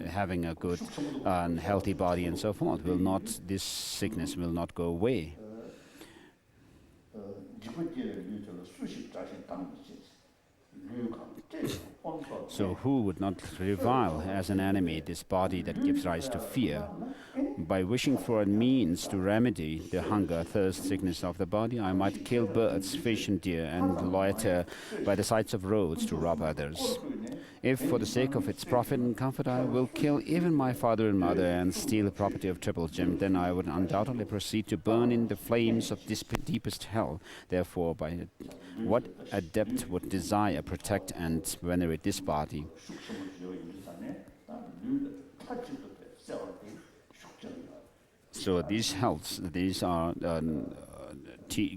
having a good and healthy body and so forth, this sickness will not go away. So who would not revile as an enemy this body that gives rise to fear? By wishing for a means to remedy the hunger, thirst, sickness of the body, I might kill birds, fish and deer and loiter by the sides of roads to rob others. If for the sake of its profit and comfort I will kill even my father and mother and steal the property of Triple Gem, then I would undoubtedly proceed to burn in the flames of this deepest hell. Therefore, by what adept would desire, protect and venerate this body? So these are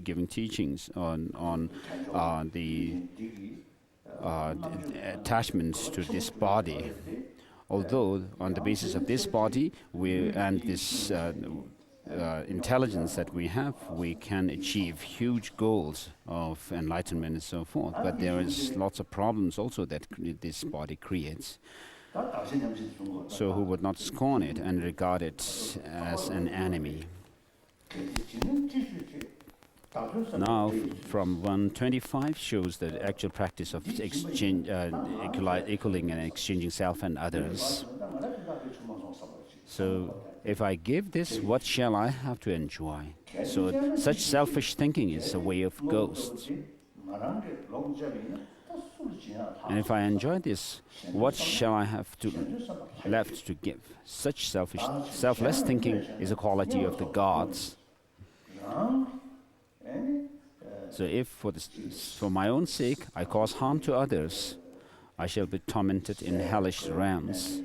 giving teachings on the attachment to this body. Although on the basis of this body and this intelligence that we have, we can achieve huge goals of enlightenment and so forth. But there is lots of problems also that this body creates. So who would not scorn it and regard it as an enemy? Now, from 125 shows the actual practice of equaling and exchanging self and others. So, if I give this, what shall I have to enjoy? So, such selfish thinking is a way of ghosts. And if I enjoy this, what shall I have left to give? Such selfless thinking is a quality of the gods. So if for my own sake I cause harm to others, I shall be tormented in hellish realms.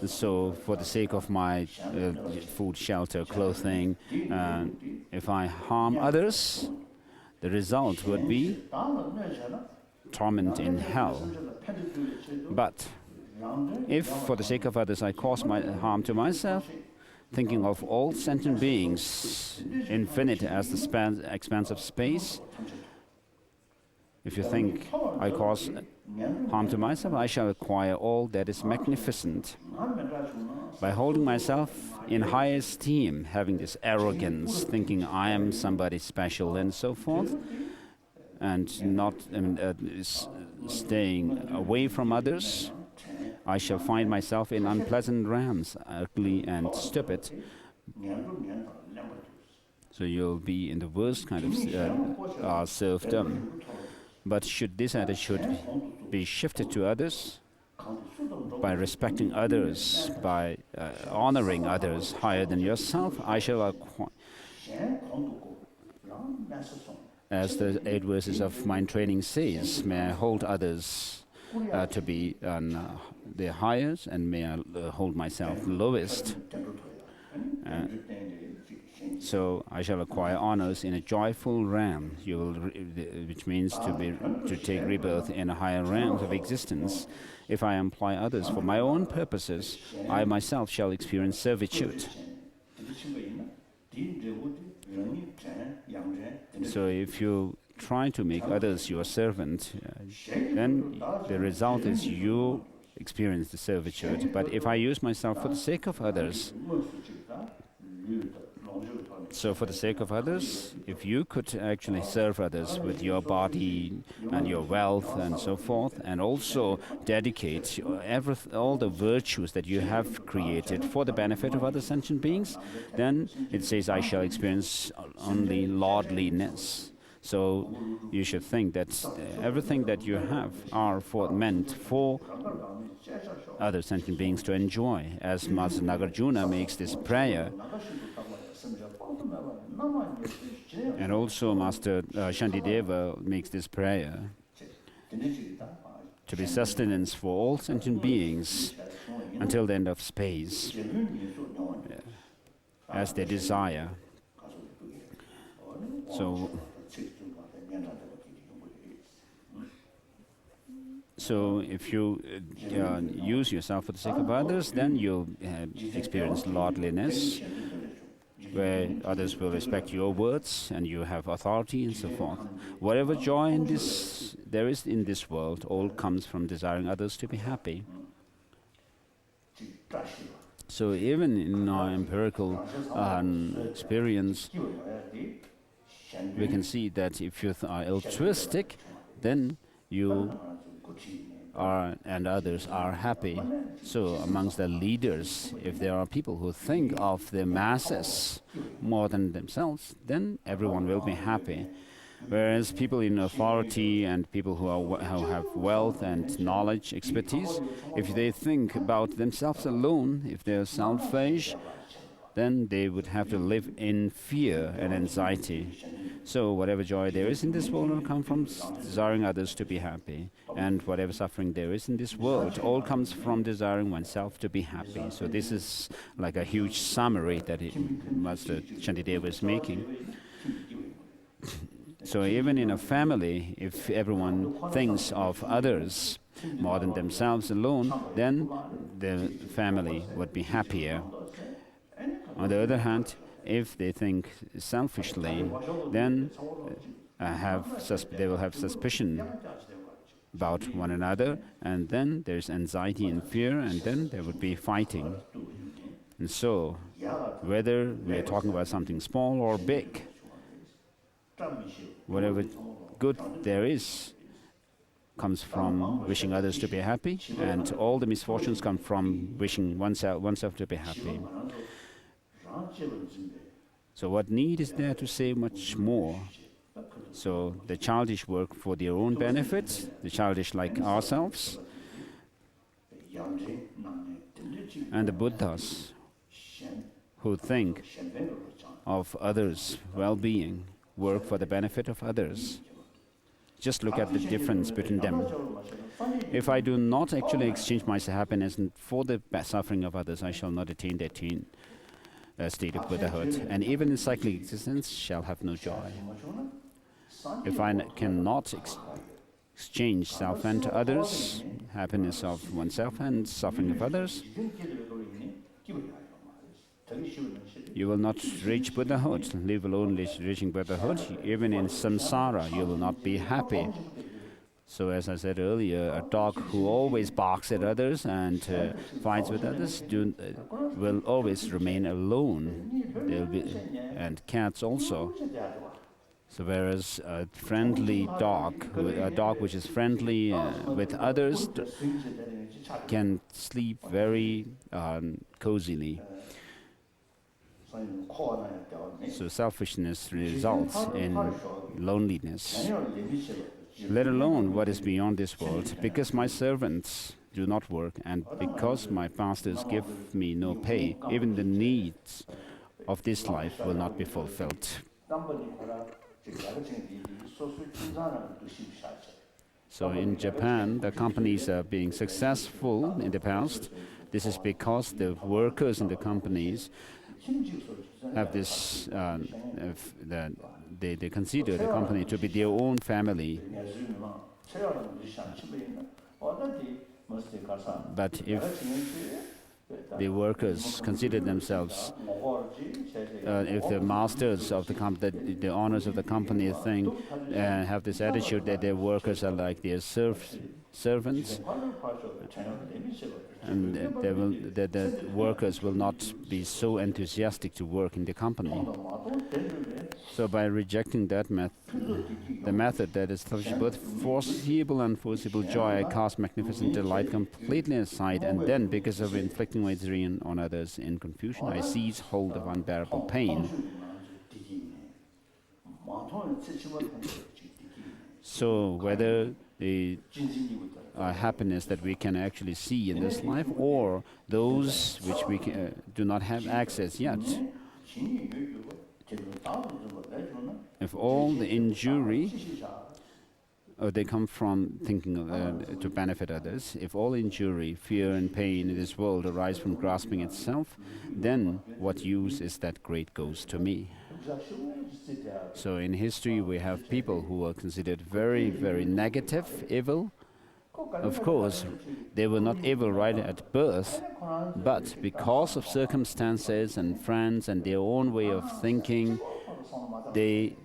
So for the sake of my food, shelter, clothing, if I harm others, the result would be torment in hell. But if for the sake of others I cause harm to myself, thinking of all sentient beings, infinite as the expanse of space, if you think I cause harm to myself, I shall acquire all that is magnificent. By holding myself in high esteem, having this arrogance, thinking I am somebody special and so forth, and not staying away from others, I shall find myself in unpleasant realms, ugly and stupid. So you'll be in the worst kind of serfdom. But should this attitude be shifted to others, by respecting others, by honoring others higher than yourself, I shall acquire, as the 8 verses of mind training says, may I hold others to be the highest, and may I hold myself lowest. So I shall acquire honors in a joyful realm, which means to take rebirth in a higher realm of existence. If I employ others for my own purposes, I myself shall experience servitude. So if you try to make others your servant, then the result is you experience the servitude. But if I use myself for the sake of others, so for the sake of others, if you could actually serve others with your body and your wealth and so forth, and also dedicate all the virtues that you have created for the benefit of other sentient beings, then it says, I shall experience only lordliness. So you should think that everything that you have are meant for other sentient beings to enjoy. As Master Nagarjuna makes this prayer, and also Master Shantideva makes this prayer, to be sustenance for all sentient beings until the end of space, as they desire. So if you use yourself for the sake of others, then you'll experience lordliness, where others will respect your words and you have authority and so forth. Whatever joy there is in this world, all comes from desiring others to be happy. So even in our empirical experience, we can see that if you are altruistic, then you and others are happy. So amongst the leaders, if there are people who think of the masses more than themselves, then everyone will be happy. Whereas people in authority and people who have wealth and knowledge, expertise, if they think about themselves alone, if they are selfish, then they would have to live in fear and anxiety. So whatever joy there is in this world will come from desiring others to be happy. And whatever suffering there is in this world, all comes from desiring oneself to be happy. So this is like a huge summary that Master Shantideva is making. So even in a family, if everyone thinks of others more than themselves alone, then the family would be happier. On the other hand, if they think selfishly, then they will have suspicion about one another, and then there's anxiety and fear, and then there would be fighting. And so, whether we're talking about something small or big, whatever good there is comes from wishing others to be happy, and all the misfortunes come from wishing oneself to be happy. So what need is there to say much more? So the childish work for their own benefit, the childish like ourselves, and the Buddhas who think of others' well-being, work for the benefit of others. Just look at the difference between them. If I do not actually exchange my happiness for the suffering of others, I shall not attain the state of Buddhahood. And even in cyclic existence shall have no joy. If I cannot exchange self and others, happiness of oneself and suffering of others, you will not reach Buddhahood, leave alone reaching Buddhahood. Even in samsara, you will not be happy. So as I said earlier, a dog who always barks at others and fights with others will always remain alone. And cats also. So whereas a friendly dog, a dog which is friendly with others, can sleep very cozily. So selfishness results in loneliness, let alone what is beyond this world. Because my servants do not work, and because my masters give me no pay, even the needs of this life will not be fulfilled. So in Japan, the companies are being successful in the past. This is because the workers in the companies have this, they consider the company to be their own family. But if the workers consider themselves, if the masters of the company, the owners of the company think, have this attitude that their workers are like their servants, and that the workers will not be so enthusiastic to work in the company. So by rejecting that the method that establishes both foreseeable and forcible joy, I cast magnificent delight completely aside, and then, because of inflicting misery on others in confusion, I seize hold of unbearable pain. So whether the happiness that we can actually see in this life, or those which we do not have access yet, if all the injury, they come from thinking to benefit others, if all injury, fear and pain in this world arise from grasping itself, then what use is that great goes to me? So in history we have people who are considered very, very negative, evil. Of course, they were not evil right at birth, but because of circumstances and friends and their own way of thinking, they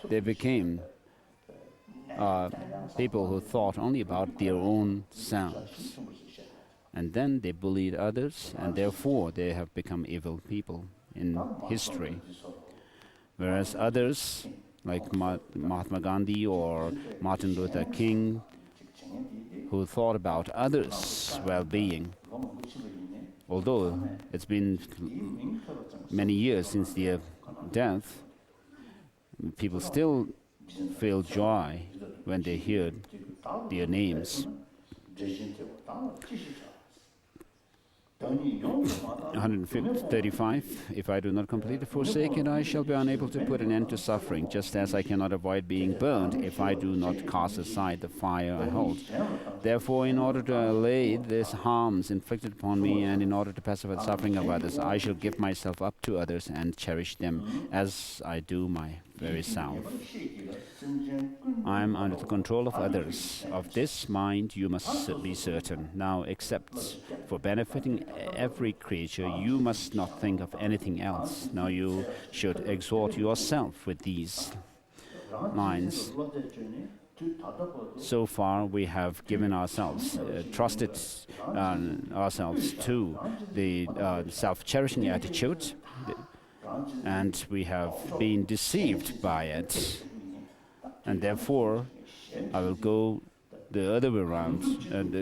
became people who thought only about their own selves. And then they bullied others, and therefore they have become evil people in history. Whereas others, like Mahatma Gandhi or Martin Luther King, who thought about others' well-being, although it's been many years since their death, people still feel joy when they hear their names. 135. If I do not completely forsake it, I shall be unable to put an end to suffering, just as I cannot avoid being burned if I do not cast aside the fire I hold. Therefore, in order to allay these harms inflicted upon me, and in order to pacify the suffering of others, I shall give myself up to others and cherish them as I do my very self. I am under the control of others. Of this mind you must be certain. Now, except for benefiting every creature, you must not think of anything else. Now you should exhort yourself with these lines. So far we have given ourselves, trusted ourselves to the self-cherishing attitude, and we have been deceived by it. And therefore, I will go the other way around, and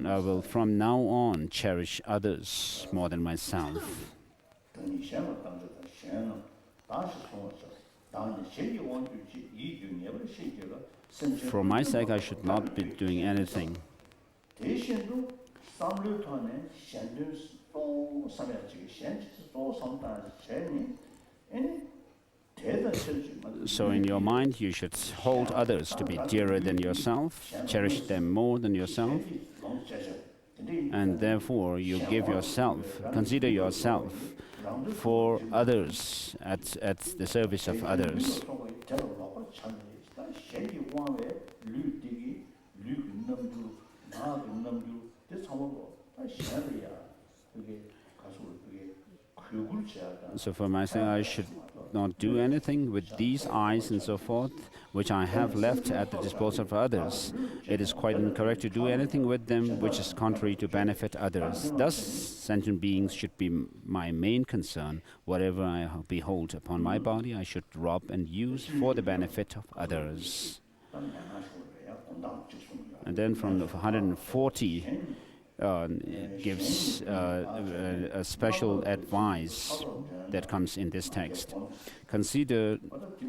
I will from now on cherish others more than myself. For my sake, I should not be doing anything. So in your mind, you should hold others to be dearer than yourself, cherish them more than yourself, and therefore you give yourself, consider yourself for others, at the service of others. So for myself, I should not do anything with these eyes and so forth, which I have left at the disposal of others. It is quite incorrect to do anything with them which is contrary to benefit others. Thus, sentient beings should be my main concern. Whatever I behold upon my body, I should rob and use for the benefit of others. And then from the 140, gives a special advice that comes in this text. Consider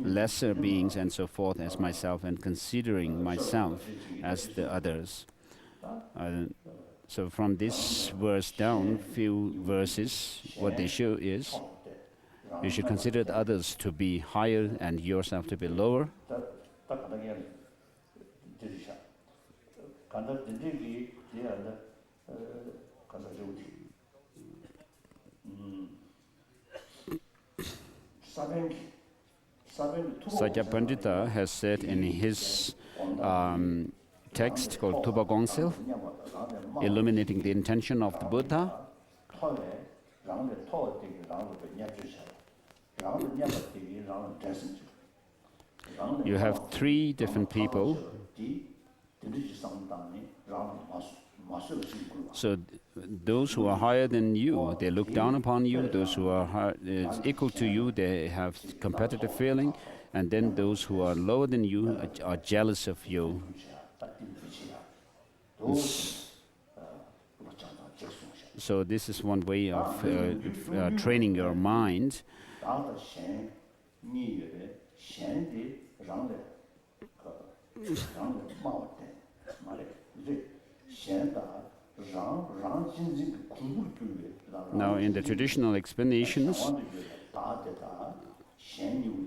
lesser beings and so forth as myself, and considering myself as the others. So from this verse down, few verses, what they show is, you should consider the others to be higher and yourself to be lower. Sajja Pandita has said in his text called Tuba Gongsil, illuminating the intention of the Buddha. You have three different people. So those who are higher than you, they look down upon you. Those who are equal to you, they have competitive feeling. And then those who are lower than you are jealous of you. So this is one way of training your mind. Now, in the traditional explanations,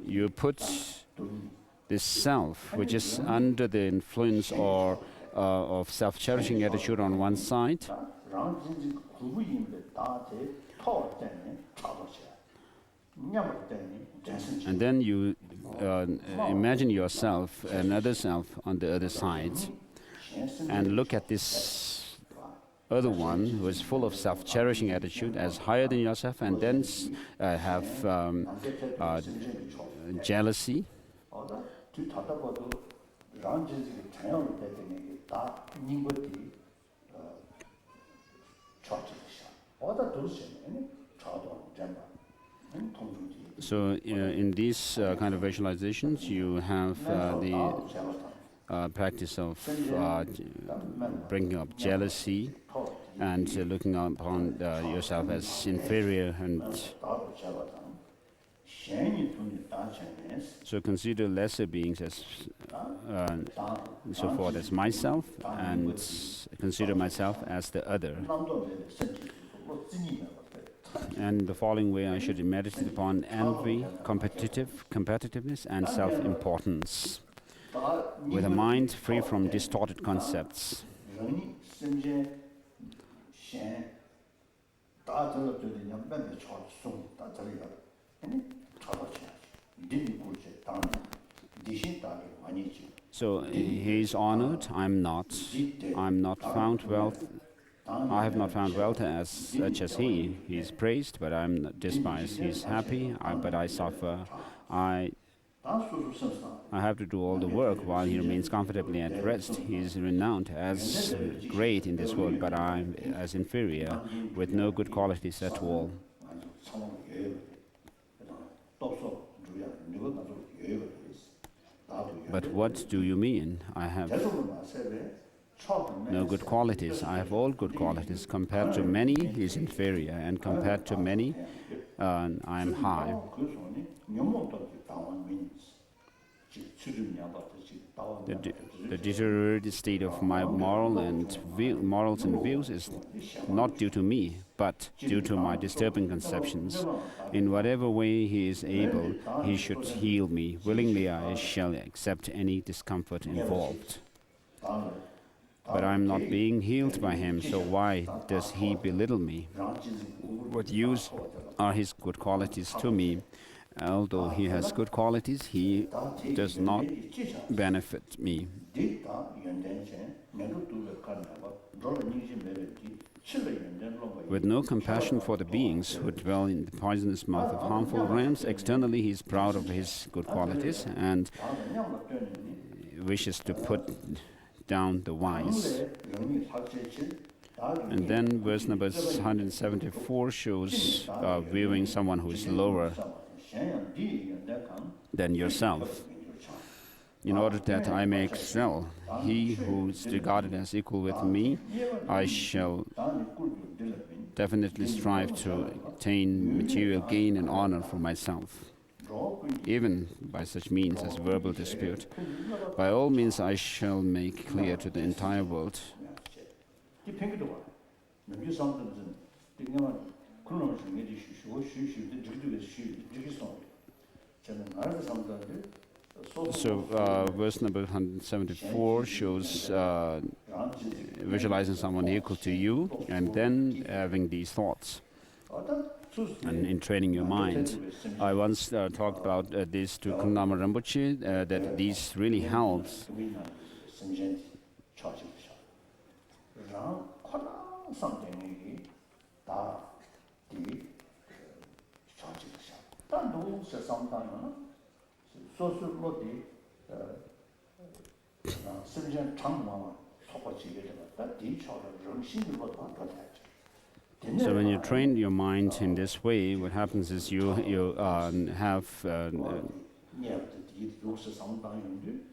you put this self, which is under the influence or of self-cherishing attitude on one side, and then you imagine yourself, another self, on the other side, and look at this other one who is full of self-cherishing attitude as higher than yourself, and then have jealousy. So in these kind of visualizations, you have the practice of bringing up jealousy and looking upon yourself as inferior, and so consider lesser beings as so forth as myself, and consider myself as the other. And the following way, I should meditate upon envy, competitiveness, and self-importance, with a mind free from distorted concepts. So he is honored, I'm not. I'm not found wealth. I have not found wealth as such as he. He is praised, but I'm not despised. He is happy, but I suffer. I have to do all the work while he remains comfortably at rest. He is renowned as great in this world, but I'm as inferior, with no good qualities at all. But what do you mean? I have no good qualities. I have all good qualities. Compared to many, he is inferior, and compared to many, I am high. The deteriorated state of my morals and views is not due to me, but due to my disturbing conceptions. In whatever way he is able, he should heal me. Willingly I shall accept any discomfort involved. But I am not being healed by him, so why does he belittle me? What use are his good qualities to me? Although he has good qualities, he does not benefit me. With no compassion for the beings who dwell in the poisonous mouth of harmful realms, externally he is proud of his good qualities and wishes to put down the wise. And then verse number 174 shows viewing someone who is lower than yourself. In order that I may excel, he who is regarded as equal with me, I shall definitely strive to attain material gain and honor for myself, even by such means as verbal dispute. By all means I shall make clear to the entire world. So verse number 174 shows visualizing someone equal to you, and then having these thoughts. And in training your mind, I once talked about this to Kundama Rinpoche, that these really helps 처지셔. 랑 코나 상대니 다디 처지셔. 단도 세상당은 소수로디甚至长毛 So when you train your mind in this way, what happens is you have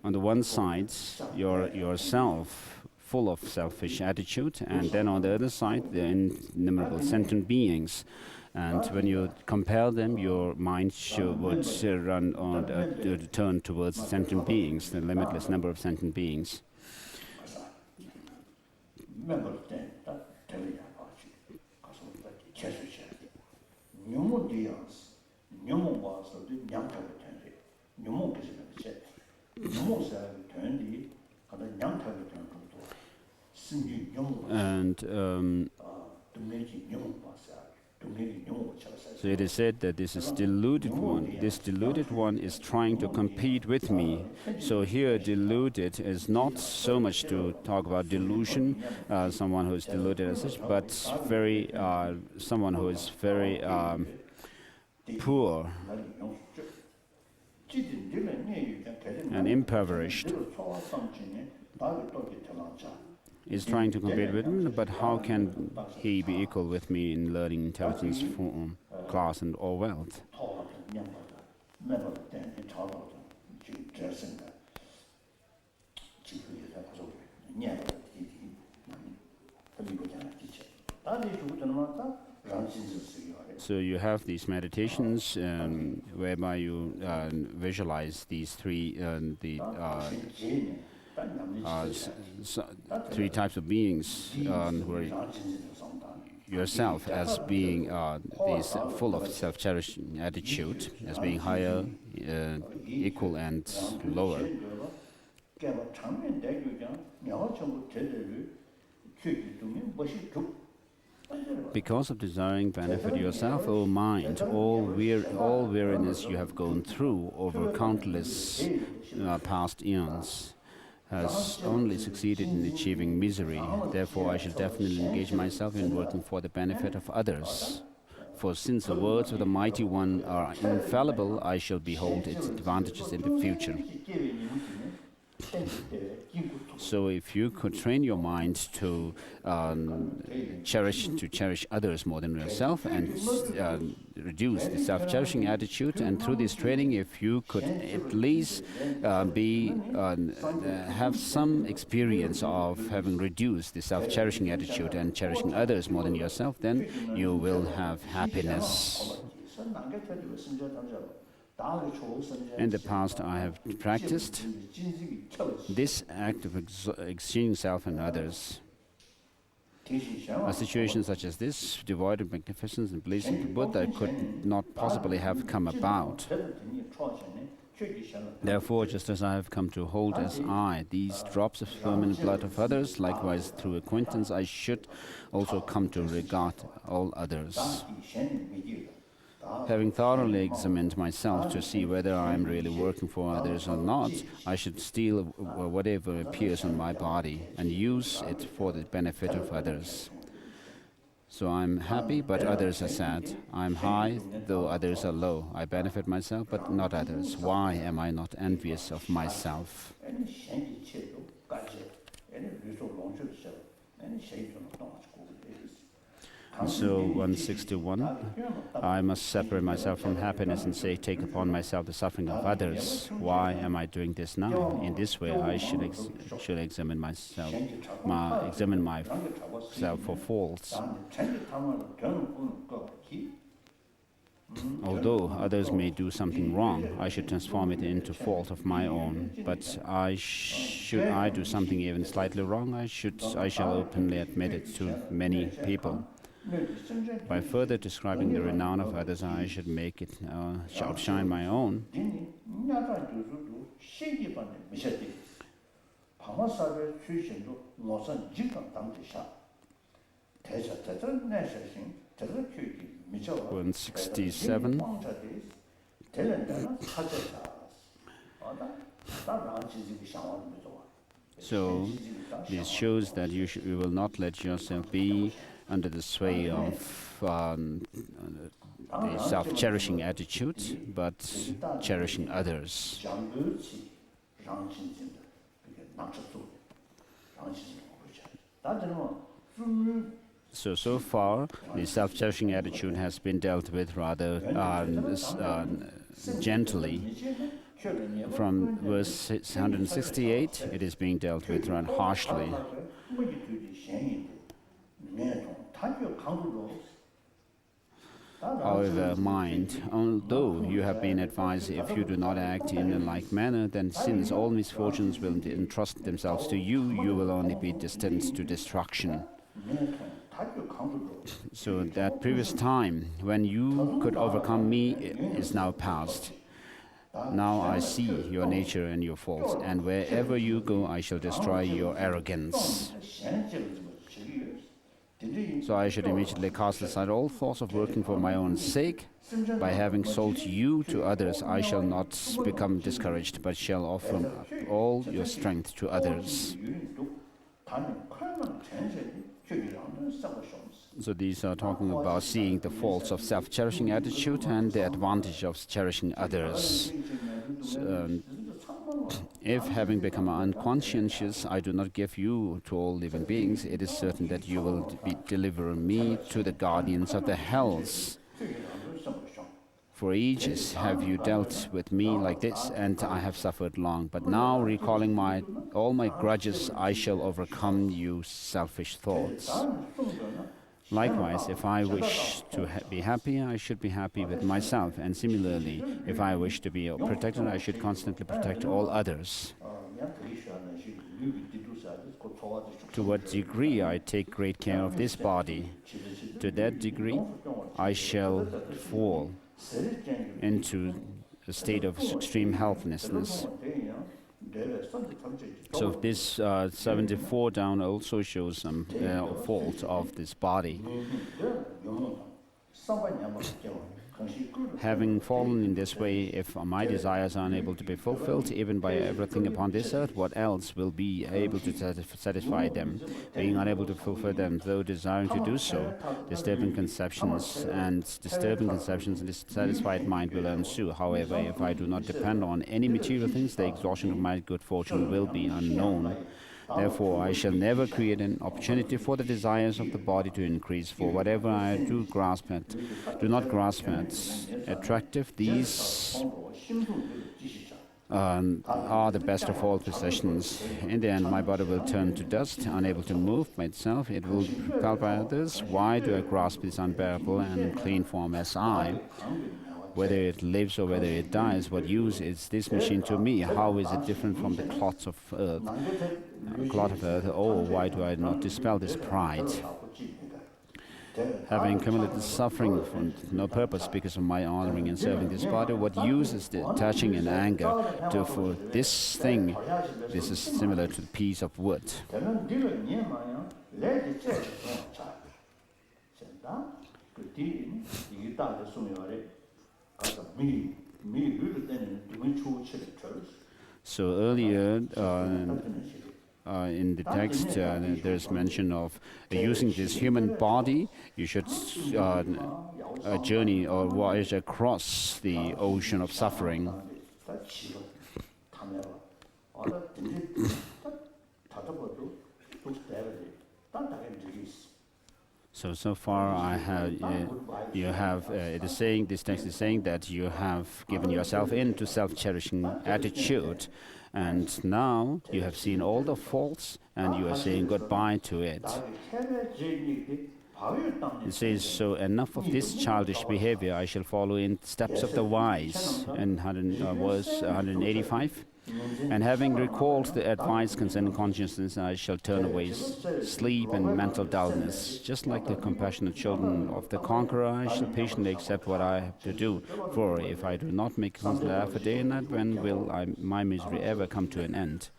on the one side yourself full of selfish attitude, and then on the other side the innumerable sentient beings. And when you compare them, your mind would run on turn towards sentient beings, the limitless number of sentient beings. And so it is said that this is deluded one. This deluded one is trying to compete with me. So here deluded is not so much to talk about delusion, someone who is deluded as such, but someone who is very poor and impoverished. Is trying to compete with me, but how can he be equal with me in learning, intelligence, form, class, and or wealth? So you have these meditations whereby you visualize these three three types of beings, where yourself as being these full of self-cherishing attitude, as being higher, equal, and lower. Because of desiring benefit yourself, O mind, all weariness you have gone through over countless past eons has only succeeded in achieving misery. Therefore, I shall definitely engage myself in working for the benefit of others. For since the words of the Mighty One are infallible, I shall behold its advantages in the future. So if you could train your mind to cherish others more than yourself, and reduce the self-cherishing attitude, and through this training, if you could at least have some experience of having reduced the self-cherishing attitude and cherishing others more than yourself, then you will have happiness. In the past, I have practiced this act of exchanging self and others. A situation such as this, devoid of magnificence and bliss of the Buddha, could not possibly have come about. Therefore, just as I have come to hold as I these drops of sperm and blood of others, likewise through acquaintance I should also come to regard all others. Having thoroughly examined myself to see whether I am really working for others or not, I should steal whatever appears on my body and use it for the benefit of others. So I'm happy, but others are sad. I'm high, though others are low. I benefit myself, but not others. Why am I not envious of myself? So 161, I must separate myself from happiness and say, take upon myself the suffering of others. Why am I doing this now? In this way, I should examine myself, examine myself for faults. Although others may do something wrong, I should transform it into fault of my own. But should I do something even slightly wrong, I shall openly admit it to many people. By further describing the renown of others, I should make it outshine my own. When 67. So this shows that you will not let yourself be under the sway of the self-cherishing attitude, but cherishing others. So far, the self-cherishing attitude has been dealt with rather gently. From verse 168, it is being dealt with rather harshly. However, mind, although you have been advised, if you do not act in a like manner, then since all misfortunes will entrust themselves to you, you will only be destined to destruction. So that previous time when you could overcome me is now past. Now I see your nature and your faults, and wherever you go, I shall destroy your arrogance. So I should immediately cast aside all thoughts of working for my own sake. By having sold you to others, I shall not become discouraged, but shall offer all your strength to others. So these are talking about seeing the faults of self-cherishing attitude and the advantage of cherishing others. If having become unconscientious, I do not give you to all living beings, it is certain that you will deliver me to the guardians of the hells. For ages have you dealt with me like this, and I have suffered long. But now, recalling all my grudges, I shall overcome you selfish thoughts. Likewise, if I wish to be happy, I should be happy with myself. And similarly, if I wish to be protected, I should constantly protect all others. To what degree I take great care of this body, to that degree I shall fall into a state of extreme helplessness. So this 74 down also shows some fault of this body. Having fallen in this way, if my desires are unable to be fulfilled, even by everything upon this earth, what else will be able to satisfy them? Being unable to fulfill them, though desiring to do so, disturbing conceptions and dissatisfied mind will ensue. However, if I do not depend on any material things, the exhaustion of my good fortune will be unknown. Therefore, I shall never create an opportunity for the desires of the body to increase, for whatever I do not grasp at attractive, these are the best of all possessions. In the end, my body will turn to dust, unable to move by itself. It will be repelled by others. Why do I grasp this unbearable and unclean form as I? Whether it lives or whether it dies, what use is this machine to me? How is it different from the clot of earth? Oh, why do I not dispel this pride? Having accumulated suffering for no purpose because of my honoring and serving this body, what use is the attaching and anger for this thing? This is similar to the piece of wood. So earlier in the text, there's mention of using this human body. You should journey or voyage across the ocean of suffering. So far, it is saying, this text is saying that you have given yourself into self-cherishing attitude, and now you have seen all the faults, and you are saying goodbye to it. It says, so enough of this childish behavior, I shall follow in steps of the wise, in verse 185. And having recalled the advice concerning consciousness, I shall turn away sleep and mental dullness. Just like the compassionate children of the conqueror, I shall patiently accept what I have to do. For if I do not make constant effort day and night, when will my misery ever come to an end?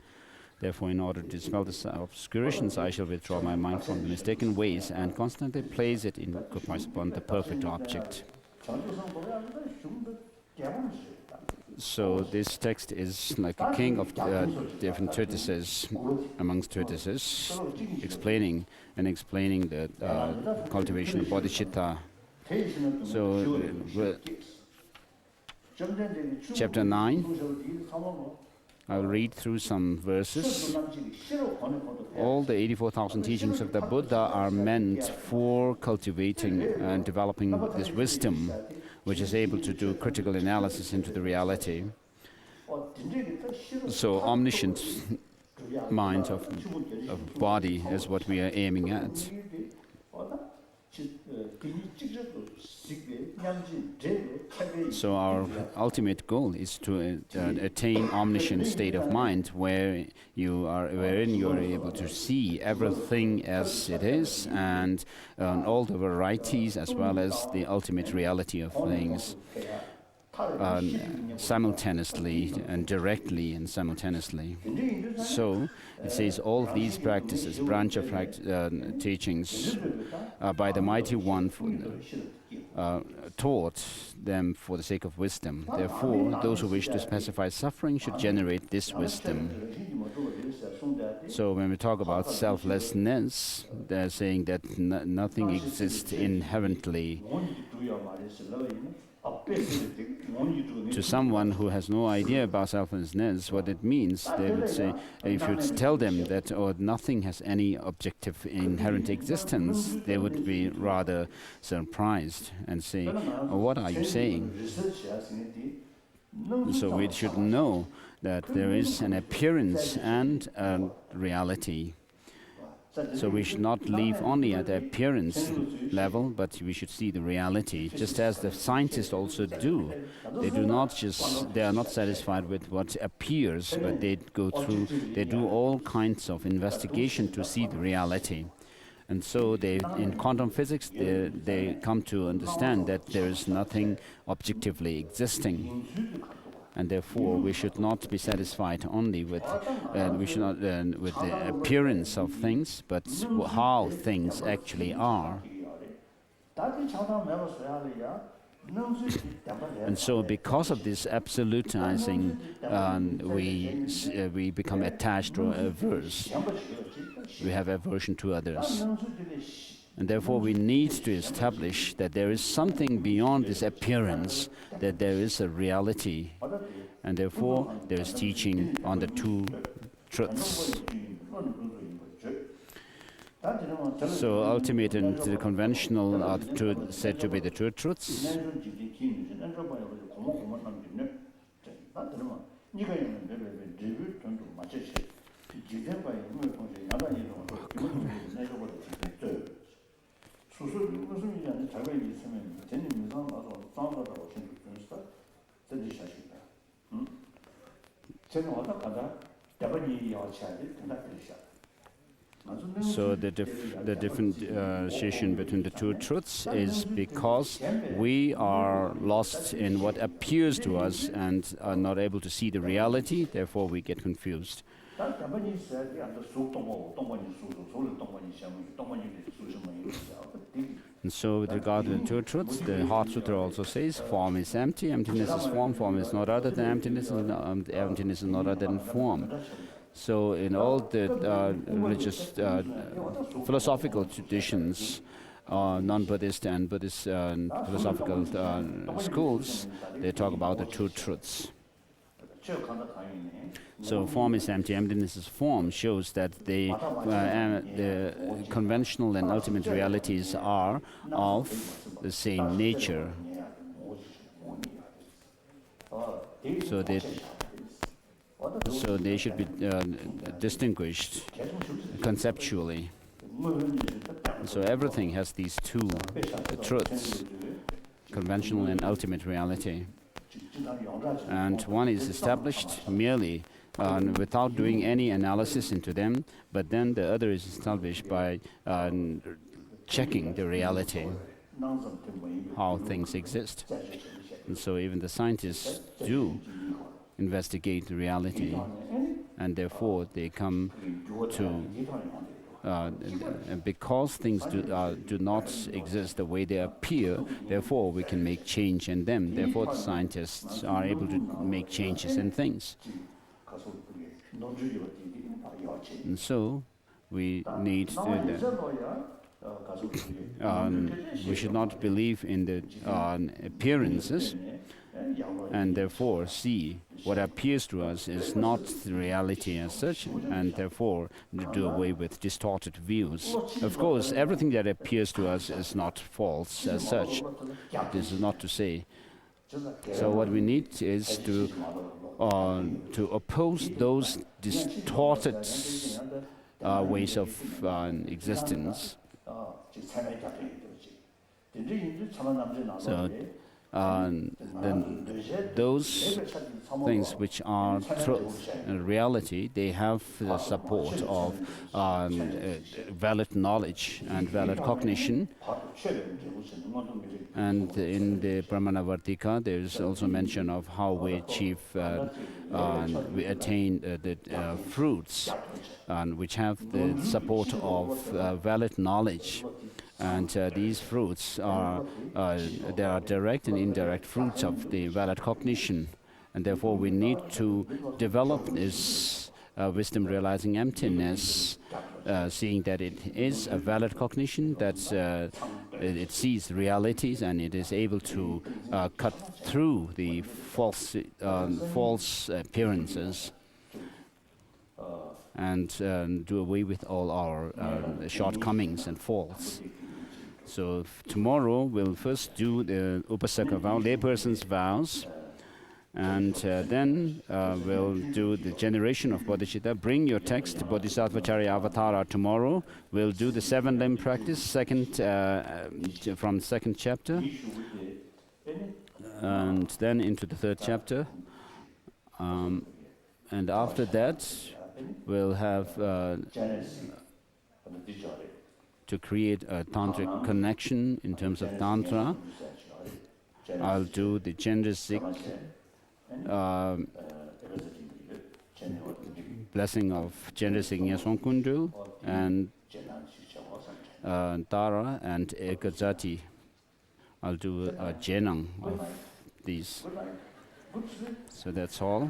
Therefore, in order to dispel the obscurations, I shall withdraw my mind from the mistaken ways and constantly place it in focus upon the perfect object. So this text is like a king of different treatises, amongst treatises, explaining the cultivation of bodhicitta. So chapter 9, I'll read through some verses. All the 84,000 teachings of the Buddha are meant for cultivating and developing this wisdom, which is able to do critical analysis into the reality. So omniscient mind of body is what we are aiming at. So our ultimate goal is to attain omniscient state of mind, wherein you are able to see everything as it is, and all the varieties as well as the ultimate reality of things, simultaneously and directly and simultaneously. So it says all these practices, branch of teachings by the Mighty One taught them for the sake of wisdom. Therefore, those who wish to specify suffering should generate this wisdom. So when we talk about selflessness, they're saying that nothing exists inherently. To someone who has no idea about selflessness, what it means, they would say, if you tell them that nothing has any objective inherent existence, they would be rather surprised and say, what are you saying? So we should know that there is an appearance and a reality. So we should not leave only at the appearance level, but we should see the reality, just as the scientists also do. They are not satisfied with what appears, but they do all kinds of investigation to see the reality. And so in quantum physics, they come to understand that there is nothing objectively existing. And therefore, we should not be satisfied only with with the appearance of things, but how things actually are. And so, because of this absolutizing, we become attached or averse. We have aversion to others. And therefore, we need to establish that there is something beyond this appearance, that there is a reality. And therefore, there is teaching on the two truths. So, ultimate and the conventional are said to be the two truths. So the differentiation between the two truths is because we are lost in what appears to us and are not able to see the reality, therefore we get confused. And so with regard to the two truths, the Heart Sutra also says, form is empty, emptiness is form is not other than emptiness, and emptiness is not other than form. So in all the religious philosophical traditions, non-Buddhist and Buddhist philosophical schools, they talk about the two truths. So form is empty, emptiness is form shows that the conventional and ultimate realities are of the same nature. So they should be distinguished conceptually. So everything has these two truths, conventional and ultimate reality. And one is established merely without doing any analysis into them, but then the other is established by checking the reality, how things exist. And so even the scientists do investigate the reality, and therefore they come to because things do not exist the way they appear, therefore we can make change in them. Therefore the scientists are able to make changes in things. And so we need we should not believe in the appearances, and therefore see what appears to us is not the reality as such, and therefore do away with distorted views. Of course, everything that appears to us is not false as such. This is not to say. So what we need is to oppose those distorted ways of existence. So then those things which are truth and reality, they have the support of valid knowledge and valid cognition. And in the Brahmanavartika, there is also mention of how we achieve, we attain the fruits, which have the support of valid knowledge. And these fruits are there are direct and indirect fruits of the valid cognition, and therefore we need to develop this wisdom realizing emptiness, seeing that it is a valid cognition, that it sees realities and it is able to cut through the false appearances and do away with all our shortcomings and faults. So tomorrow we'll first do the Upasaka vow, layperson's vows, and then we'll do the generation of bodhicitta. Bring your text, Bodhisattva Charya Avatara, tomorrow. We'll do the 7-limb practice, from second chapter, and then into the 3rd chapter. And after that, we'll have to create a tantric connection in terms of tantra. I'll do the gendersic blessing of gendersic Nyasong Kundu and Tara and Ekazati. I'll do a jenang of these. So that's all.